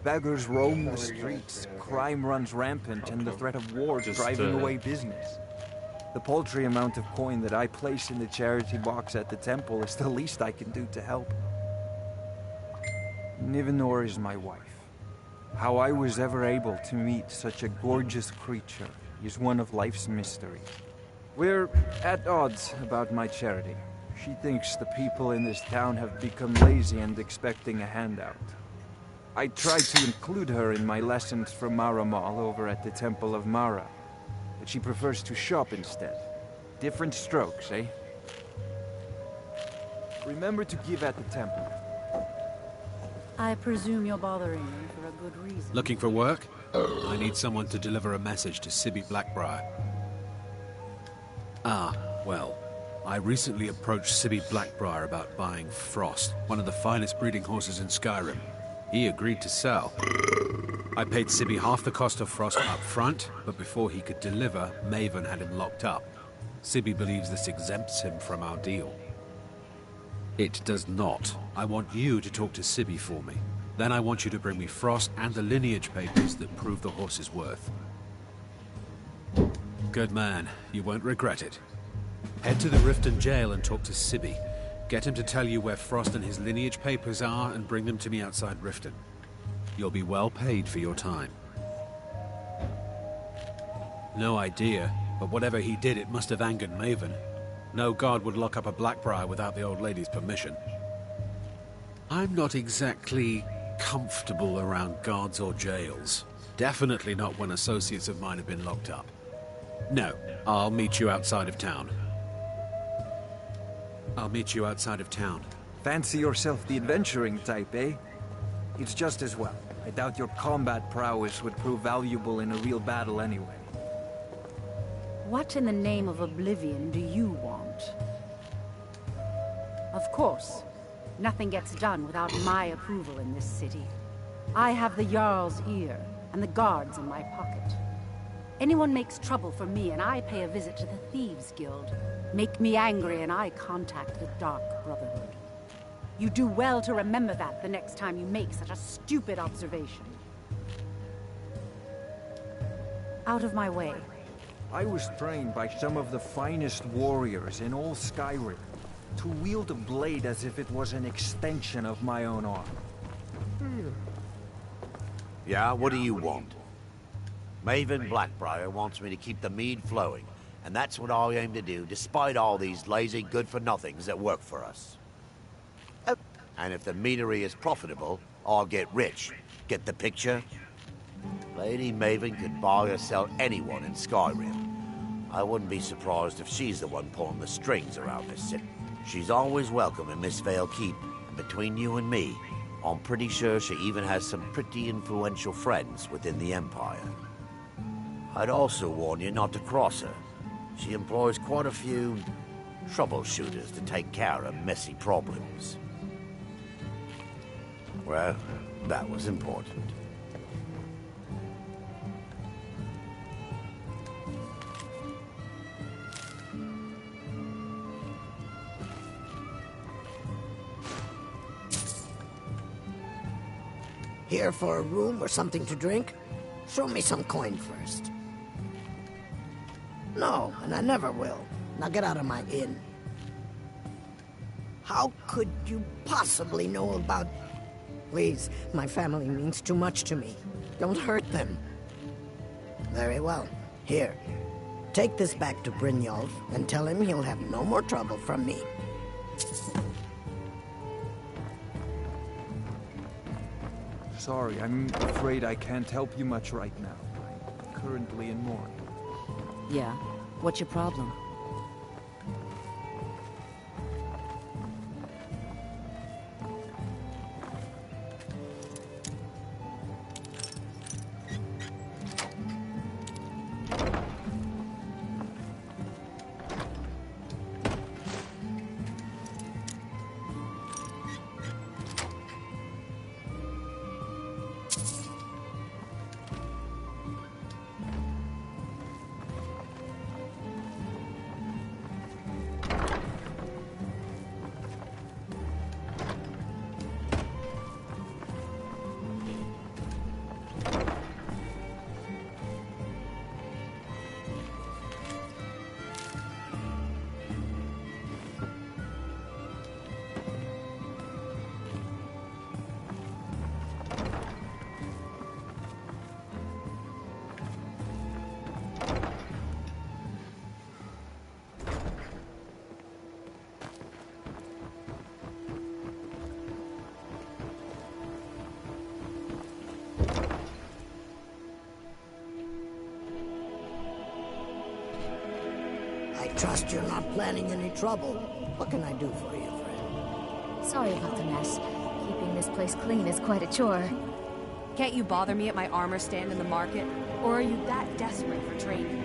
Beggars roam the streets, crime runs rampant, and the threat of war is driving away business. The paltry amount of coin that I place in the charity box at the temple is the least I can do to help. Nivenor is my wife. How I was ever able to meet such a gorgeous creature is one of life's mysteries. We're at odds about my charity. She thinks the people in this town have become lazy and expecting a handout. I tried to include her in my lessons from Mara Mall over at the Temple of Mara, but she prefers to shop instead. Different strokes, eh? Remember to give at the temple. I presume you're bothering me for a good reason. Looking for work? I need someone to deliver a message to Sibby Blackbriar. Ah, well, I recently approached Sibby Blackbriar about buying Frost, one of the finest breeding horses in Skyrim. He agreed to sell. I paid Sibby half the cost of Frost up front, but before he could deliver, Maven had him locked up. Sibby believes this exempts him from our deal. It does not. I want you to talk to Sibby for me. Then I want you to bring me Frost and the lineage papers that prove the horse's worth. Good man. You won't regret it. Head to the Riften jail and talk to Sibby. Get him to tell you where Frost and his lineage papers are and bring them to me outside Riften. You'll be well paid for your time. No idea, but whatever he did, it must have angered Maven. No guard would lock up a Blackbriar without the old lady's permission. I'm not exactly comfortable around guards or jails. Definitely not when associates of mine have been locked up. No, I'll meet you outside of town. Fancy yourself the adventuring type, eh? It's just as well. I doubt your combat prowess would prove valuable in a real battle anyway. What in the name of oblivion do you want? Of course, nothing gets done without my approval in this city. I have the Jarl's ear and the guards in my pocket. Anyone makes trouble for me and I pay a visit to the Thieves Guild. Make me angry and I contact the Dark Brotherhood. You do well to remember that the next time you make such a stupid observation. Out of my way. I was trained by some of the finest warriors in all Skyrim to wield a blade as if it was an extension of my own arm. Yeah, what do you want? Maven Blackbriar wants me to keep the mead flowing, and that's what I aim to do, despite all these lazy good-for-nothings that work for us. And if the meadery is profitable, I'll get rich. Get the picture? Lady Maven could buy or sell anyone in Skyrim. I wouldn't be surprised if she's the one pulling the strings around this city. She's always welcome in Mistveil Keep, and between you and me, I'm pretty sure she even has some pretty influential friends within the Empire. I'd also warn you not to cross her. She employs quite a few troubleshooters to take care of messy problems. Well, that was important. Here for a room or something to drink? Show me some coin first. No, and I never will. Now get out of my inn. How could you possibly know about... Please, my family means too much to me. Don't hurt them. Very well. Here. Take this back to Brynjolf and tell him he'll have no more trouble from me. Sorry, I'm afraid I can't help you much right now. I'm currently in mourning. Yeah? What's your problem? I trust you're not planning any trouble. What can I do for you, friend? Sorry about the mess. Keeping this place clean is quite a chore. Can't you bother me at my armor stand in the market? Or are you that desperate for training?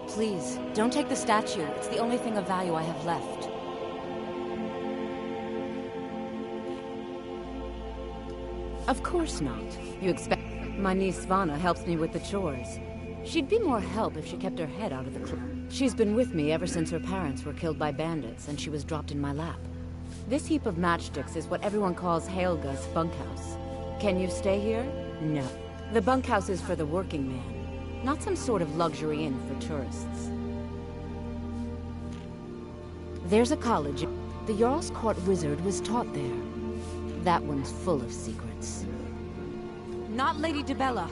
Please, don't take the statue. It's the only thing of value I have left. Of course not. You expect... My niece Svana helps me with the chores. She'd be more help if she kept her head out of the She's been with me ever since her parents were killed by bandits and she was dropped in my lap. This heap of matchsticks is what everyone calls Helga's bunkhouse. Can you stay here? No. The bunkhouse is for the working man. Not some sort of luxury inn for tourists. There's a college. The Jarl's Court wizard was taught there. That one's full of secrets. Not Lady Dibella.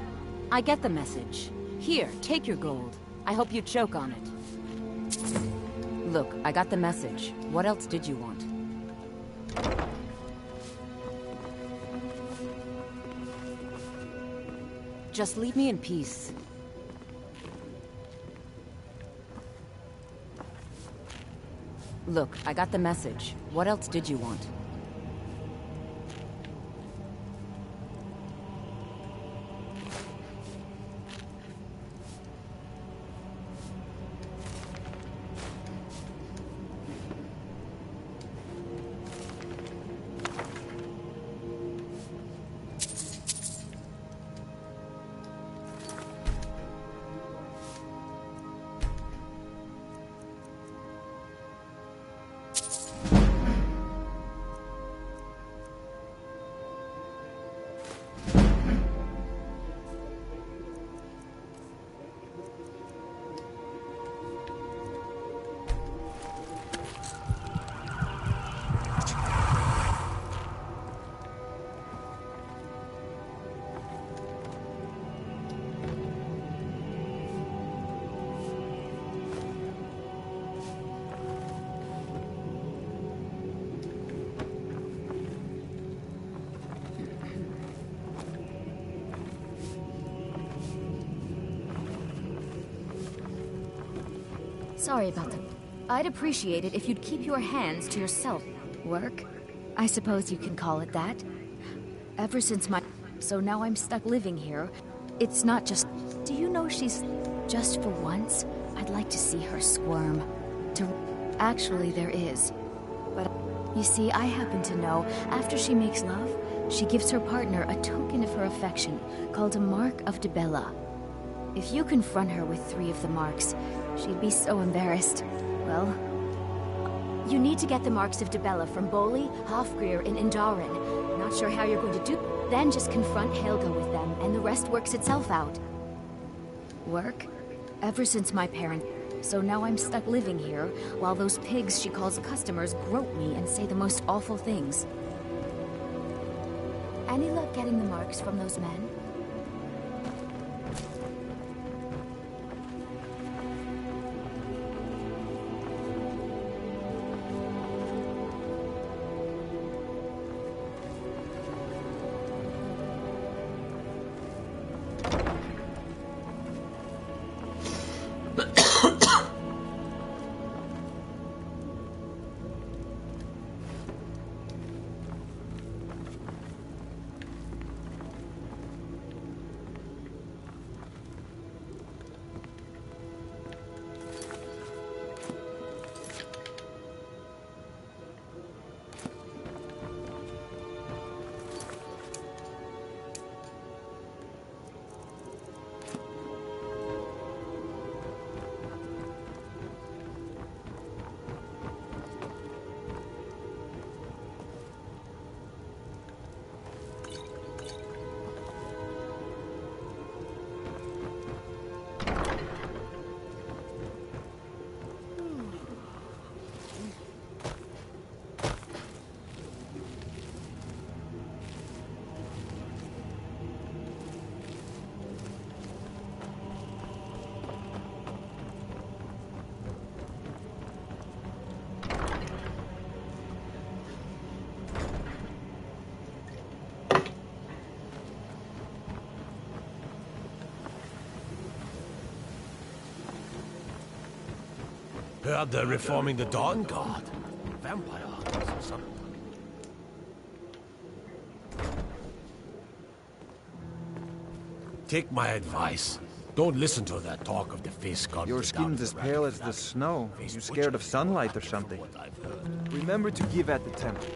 I get the message. Here, take your gold. I hope you choke on it. Look, I got the message. What else did you want? Just leave me in peace. Look, I got the message. What else did you want? Sorry about them. I'd appreciate it if you'd keep your hands to yourself. Work? I suppose you can call it that. Ever since my... So now I'm stuck living here. It's not just... Do you know she's... Just for once, I'd like to see her squirm. Actually, there is. But... You see, I happen to know, after she makes love, she gives her partner a token of her affection, called a Mark of Dibella. If you confront her with 3 of the marks, she'd be so embarrassed. Well, you need to get the marks of Dibella from Boli, Hofgrir, and Indaren. Not sure how you're going to do. Then just confront Helga with them, and the rest works itself out. Work? Ever since my parents... So now I'm stuck living here, while those pigs she calls customers grope me and say the most awful things. Any luck getting the marks from those men? Heard they're reforming the Dawn Guard. Vampire hunters or something. Take my advice. Don't listen to that talk of the face god. Your skin's as pale as the snow. You scared of sunlight or something? Remember to give at the temple.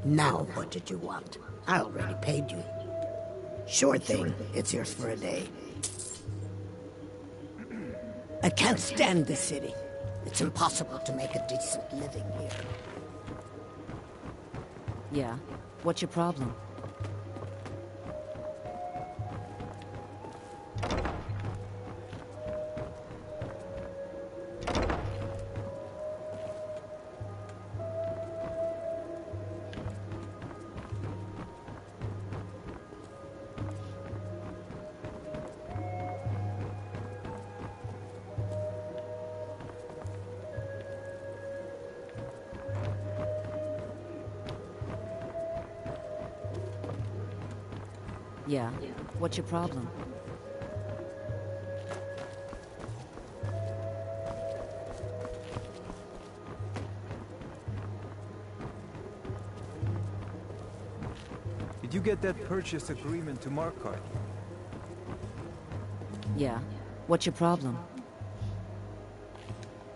Now, what did you want? I already paid you. Sure thing. It's yours for a day. I can't stand this city. It's impossible to make a decent living here. Yeah? What's your problem? Yeah? What's your problem? Did you get that purchase agreement to Markarth? Yeah? What's your problem?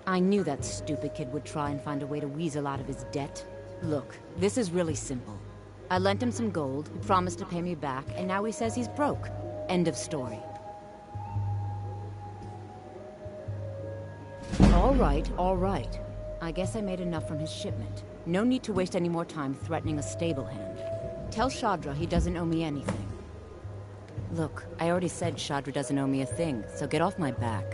I knew that stupid kid would try and find a way to weasel out of his debt. Look, this is really simple. I lent him some gold, he promised to pay me back, and now he says he's broke. End of story. All right. I guess I made enough from his shipment. No need to waste any more time threatening a stable hand. Tell Shadra he doesn't owe me anything. Look, I already said Shadra doesn't owe me a thing, so get off my back.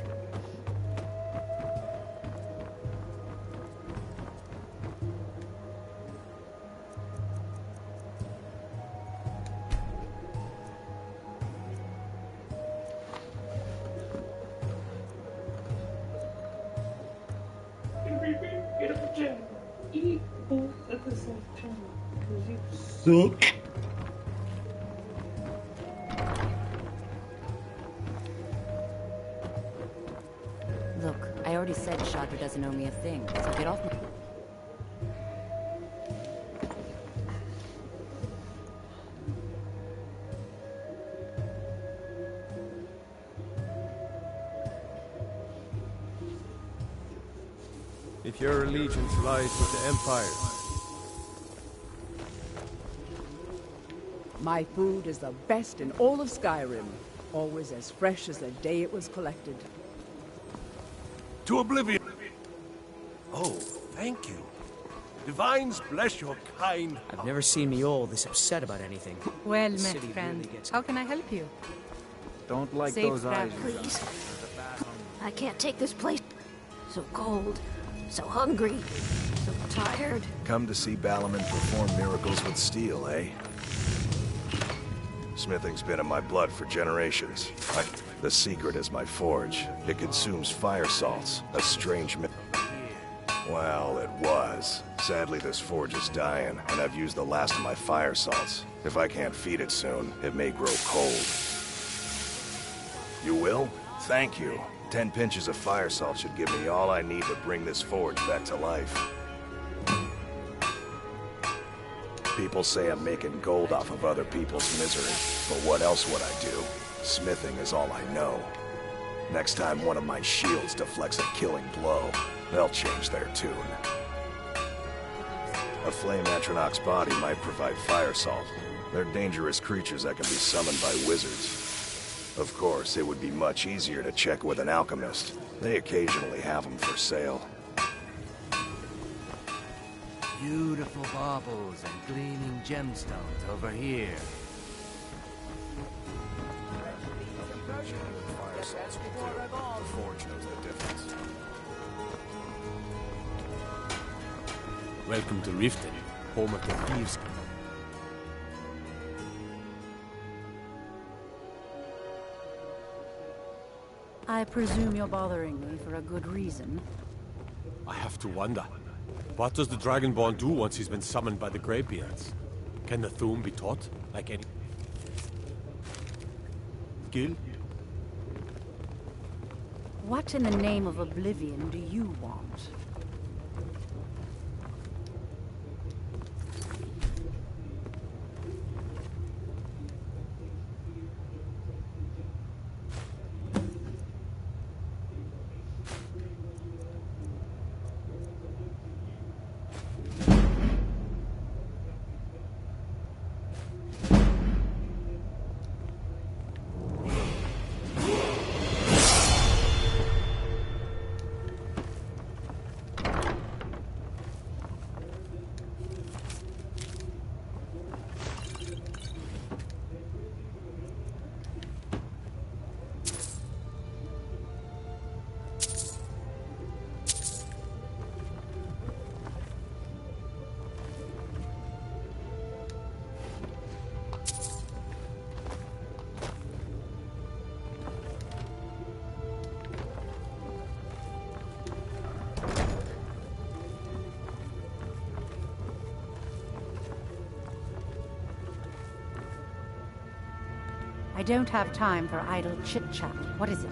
Get up the gym. Eat both at the same time. Because you suck. Look, I already said Shadra doesn't owe me a thing, so get off my... If your allegiance lies with the Empire, my food is the best in all of Skyrim. Always as fresh as the day it was collected. to oblivion. Oh, thank you. Divines bless your kind. I've never seen me all this upset about anything. Well, The my city friend, really gets- how can I help you? Don't like Safe those eyes. travel. Please. I can't take this place. So cold, so hungry, so tired. Come to see Balaman perform miracles with steel, eh? Smithing's been in my blood for generations. The secret is my forge. It consumes fire salts, a strange Well, it was. Sadly, this forge is dying, and I've used the last of my fire salts. If I can't feed it soon, it may grow cold. You will? Thank you. 10 pinches of fire salt should give me all I need to bring this forge back to life. People say I'm making gold off of other people's misery, but what else would I do? Smithing is all I know. Next time one of my shields deflects a killing blow, they'll change their tune. A flame Atronach's body might provide fire salt. They're dangerous creatures that can be summoned by wizards. Of course, it would be much easier to check with an alchemist. They occasionally have them for sale. Beautiful baubles and gleaming gemstones over here. Fire salts will do. The forge knows the difference. Welcome to Riften, home of the thieves. I presume you're bothering me for a good reason. I have to wonder. What does the Dragonborn do once he's been summoned by the Greybeards? Can the Thu'um be taught, like any... Gil? What in the name of oblivion do you want? I don't have time for idle chit-chat. What is it?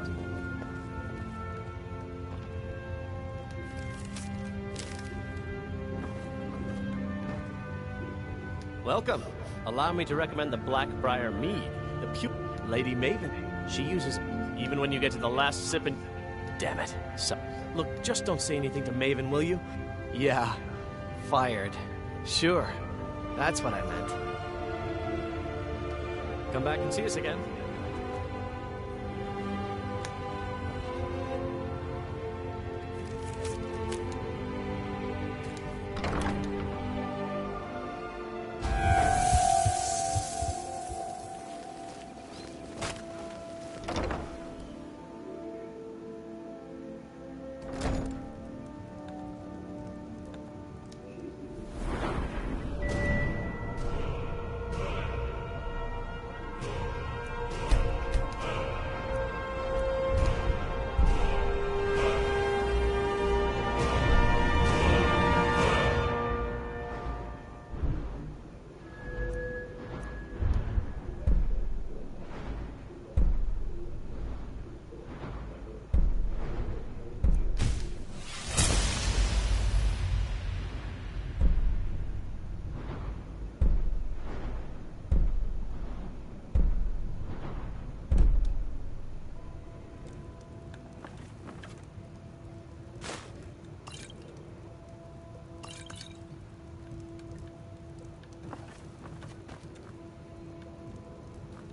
Welcome. Allow me to recommend the Blackbriar Mead, the pure Lady Maven. She uses even when you get to the last sip and... Damn it. So, look, just don't say anything to Maven, will you? Yeah. Fired. Sure. That's what I meant. Come back and see us again.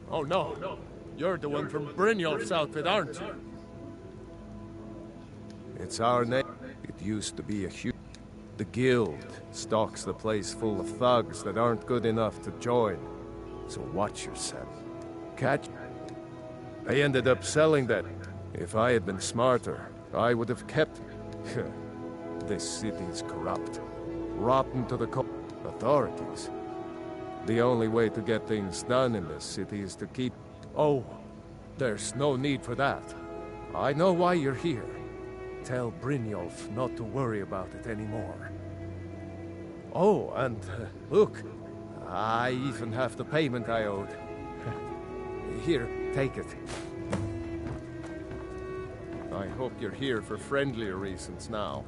Oh no, you're the one from Brynjolf's outfit, aren't you? It's our name. It used to be a huge... The guild stocks the place full of thugs that aren't good enough to join. So watch yourself. Catch... I ended up selling that. If I had been smarter, I would have kept... This city's corrupt. Rotten to the authorities. The only way to get things done in this city is to keep... Oh, there's no need for that. I know why you're here. Tell Brynjolf not to worry about it anymore. Oh, and look, I even have the payment I owed. Here, take it. I hope you're here for friendlier reasons now.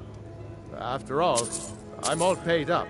After all, I'm all paid up.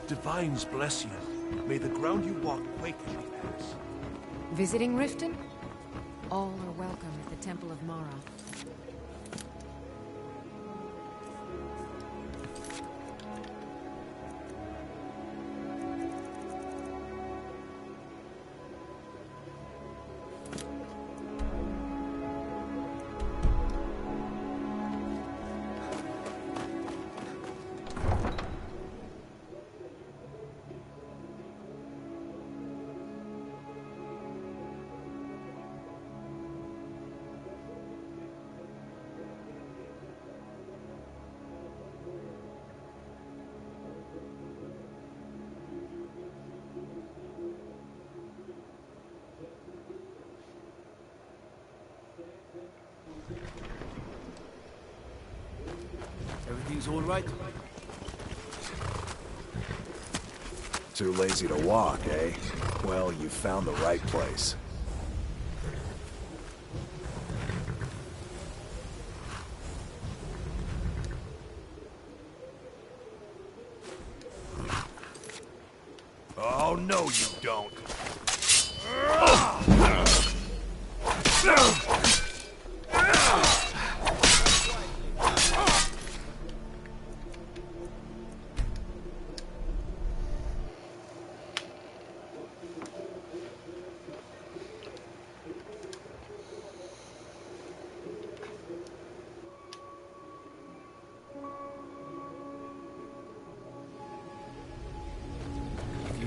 Divines bless you. May the ground you walk quake as you pass. Visiting Riften? All are welcome at the Temple of Mara. Everything's all right? Too lazy to walk, eh? Well, you found the right place. Oh, no, you don't.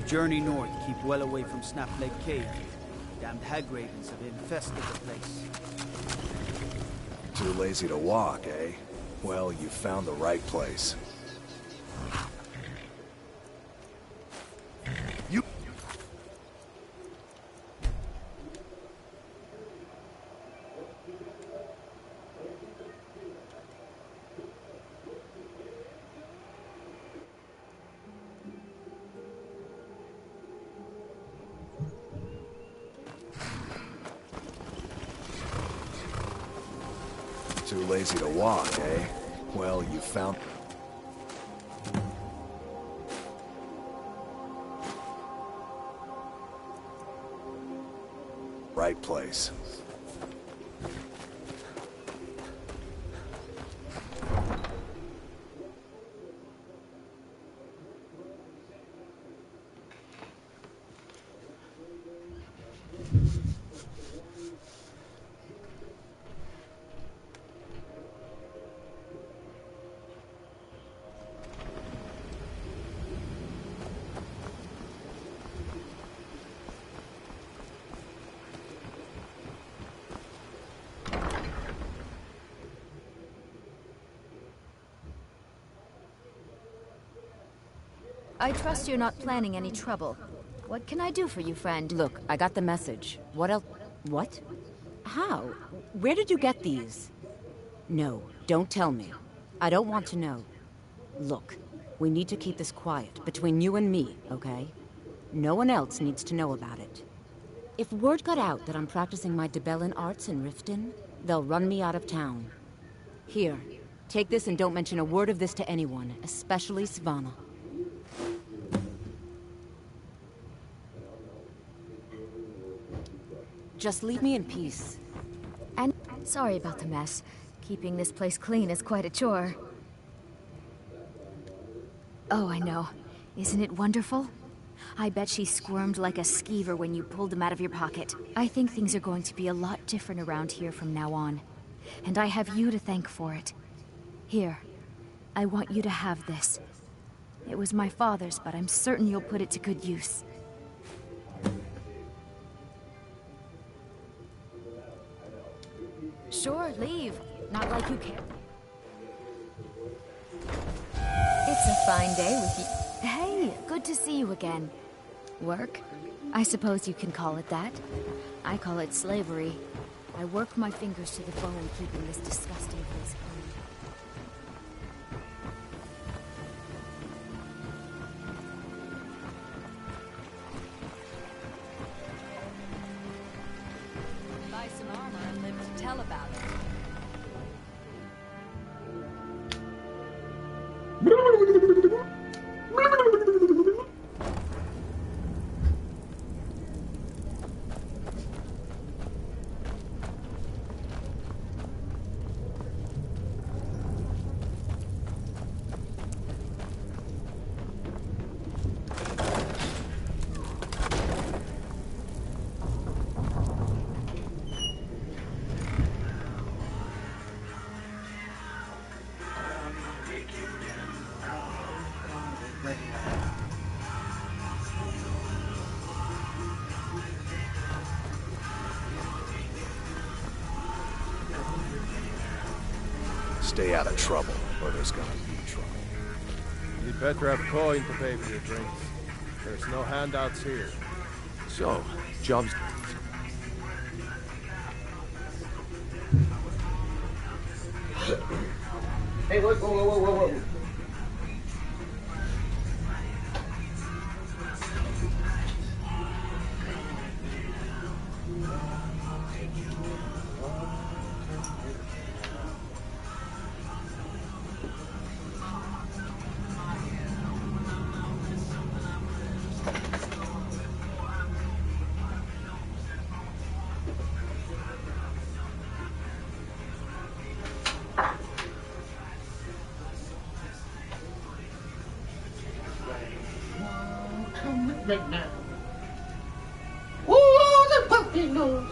Journey north, keep well away from Snapleg Cave. Damned hag ravens have infested the place. Too lazy to walk, eh? Well, you found the right place. You... Too lazy to walk, eh? Well, you found... right place. I trust you're not planning any trouble. What can I do for you, friend? Look, I got the message. What else? What? How? Where did you get these? No, don't tell me. I don't want to know. Look, we need to keep this quiet, between you and me, okay? No one else needs to know about it. If word got out that I'm practicing my Debellan arts in Riften, they'll run me out of town. Here, take this and don't mention a word of this to anyone, especially Svanna. Just leave me in peace. And sorry about the mess. Keeping this place clean is quite a chore. Oh, I know. Isn't it wonderful? I bet she squirmed like a skeever when you pulled them out of your pocket. I think things are going to be a lot different around here from now on. And I have you to thank for it. Here, I want you to have this. It was my father's, but I'm certain you'll put it to good use. Sure, leave. Not like you care. It's a fine day with you. Hey, good to see you again. Work? I suppose you can call it that. I call it slavery. I work my fingers to the bone keeping this disgusting place clean. Buy some armor and live to tell about it. Stay out of trouble, or there's gonna be trouble. You'd better have coin to pay for your drinks. There's no handouts here. So, job's... Hey, whoa. Right now. Woo, the puppy nose.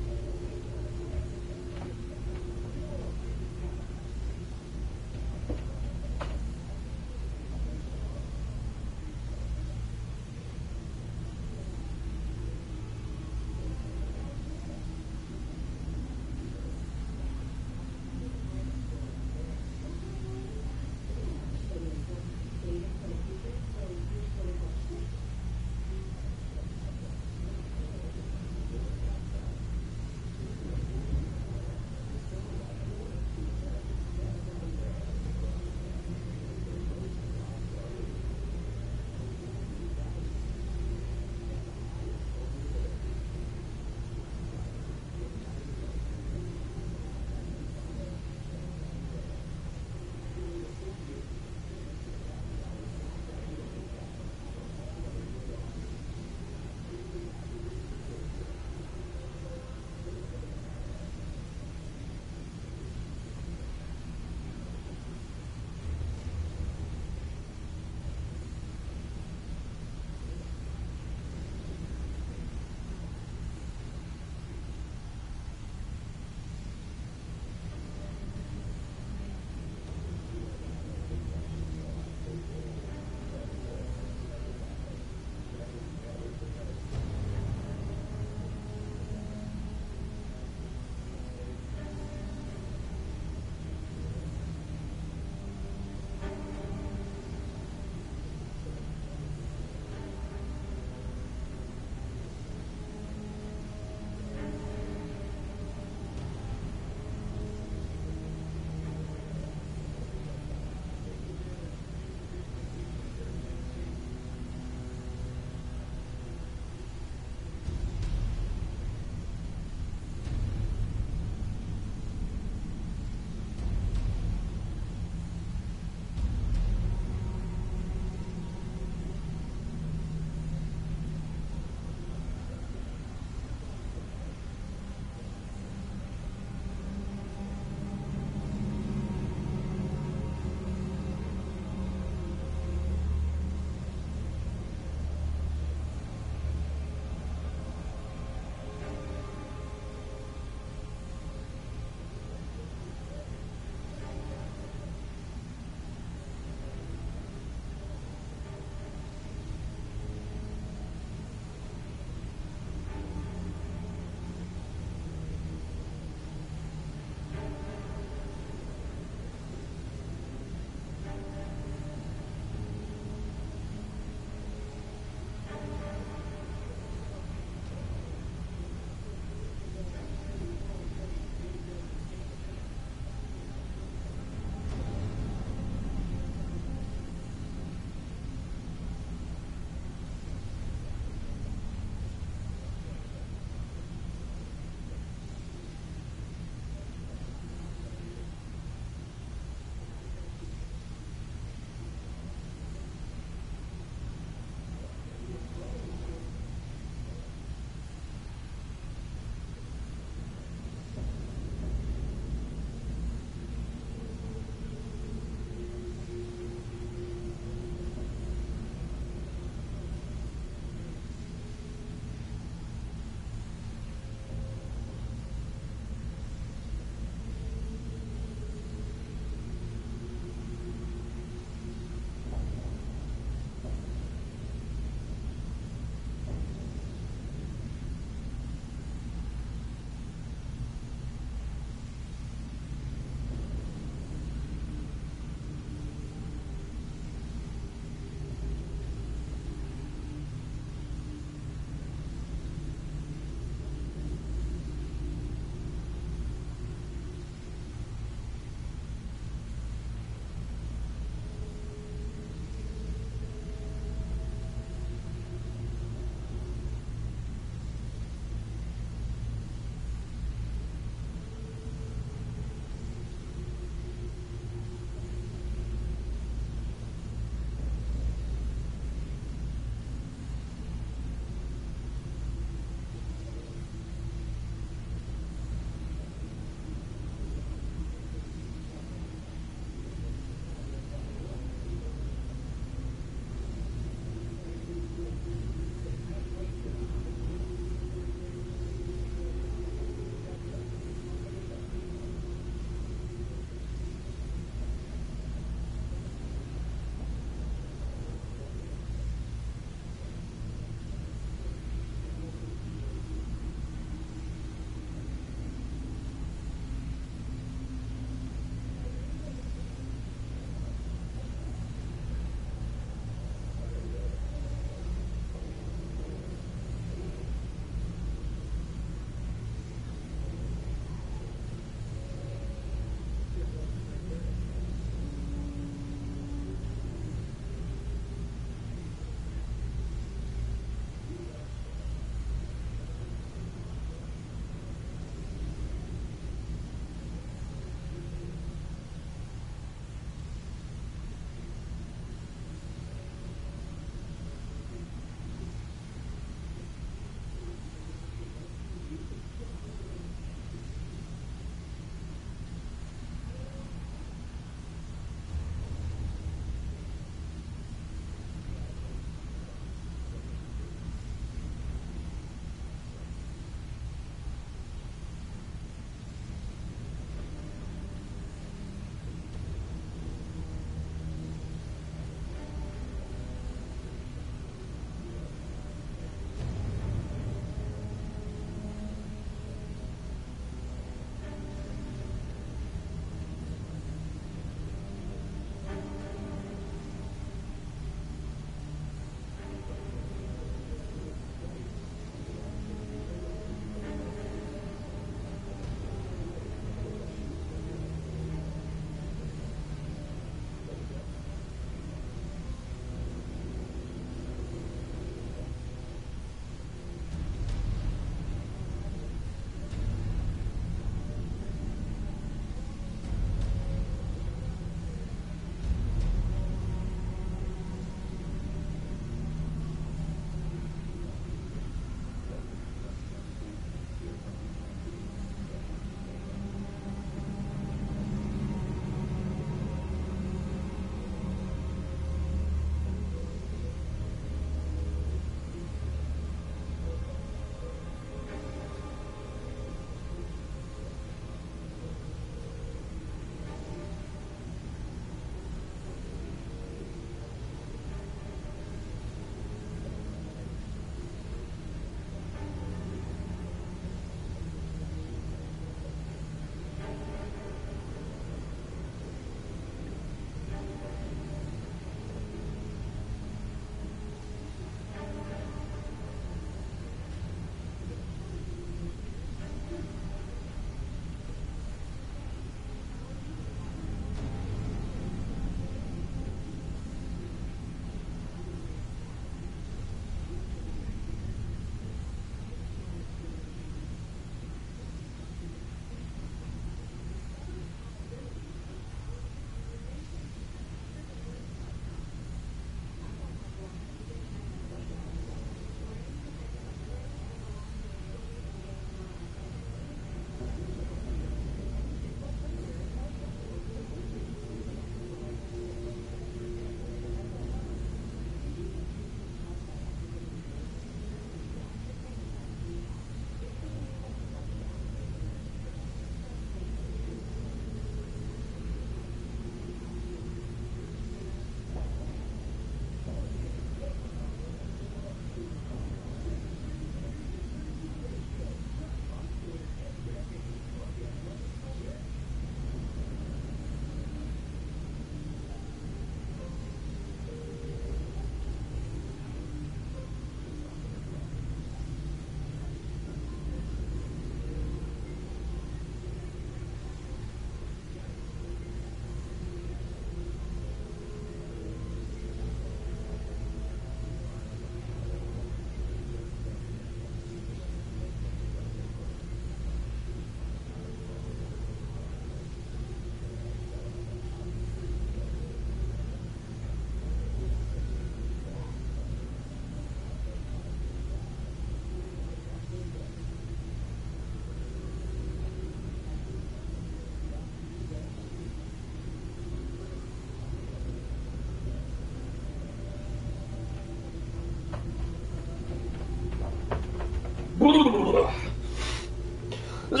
And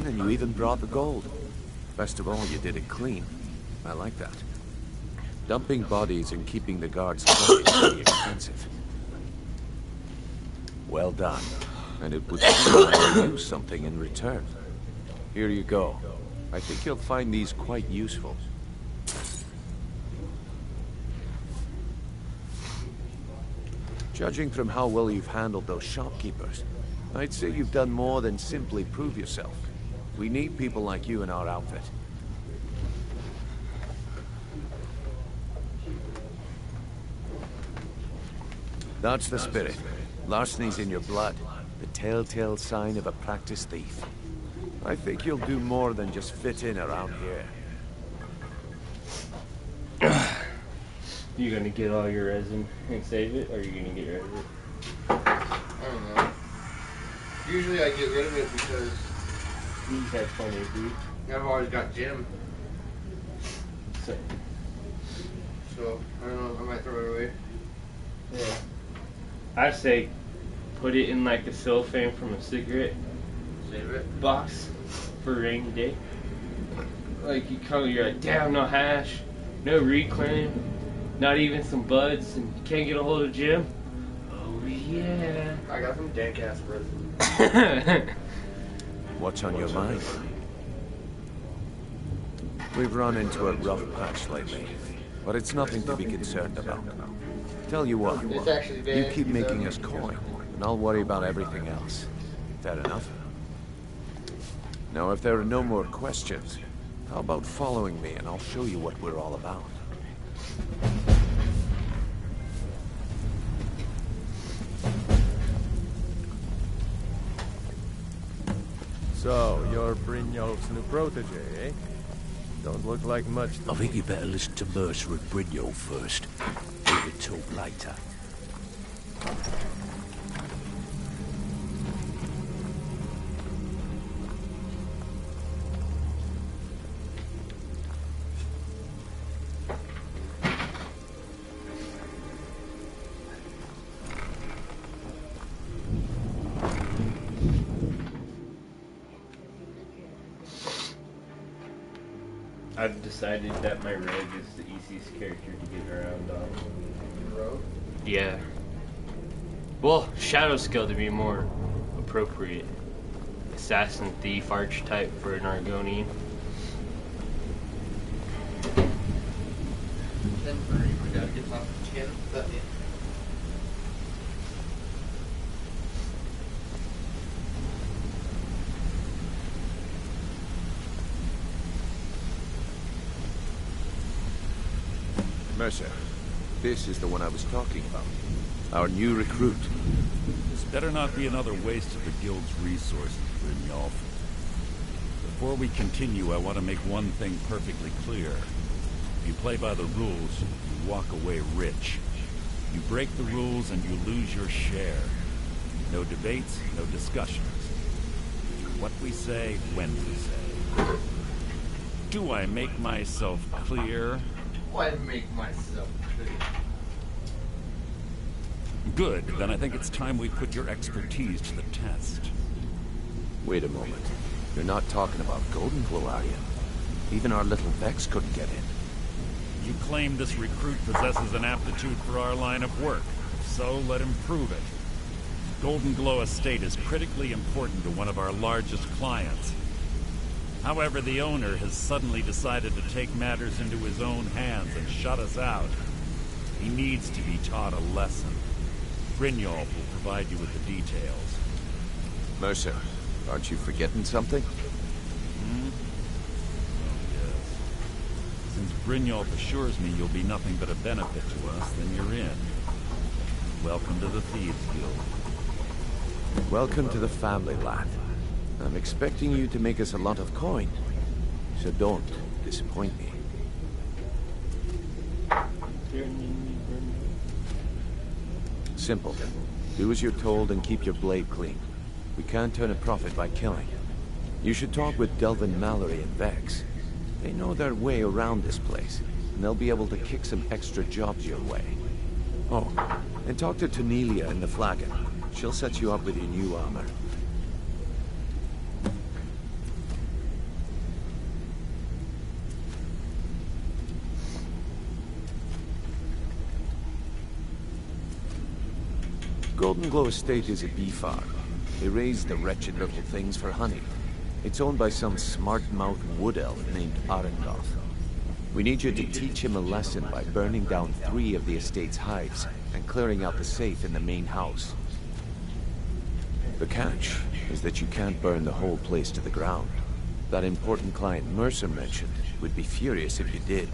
then you even brought the gold. Best of all, you did it clean. I like that. Dumping bodies and keeping the guards quiet is pretty expensive. Well done. And it would seem I could use something in return. Here you go. I think you'll find these quite useful. Judging from how well you've handled those shopkeepers, I'd say you've done more than simply prove yourself. We need people like you in our outfit. That's the spirit. Larceny's in your blood. The telltale sign of a practiced thief. I think you'll do more than just fit in around here. You gonna get all your resin and save it, or are you gonna get rid of it? I don't know. Usually I get rid of it because you have plenty of food. I've always got Jim. So I don't know, I might throw it away. Yeah. I say put it in like a cellophane from a cigarette box for a rainy day. Like you're like, damn, no hash, no reclaim, not even some buds, and you can't get a hold of Jim. Oh yeah. I got some dank ass resin. What's on your mind? We've run into a rough patch lately, but it's nothing to be concerned about. Tell you what, you keep making us coin, and I'll worry about everything else. Fair enough? Now, if there are no more questions, how about following me and I'll show you what we're all about. So, you're Brynjolf's new protege, eh? Don't look like much. I think you better listen to Mercer and Brynjolf first. We can talk later. I've decided that my rogue is the easiest character to get around on. Rogue? Yeah. Well, Shadow Skill to be more appropriate. Assassin Thief archetype for an Argonian. Then we gotta get off the chin. Is that it? Mercer, this is the one I was talking about. Our new recruit. This better not be another waste of the Guild's resources, Brynjolf. Before we continue, I want to make one thing perfectly clear. If you play by the rules, you walk away rich. You break the rules and you lose your share. No debates, no discussions. What we say, when we say. Do I make myself clear? Why make myself clear? Good, then I think it's time we put your expertise to the test. Wait a moment. You're not talking about Golden Glow, are you? Even our little Vex couldn't get in. You claim this recruit possesses an aptitude for our line of work. So let him prove it. Golden Glow Estate is critically important to one of our largest clients. However, the owner has suddenly decided to take matters into his own hands and shut us out. He needs to be taught a lesson. Brynjolf will provide you with the details. Mercer, aren't you forgetting something? Hmm? Oh, yes. Since Brynjolf assures me you'll be nothing but a benefit to us, then you're in. Welcome to the Thieves Guild. Welcome to the family, lad. I'm expecting you to make us a lot of coin. So don't disappoint me. Simple. Do as you're told and keep your blade clean. We can't turn a profit by killing. You should talk with Delvin Mallory and Vex. They know their way around this place, and they'll be able to kick some extra jobs your way. Oh, And talk to Tanelia in the flagon. She'll set you up with your new armor. Golden Glow Estate is a bee farm. They raise the wretched little things for honey. It's owned by some smart-mouthed wood elf named Arengoth. We need you to teach him a lesson by burning down 3 of the estate's hives and clearing out the safe in the main house. The catch is that you can't burn the whole place to the ground. That important client Mercer mentioned would be furious if you did.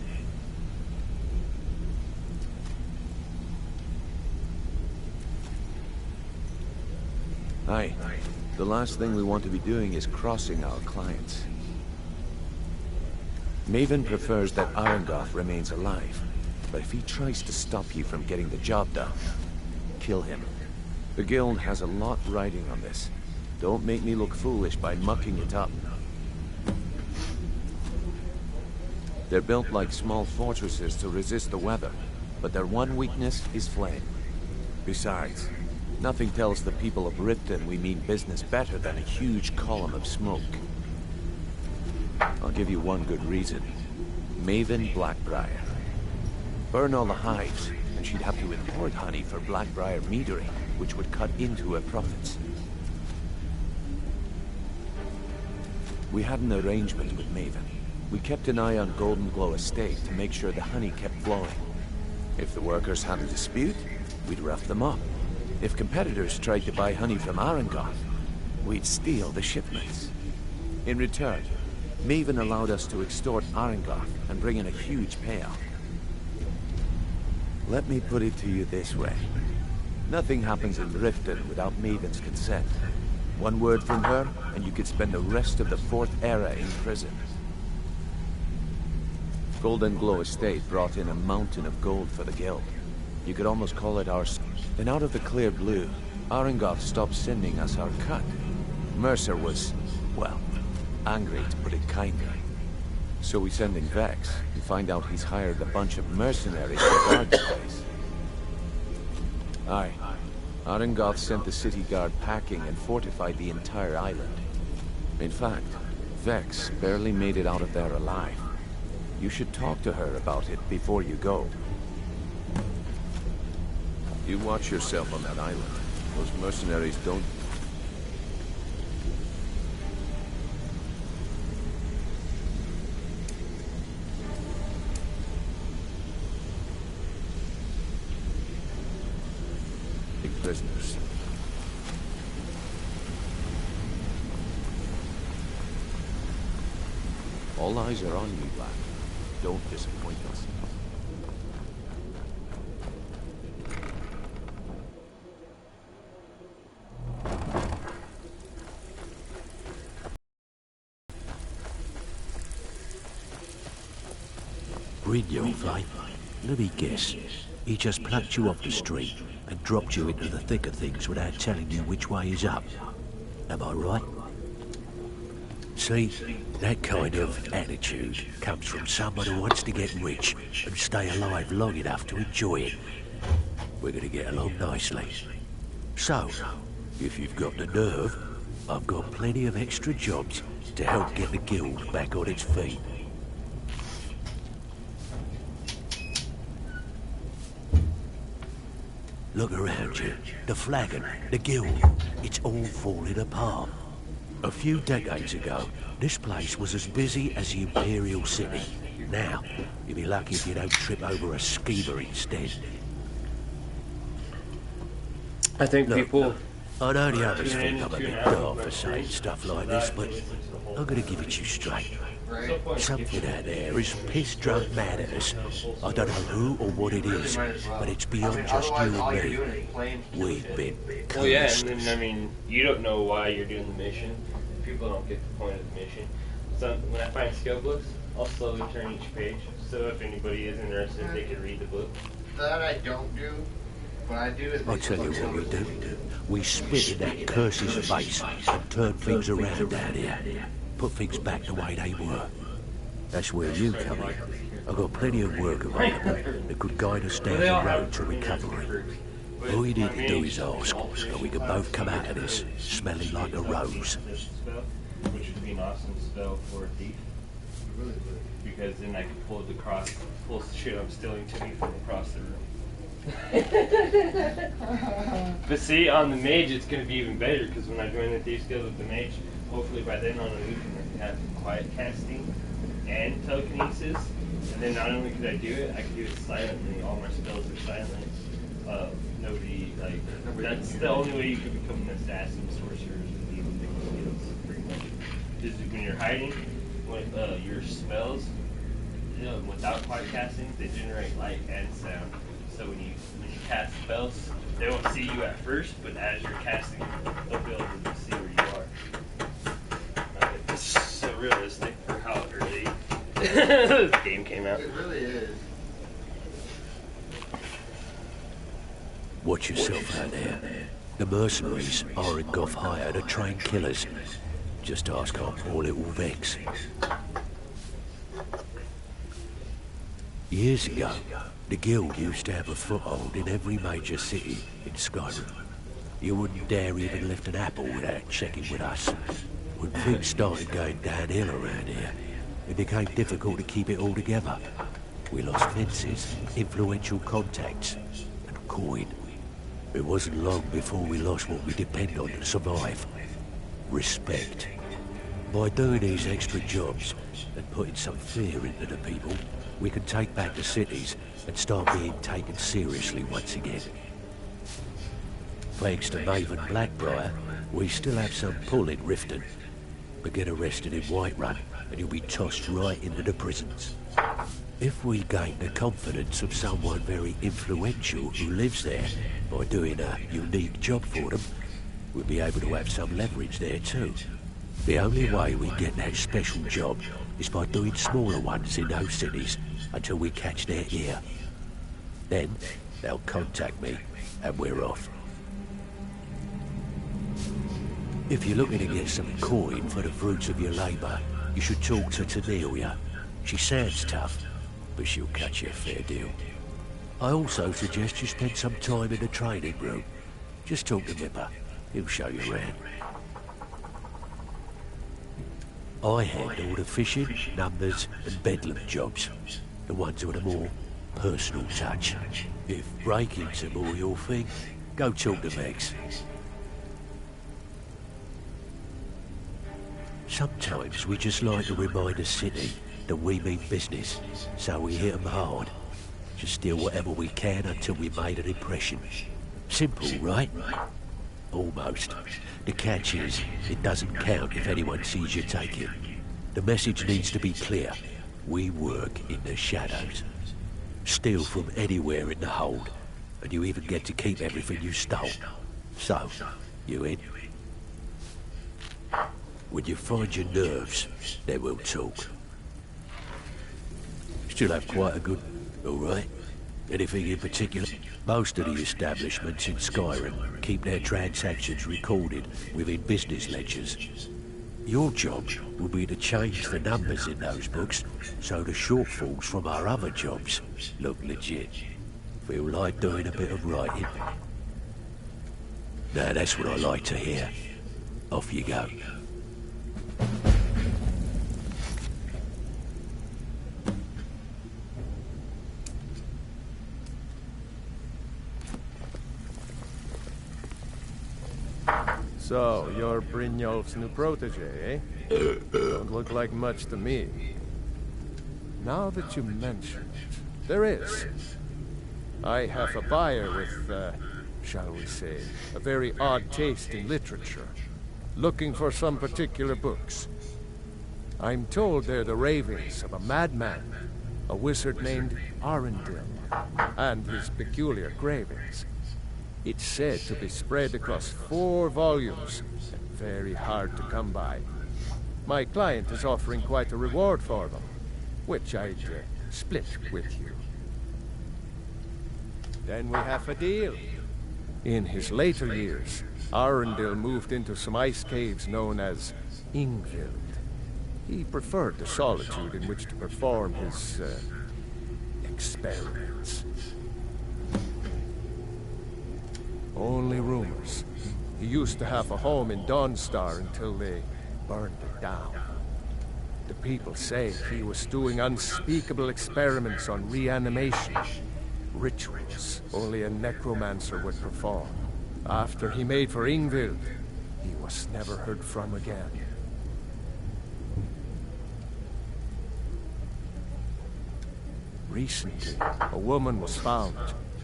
Aye. The last thing we want to be doing is crossing our clients. Maven prefers that Arengoth remains alive, but if he tries to stop you from getting the job done, kill him. The guild has a lot riding on this. Don't make me look foolish by mucking it up. They're built like small fortresses to resist the weather, but their one weakness is flame. Besides, nothing tells the people of Riften we mean business better than a huge column of smoke. I'll give you one good reason. Maven Blackbriar. Burn all the hives, and she'd have to import honey for Blackbriar metering, which would cut into her profits. We had an arrangement with Maven. We kept an eye on Golden Glow Estate to make sure the honey kept flowing. If the workers had a dispute, we'd rough them up. If competitors tried to buy honey from Arengoth, we'd steal the shipments. In return, Maven allowed us to extort Arengoth and bring in a huge payout. Let me put it to you this way. Nothing happens in Riften without Maven's consent. One word from her, and you could spend the rest of the 4th era in prison. Golden Glow Estate brought in a mountain of gold for the guild. You could almost call it our... And out of the clear blue, Arengoth stopped sending us our cut. Mercer was, well, angry to put it kindly. So we send in Vex and find out he's hired a bunch of mercenaries to guard the place. Aye. Arengoth sent the city guard packing and fortified the entire island. In fact, Vex barely made it out of there alive. You should talk to her about it before you go. You watch yourself on that island. Those mercenaries don't... Big prisoners. All eyes are on you, Black. Don't disappoint us. Brynjolf, eh? Let me guess. He just plucked you off the street and dropped you into the thick of things without telling you which way is up. Am I right? See, that kind of attitude comes from someone who wants to get rich and stay alive long enough to enjoy it. We're gonna get along nicely. So, if you've got the nerve, I've got plenty of extra jobs to help get the guild back on its feet. Look around you. The flagon, the guild, it's all falling apart. A few decades ago, this place was as busy as the Imperial City. Now, you'll be lucky if you don't trip over a schemer instead. I think Look, people... I know the others think I'm a bit daft for saying stuff like this, but I'm gonna give it you straight. Something out there is piss-drunk mad at us. I don't know who or what it is, but it's beyond just you and me. We've been cursed. Well, yeah, and then, I mean, you don't know why you're doing the mission. People don't get the point of the mission. So when I find skill books, I'll slowly turn each page, so if anybody is interested, they can read the book. That I don't do. What I do is... I'll tell you what we do. We spit in that curse's face and turn things around down here. Put things back the way they were. That's where you come in. I've got plenty of work available that could guide us down the road to recovery. All you need to do is ask, and we can both come out of this smelling like a rose. Which would be an awesome spell for a thief. Because then I can pull the shit I'm stealing to me from across the room. But see, on the mage, it's going to be even better, because when I join the Thieves Guild with the mage, hopefully by then on a week, I can have quiet casting and telekinesis. And then not only could I do it, I could do it silently. All my spells are silent. Nobody, like, that's the only way you can become an assassin, sorcerers, and even big skills, pretty much. Is when you're hiding, with your spells, without quiet casting, they generate light and sound. So when you cast spells, they won't see you at first, but as you're casting, they'll be able to see where you are. It's so realistic for how early this game came out. It really is. Watch yourself out there. The mercenaries are in Goth hire to train killers. Just ask our poor little Vex. Years ago, the guild used to have a foothold in every major city in Skyrim. You wouldn't dare even lift an apple without checking with us. When things started going downhill around here, it became difficult to keep it all together. We lost fences, influential contacts, and coin. It wasn't long before we lost what we depend on to survive. Respect. By doing these extra jobs and putting some fear into the people, we can take back the cities and start being taken seriously once again. Thanks to Maven Blackbriar, we still have some pull in Riften. But get arrested in Whiterun and you'll be tossed right into the prisons. If we gain the confidence of someone very influential who lives there by doing a unique job for them, we'll be able to have some leverage there too. The only way we get that special job is by doing smaller ones in those cities until we catch their ear. Then they'll contact me and we're off. If you're looking to get some coin for the fruits of your labour, you should talk to Tanelia. She sounds tough, but she'll cut you a fair deal. I also suggest you spend some time in the training room. Just talk to Nipper. He'll show you around. I handle the fishing, numbers, and bedlam jobs. The ones with a more personal touch. If breaking's more your thing, go talk to Vex. Sometimes we just like to remind the city that we mean business, so we hit them hard. Just steal whatever we can until we made an impression. Simple, right? Almost. The catch is, it doesn't count if anyone sees you take it. The message needs to be clear. We work in the shadows. Steal from anywhere in the hold, and you even get to keep everything you stole. So, you in? When you find your nerves, then we'll talk. Still have quite a good... Alright? Anything in particular? Most of the establishments in Skyrim keep their transactions recorded within business ledgers. Your job will be to change the numbers in those books so the shortfalls from our other jobs look legit. Feel like doing a bit of writing? Now that's what I like to hear. Off you go. So, you're Brynjolf's new protege, eh? Don't look like much to me. Now that you mention it, there is. I have a buyer with, shall we say, a very odd taste in literature, looking for some particular books. I'm told they're the ravings of a madman, a wizard named Arundel, and his peculiar cravings. It's said to be spread across 4 volumes, and very hard to come by. My client is offering quite a reward for them, which I'd split with you. Then we have a deal. In his later years, Arundel moved into some ice caves known as Ingvild. He preferred the solitude in which to perform his, experiments. Only rumors. He used to have a home in Dawnstar until they burned it down. The people say he was doing unspeakable experiments on reanimation. Rituals only a necromancer would perform. After he made for Ingvild, he was never heard from again. Recently, a woman was found,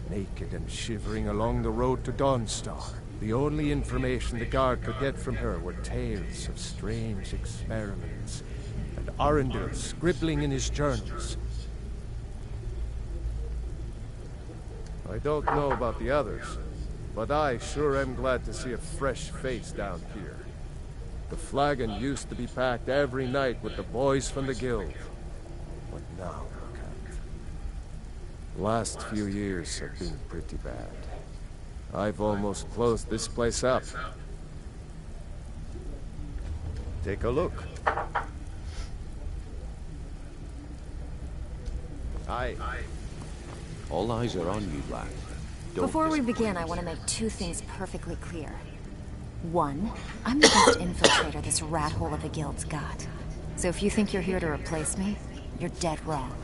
naked and shivering along the road to Dawnstar. The only information the guard could get from her were tales of strange experiments, and Arundel scribbling in his journals. I don't know about the others, but I sure am glad to see a fresh face down here. The flagon used to be packed every night with the boys from the guild, but now we can't. Last few years have been pretty bad. I've almost closed this place up. Take a look. Aye. All eyes are on you, Black. Before we begin, I want to make two things perfectly clear. One, I'm the best infiltrator this rat hole of a guild's got. So if you think you're here to replace me, you're dead wrong.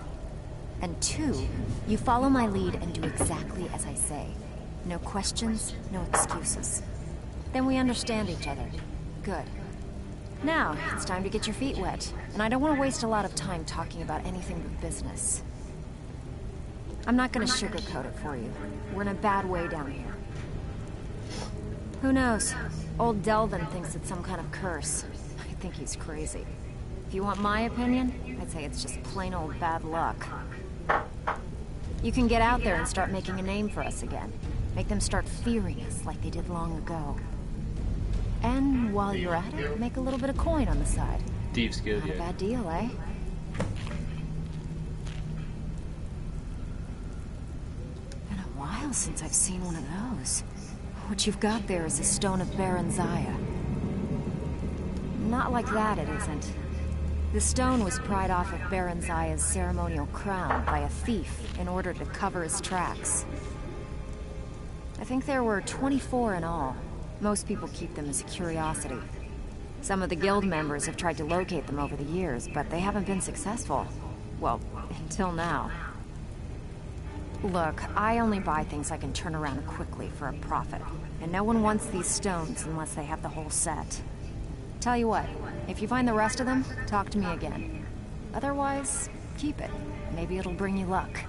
And two, you follow my lead and do exactly as I say. No questions, no excuses. Then we understand each other. Good. Now, it's time to get your feet wet. And I don't want to waste a lot of time talking about anything but business. I'm not gonna sugarcoat it for you. We're in a bad way down here. Who knows? Old Delvin thinks it's some kind of curse. I think he's crazy. If you want my opinion, I'd say it's just plain old bad luck. You can get out there and start making a name for us again. Make them start fearing us like they did long ago. And while you're at it, make a little bit of coin on the side. Thieves Guild, Not a bad deal, eh? Been a while since I've seen one of those. What you've got there is a stone of Baron Zaya. Not like that, it isn't. The stone was pried off of Baron Zaya's ceremonial crown by a thief in order to cover his tracks. I think there were 24 in all. Most people keep them as a curiosity. Some of the guild members have tried to locate them over the years, but they haven't been successful. Well, until now. Look, I only buy things I can turn around quickly for a profit. And no one wants these stones unless they have the whole set. Tell you what, if you find the rest of them, talk to me again. Otherwise, keep it. Maybe it'll bring you luck.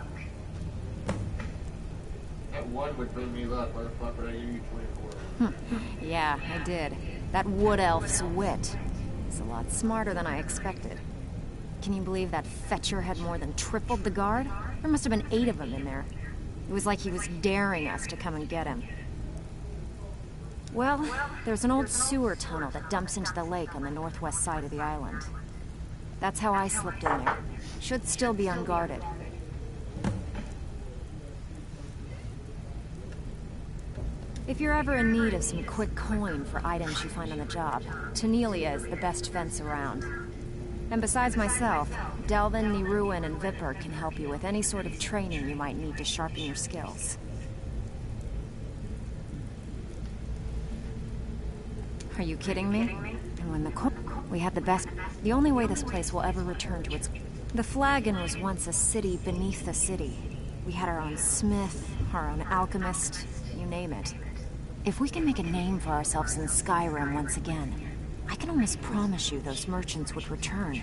That one would bring me luck. Why the fuck would I give you 24? Yeah, I did. That wood elf's wit. He's a lot smarter than I expected. Can you believe that fetcher had more than tripled the guard? There must have been 8 of them in there. It was like he was daring us to come and get him. Well, there's an old sewer tunnel that dumps into the lake on the northwest side of the island. That's how I slipped in there. Should still be unguarded. If you're ever in need of some quick coin for items you find on the job, Tanelia is the best fence around. And besides myself, Delvin, Niruin, and Vipper can help you with any sort of training you might need to sharpen your skills. Are you kidding me? And when we had the best... The only way this place will ever return to its... The Flagon was once a city beneath the city. We had our own smith, our own alchemist, you name it. If we can make a name for ourselves in Skyrim once again, I can almost promise you those merchants would return.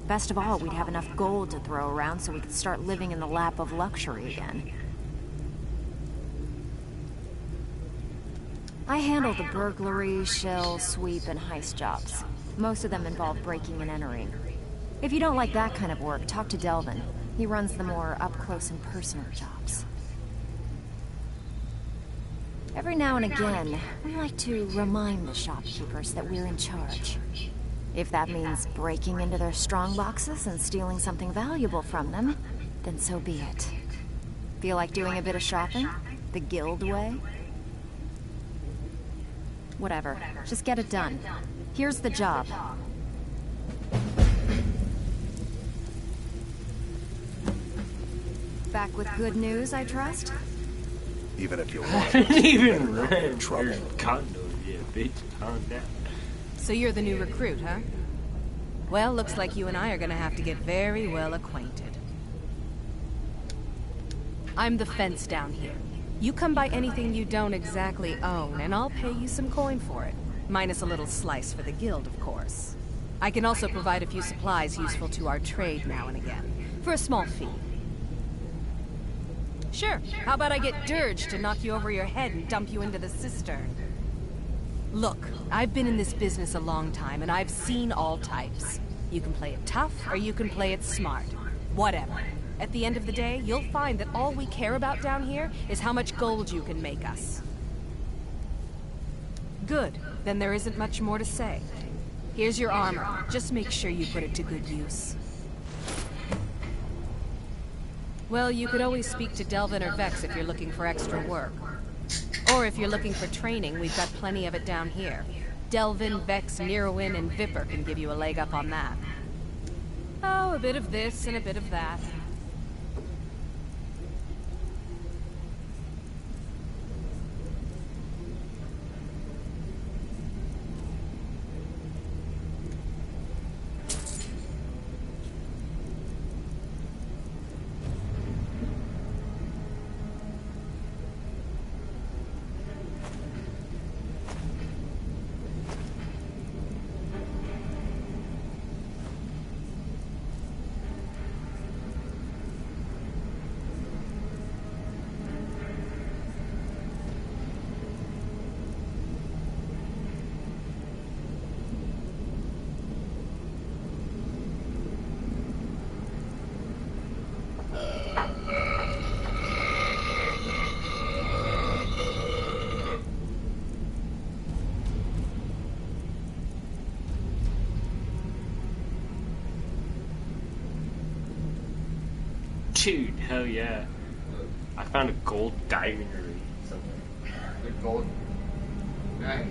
Best of all, we'd have enough gold to throw around so we could start living in the lap of luxury again. I handle the burglary, shell, sweep, and heist jobs. Most of them involve breaking and entering. If you don't like that kind of work, talk to Delvin. He runs the more up-close and personal jobs. Every now and again, we like to remind the shopkeepers that we're in charge. If that means breaking into their strong boxes and stealing something valuable from them, then so be it. Feel like doing a bit of shopping? The guild way? Whatever. Just get it done. Here's the job. Back with good news, I trust? Even if you're I haven't even run ran trouble. condos yet, bitch. Calm down. So you're the new recruit, huh? Well, looks like you and I are gonna have to get very well acquainted. I'm the fence down here. You come by anything you don't exactly own, and I'll pay you some coin for it. Minus a little slice for the guild, of course. I can also provide a few supplies useful to our trade now and again, for a small fee. Sure, how about I get Dirge to knock you over your head and dump you into the cistern? Look, I've been in this business a long time, and I've seen all types. You can play it tough, or you can play it smart. Whatever. At the end of the day, you'll find that all we care about down here is how much gold you can make us. Good. Then there isn't much more to say. Here's your armor. Just make sure you put it to good use. Well, you could always speak to Delvin or Vex if you're looking for extra work. Or if you're looking for training, we've got plenty of it down here. Delvin, Vex, Neroin, and Viper can give you a leg up on that. Oh, a bit of this and a bit of that. Dude, hell yeah. I found a gold diamond or something. The gold. Nice.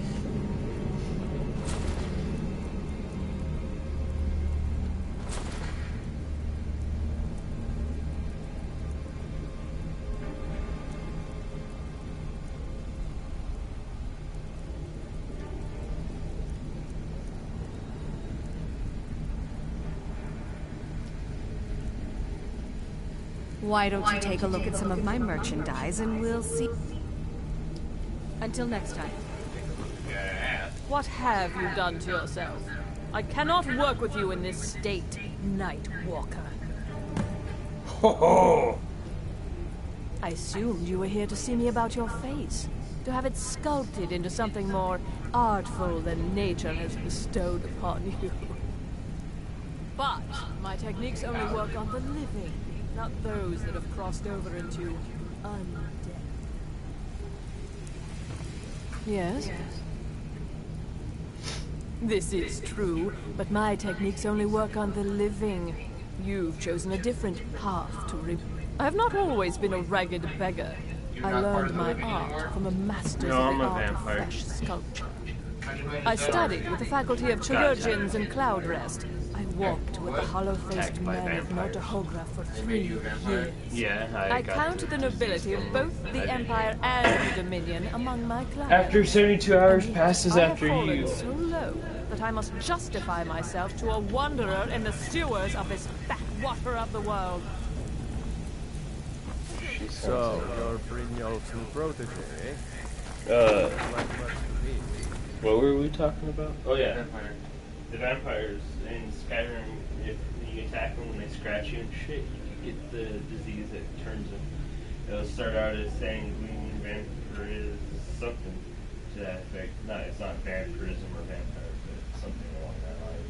Why don't you take a look at some of my merchandise and we'll see... Until next time. What have you done to yourself? I cannot work with you in this state, Night Walker. Ho ho! I assumed you were here to see me about your face, to have it sculpted into something more artful than nature has bestowed upon you. But my techniques only work on the living, not those that have crossed over into undead. Yes? This is true, but my techniques only work on the living. You've chosen a different path to I have not always been a ragged beggar. I learned my art from the masters of the art of flesh sculpture. I studied with the faculty of Chirurgeons and Cloud Rest. I walked with the hollow-faced men of Notahogra for 3 years. Yeah, I counted the nobility of both the Empire and the Dominion among my clients. After 72 hours passes after I have fallen you. so low that I must justify myself to a wanderer in the sewers of this backwater of the world. So, you're Brynjolf's new protege, eh? What were we talking about? Oh yeah, the vampires in Skyrim. If you attack them and they scratch you and shit, you get the disease that turns them. It'll start out as saying vampirism, something to that effect. No, it's not vampirism or vampires, but something along that line.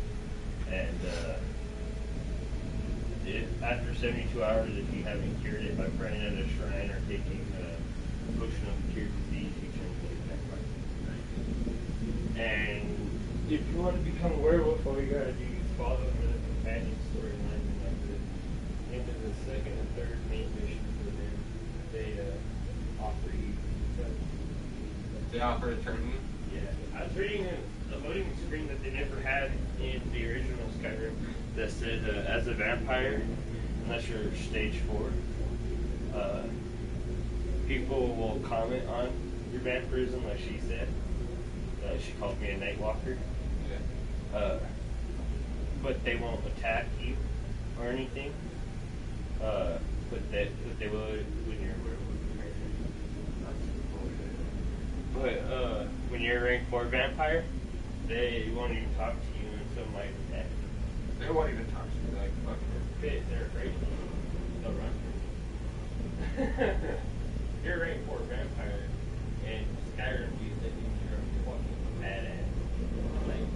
And if after 72 hours, if you haven't cured it by praying at a shrine or taking a potion of cure disease, you can get vampire. And if you want to become a werewolf, all you gotta do is follow them in a companion storyline, and at the end of the second and third main mission for them, they offer you. They offer to turn you? Yeah. I was reading a loading screen that they never had in the original Skyrim that said, as a vampire, unless you're stage 4, people will comment on your vampirism, like she said. She called me a night walker. But they won't attack you or anything. But they would when you're a werewolf. But when you're a rank 4 vampire, they won't even talk to you until my attack. They won't even talk to you, like, fuck it. They're afraid. They'll run. You're a rank 4 vampire, and Skyrim means that you're a fucking badass. Like,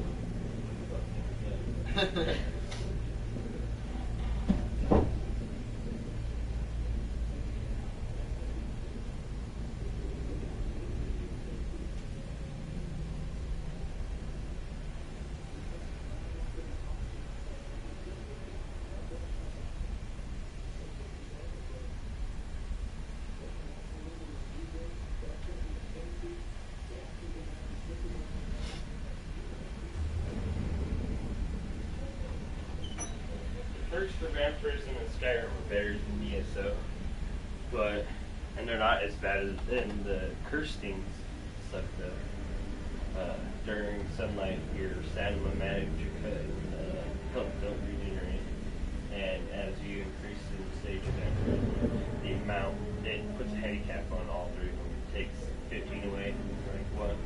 perks for vampirism and Skyrim are better than ESO, and they're not as bad as the curse stings suck though. During sunlight, your stamina health don't regenerate, and as you increase in the stage of vampirism, the amount it puts a handicap on all 3 of them. It takes 15 away from rank 1,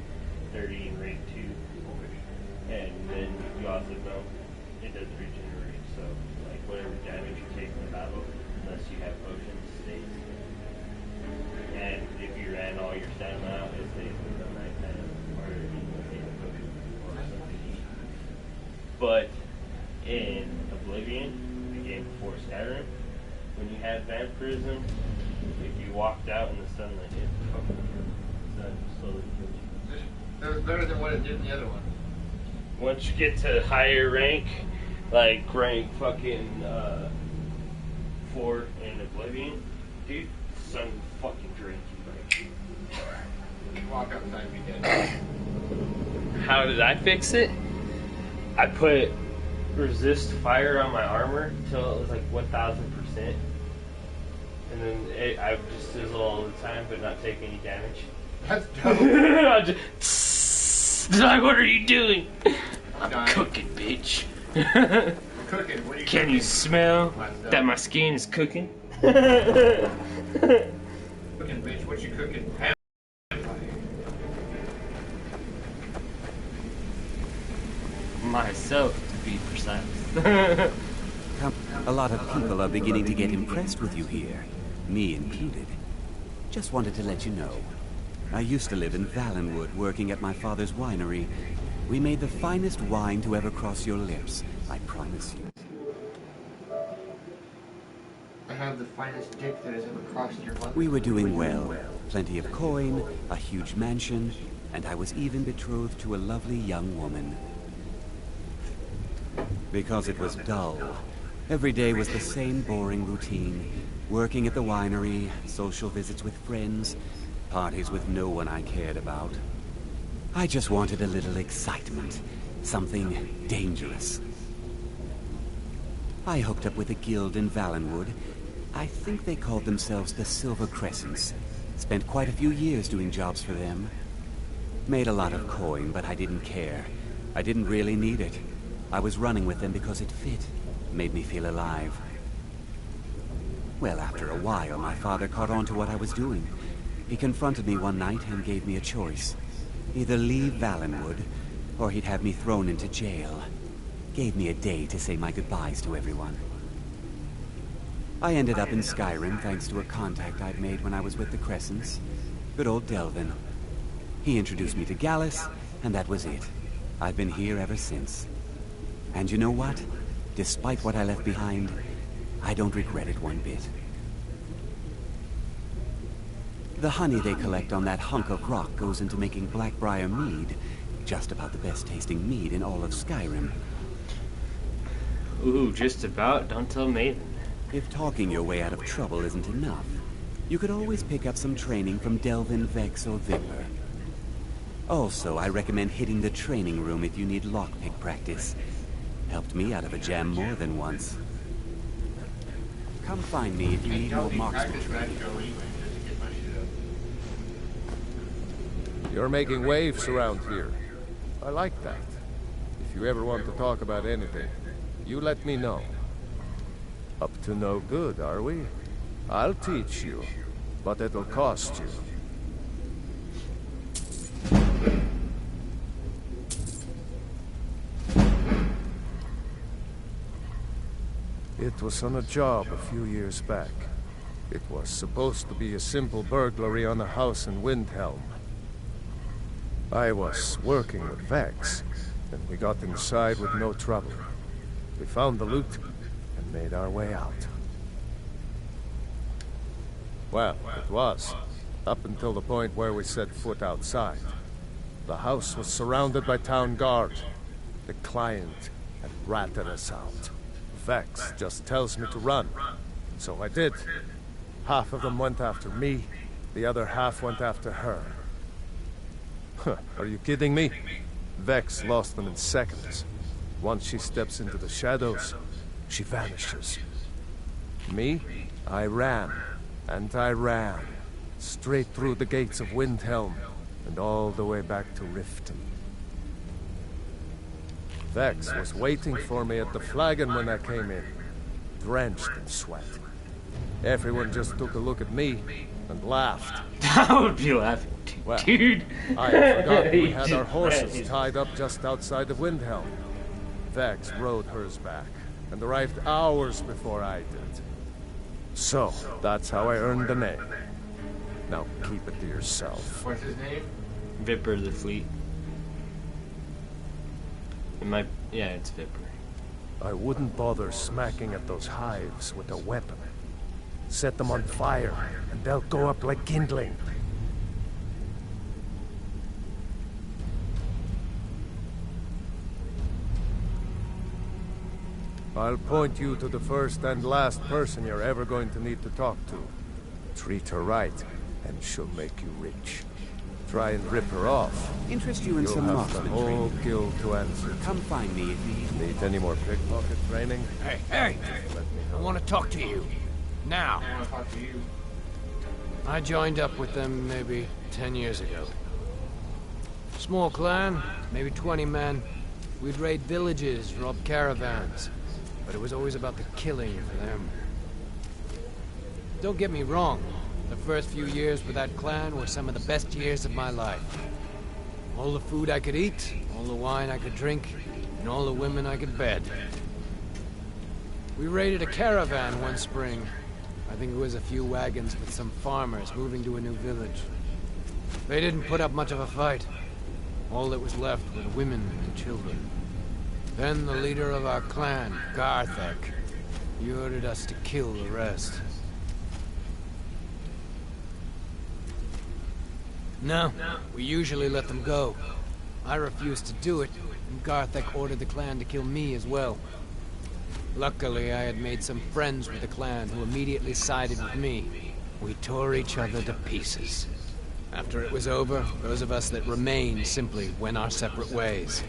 30 in rank 2, and then you also know it doesn't regenerate. So whatever damage you take in the battle, unless you have potions, stays. And if you ran all your stamina out, it stays until nighttime, or if you need a potion or something to eat. But in Oblivion, the game before Skyrim, when you had vampirism, if you walked out in the sunlight, it fucking killed you. The sun slowly killed you. It was better than what it did in the other one. Once you get to higher rank, like rank fucking 4 in Oblivion, dude, the sun will fucking drink you, You walk outside and be dead. How did I fix it? I put resist fire on my armor till it was like 1000%, and then I would just sizzle all the time but not take any damage. That's dope. I just like, what are you doing? I'm cooking, bitch. Cooking. What are you Can cooking? you smell that my skin is cooking? Cooking, bitch. What you cooking? Myself, to be precise. A lot of people are beginning to get impressed with you here, me included. Just wanted to let you know. I used to live in Valenwood, working at my father's winery. We made the finest wine to ever cross your lips, I promise you. I have the finest dick that has ever crossed your lips. We were doing well. Plenty of coin, a huge mansion, and I was even betrothed to a lovely young woman. Because it was dull. Every day was the same boring routine. Working at the winery, social visits with friends, parties with no one I cared about. I just wanted a little excitement. Something dangerous. I hooked up with a guild in Valenwood. I think they called themselves the Silver Crescents. Spent quite a few years doing jobs for them. Made a lot of coin, but I didn't care. I didn't really need it. I was running with them because it fit. Made me feel alive. Well, after a while, my father caught on to what I was doing. He confronted me one night and gave me a choice. Either leave Valenwood, or he'd have me thrown into jail. Gave me a day to say my goodbyes to everyone. I ended up in Skyrim thanks to a contact I'd made when I was with the Crescents. Good old Delvin. He introduced me to Gallus, and that was it. I've been here ever since. And you know what? Despite what I left behind, I don't regret it one bit. The honey they collect on that hunk of rock goes into making Blackbriar mead. Just about the best tasting mead in all of Skyrim. Ooh, just about. Don't tell Maven. If talking your way out of trouble isn't enough, you could always pick up some training from Delvin, Vex, or Viper. Also, I recommend hitting the training room if you need lockpick practice. Helped me out of a jam more than once. Come find me if you need more marksmanship. You're making waves around here. I like that. If you ever want to talk about anything, you let me know. Up to no good, are we? I'll teach you, but it'll cost you. It was on a job a few years back. It was supposed to be a simple burglary on a house in Windhelm. I was working with Vex, and we got inside with no trouble. We found the loot and made our way out. Well, it was, up until the point where we set foot outside. The house was surrounded by town guard. The client had ratted us out. Vex just tells me to run, so I did. Half of them went after me, the other half went after her. Huh, are you kidding me? Vex lost them in seconds. Once she steps into the shadows, she vanishes. Me? I ran, and I ran, straight through the gates of Windhelm, and all the way back to Riften. Vex was waiting for me at the flagon when I came in, drenched in sweat. Everyone just took a look at me and laughed. I would be laughing too, well, dude. I had forgotten we had our horses tied up just outside of Windhelm. Vex rode hers back and arrived hours before I did. So, that's how I earned the name. Now keep it to yourself. What's his name? Viper the Fleet. Yeah, it's Viper. I wouldn't bother smacking at those hives with a weapon. Set them on fire, and they'll go up like kindling. I'll point you to the first and last person you're ever going to need to talk to. Treat her right, and she'll make you rich. Try and rip her off. Interest you in some You'll marksman have the whole training. guild to answer. Come find me if you need any more pickpocket training. Hey! I want to talk to you. Now. I want to talk to you. I joined up with them maybe 10 years ago. Small clan, maybe 20 men. We'd raid villages, rob caravans. But it was always about the killing for them. Don't get me wrong. The first few years with that clan were some of the best years of my life. All the food I could eat, all the wine I could drink, and all the women I could bed. We raided a caravan one spring. I think it was a few wagons with some farmers moving to a new village. They didn't put up much of a fight. All that was left were the women and children. Then the leader of our clan, Garthek, he ordered us to kill the rest. No, we usually let them go. I refused to do it, and Garthek ordered the clan to kill me as well. Luckily, I had made some friends with the clan who immediately sided with me. We tore each other to pieces. After it was over, those of us that remained simply went our separate ways.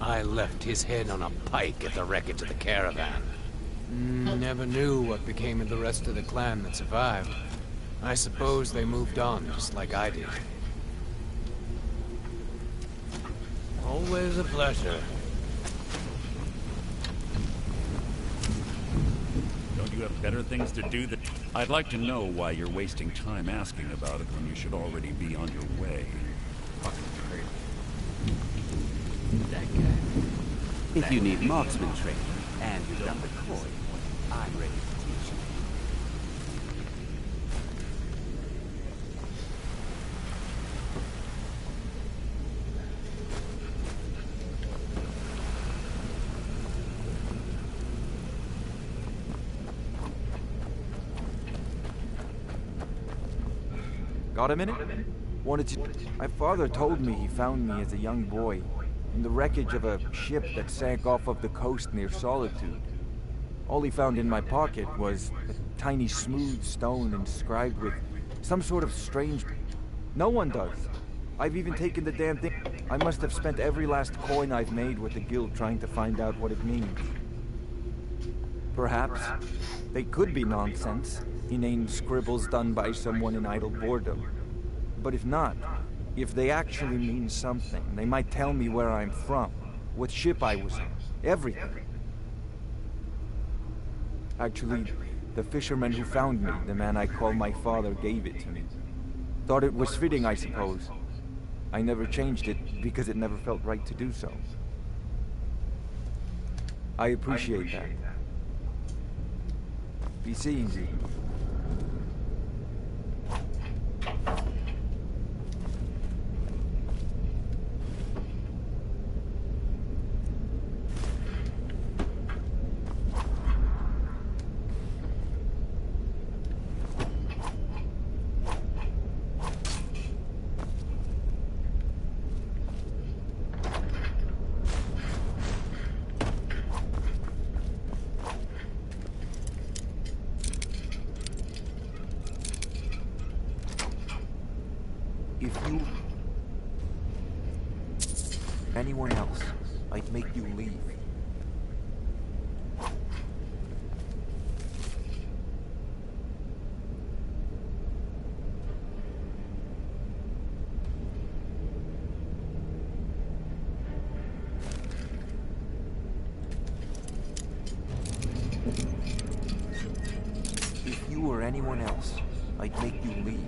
I left his head on a pike at the wreckage of the caravan. Never knew what became of the rest of the clan that survived. I suppose they moved on, just like I did. Always a pleasure. Don't you have better things to do that... I'd like to know why you're wasting time asking about it when you should already be on your way. Fucking crazy. that guy. If you need marksman training, and you've got the coin, I'm ready to teach you. Got a minute? Wanted to... My father told me he found me as a young boy in the wreckage of a ship that sank off of the coast near Solitude. All he found in my pocket was a tiny smooth stone inscribed with some sort of strange... No one does. I've even taken the damn thing. I must have spent every last coin I've made with the guild trying to find out what it means. Perhaps they could be nonsense, Inane scribbles done by someone in idle boredom. But if not, if they actually mean something, they might tell me where I'm from, what ship I was on, everything. Actually, the fisherman who found me, the man I call my father, gave it to me. Thought it was fitting, I suppose. I never changed it because it never felt right to do so. I appreciate that. Be seeing you. If you... anyone else, I'd make you leave. If you or anyone else, I'd make you leave.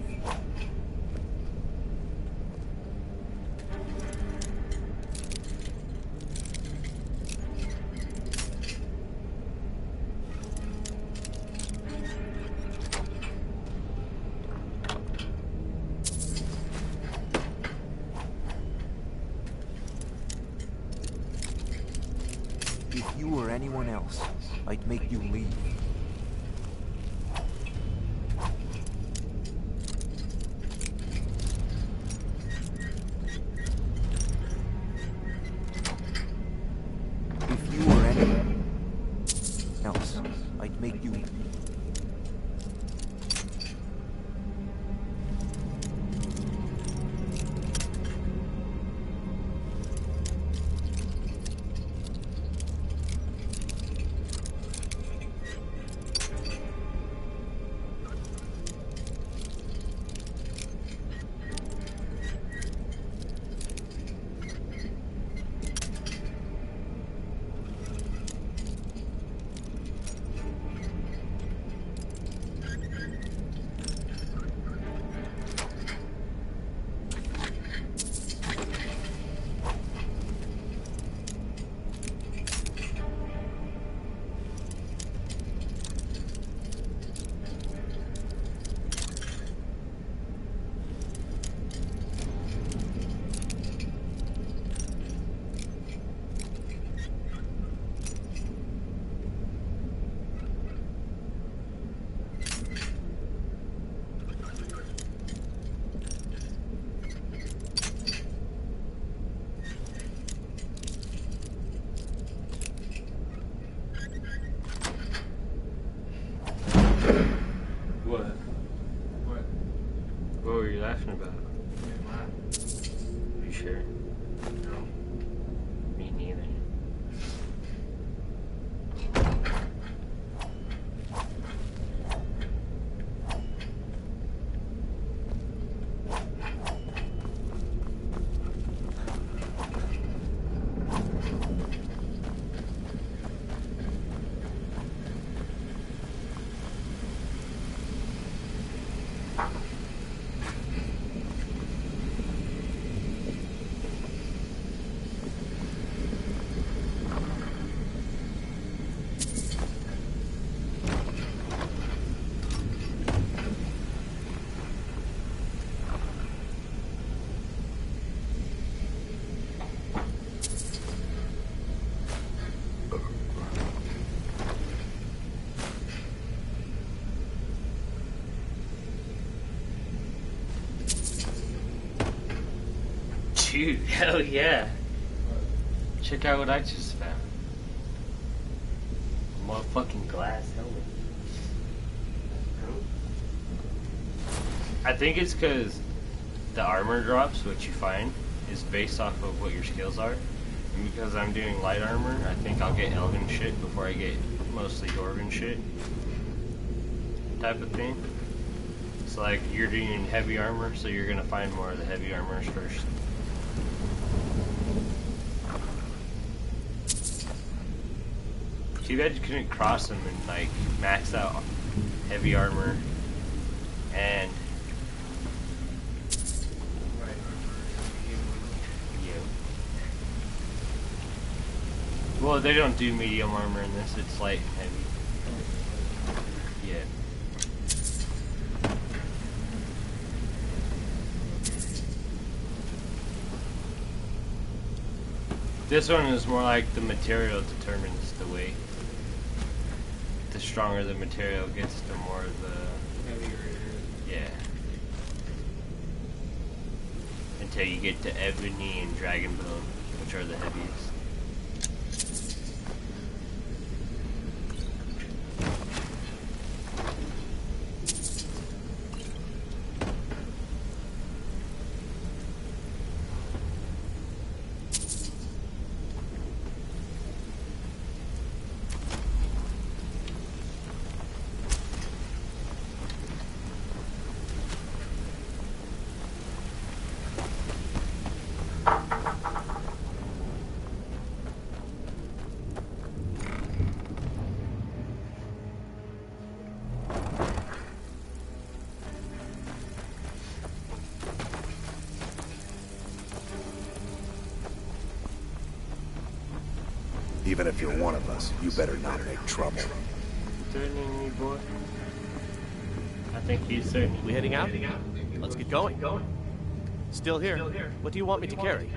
If you or anyone else, I'd make you leave. If you or anyone else, I'd make you leave. What were you laughing about? You sure? No. Me neither. Dude, hell yeah. Check out what I just found. A motherfucking glass helmet. I think it's because the armor drops, what you find, is based off of what your skills are. And because I'm doing light armor, I think I'll get elven shit before I get mostly dwarven shit. type of thing. It's like you're doing heavy armor, so you're gonna find more of the heavy armors first. Too bad you couldn't cross them and like max out heavy armor and well, they don't do medium armor in this, it's light and heavy. Yeah. This one is more like the material determines the weight. The stronger the material gets, the more the heavier it is. Yeah. Until you get to ebony and dragon bone, which are the heaviest. Even if you're one of us, you better not make trouble. Threatening me, boy. I think he's threatening. We heading out? Let's get going. Still here. What do you want me to carry?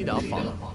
I'll follow.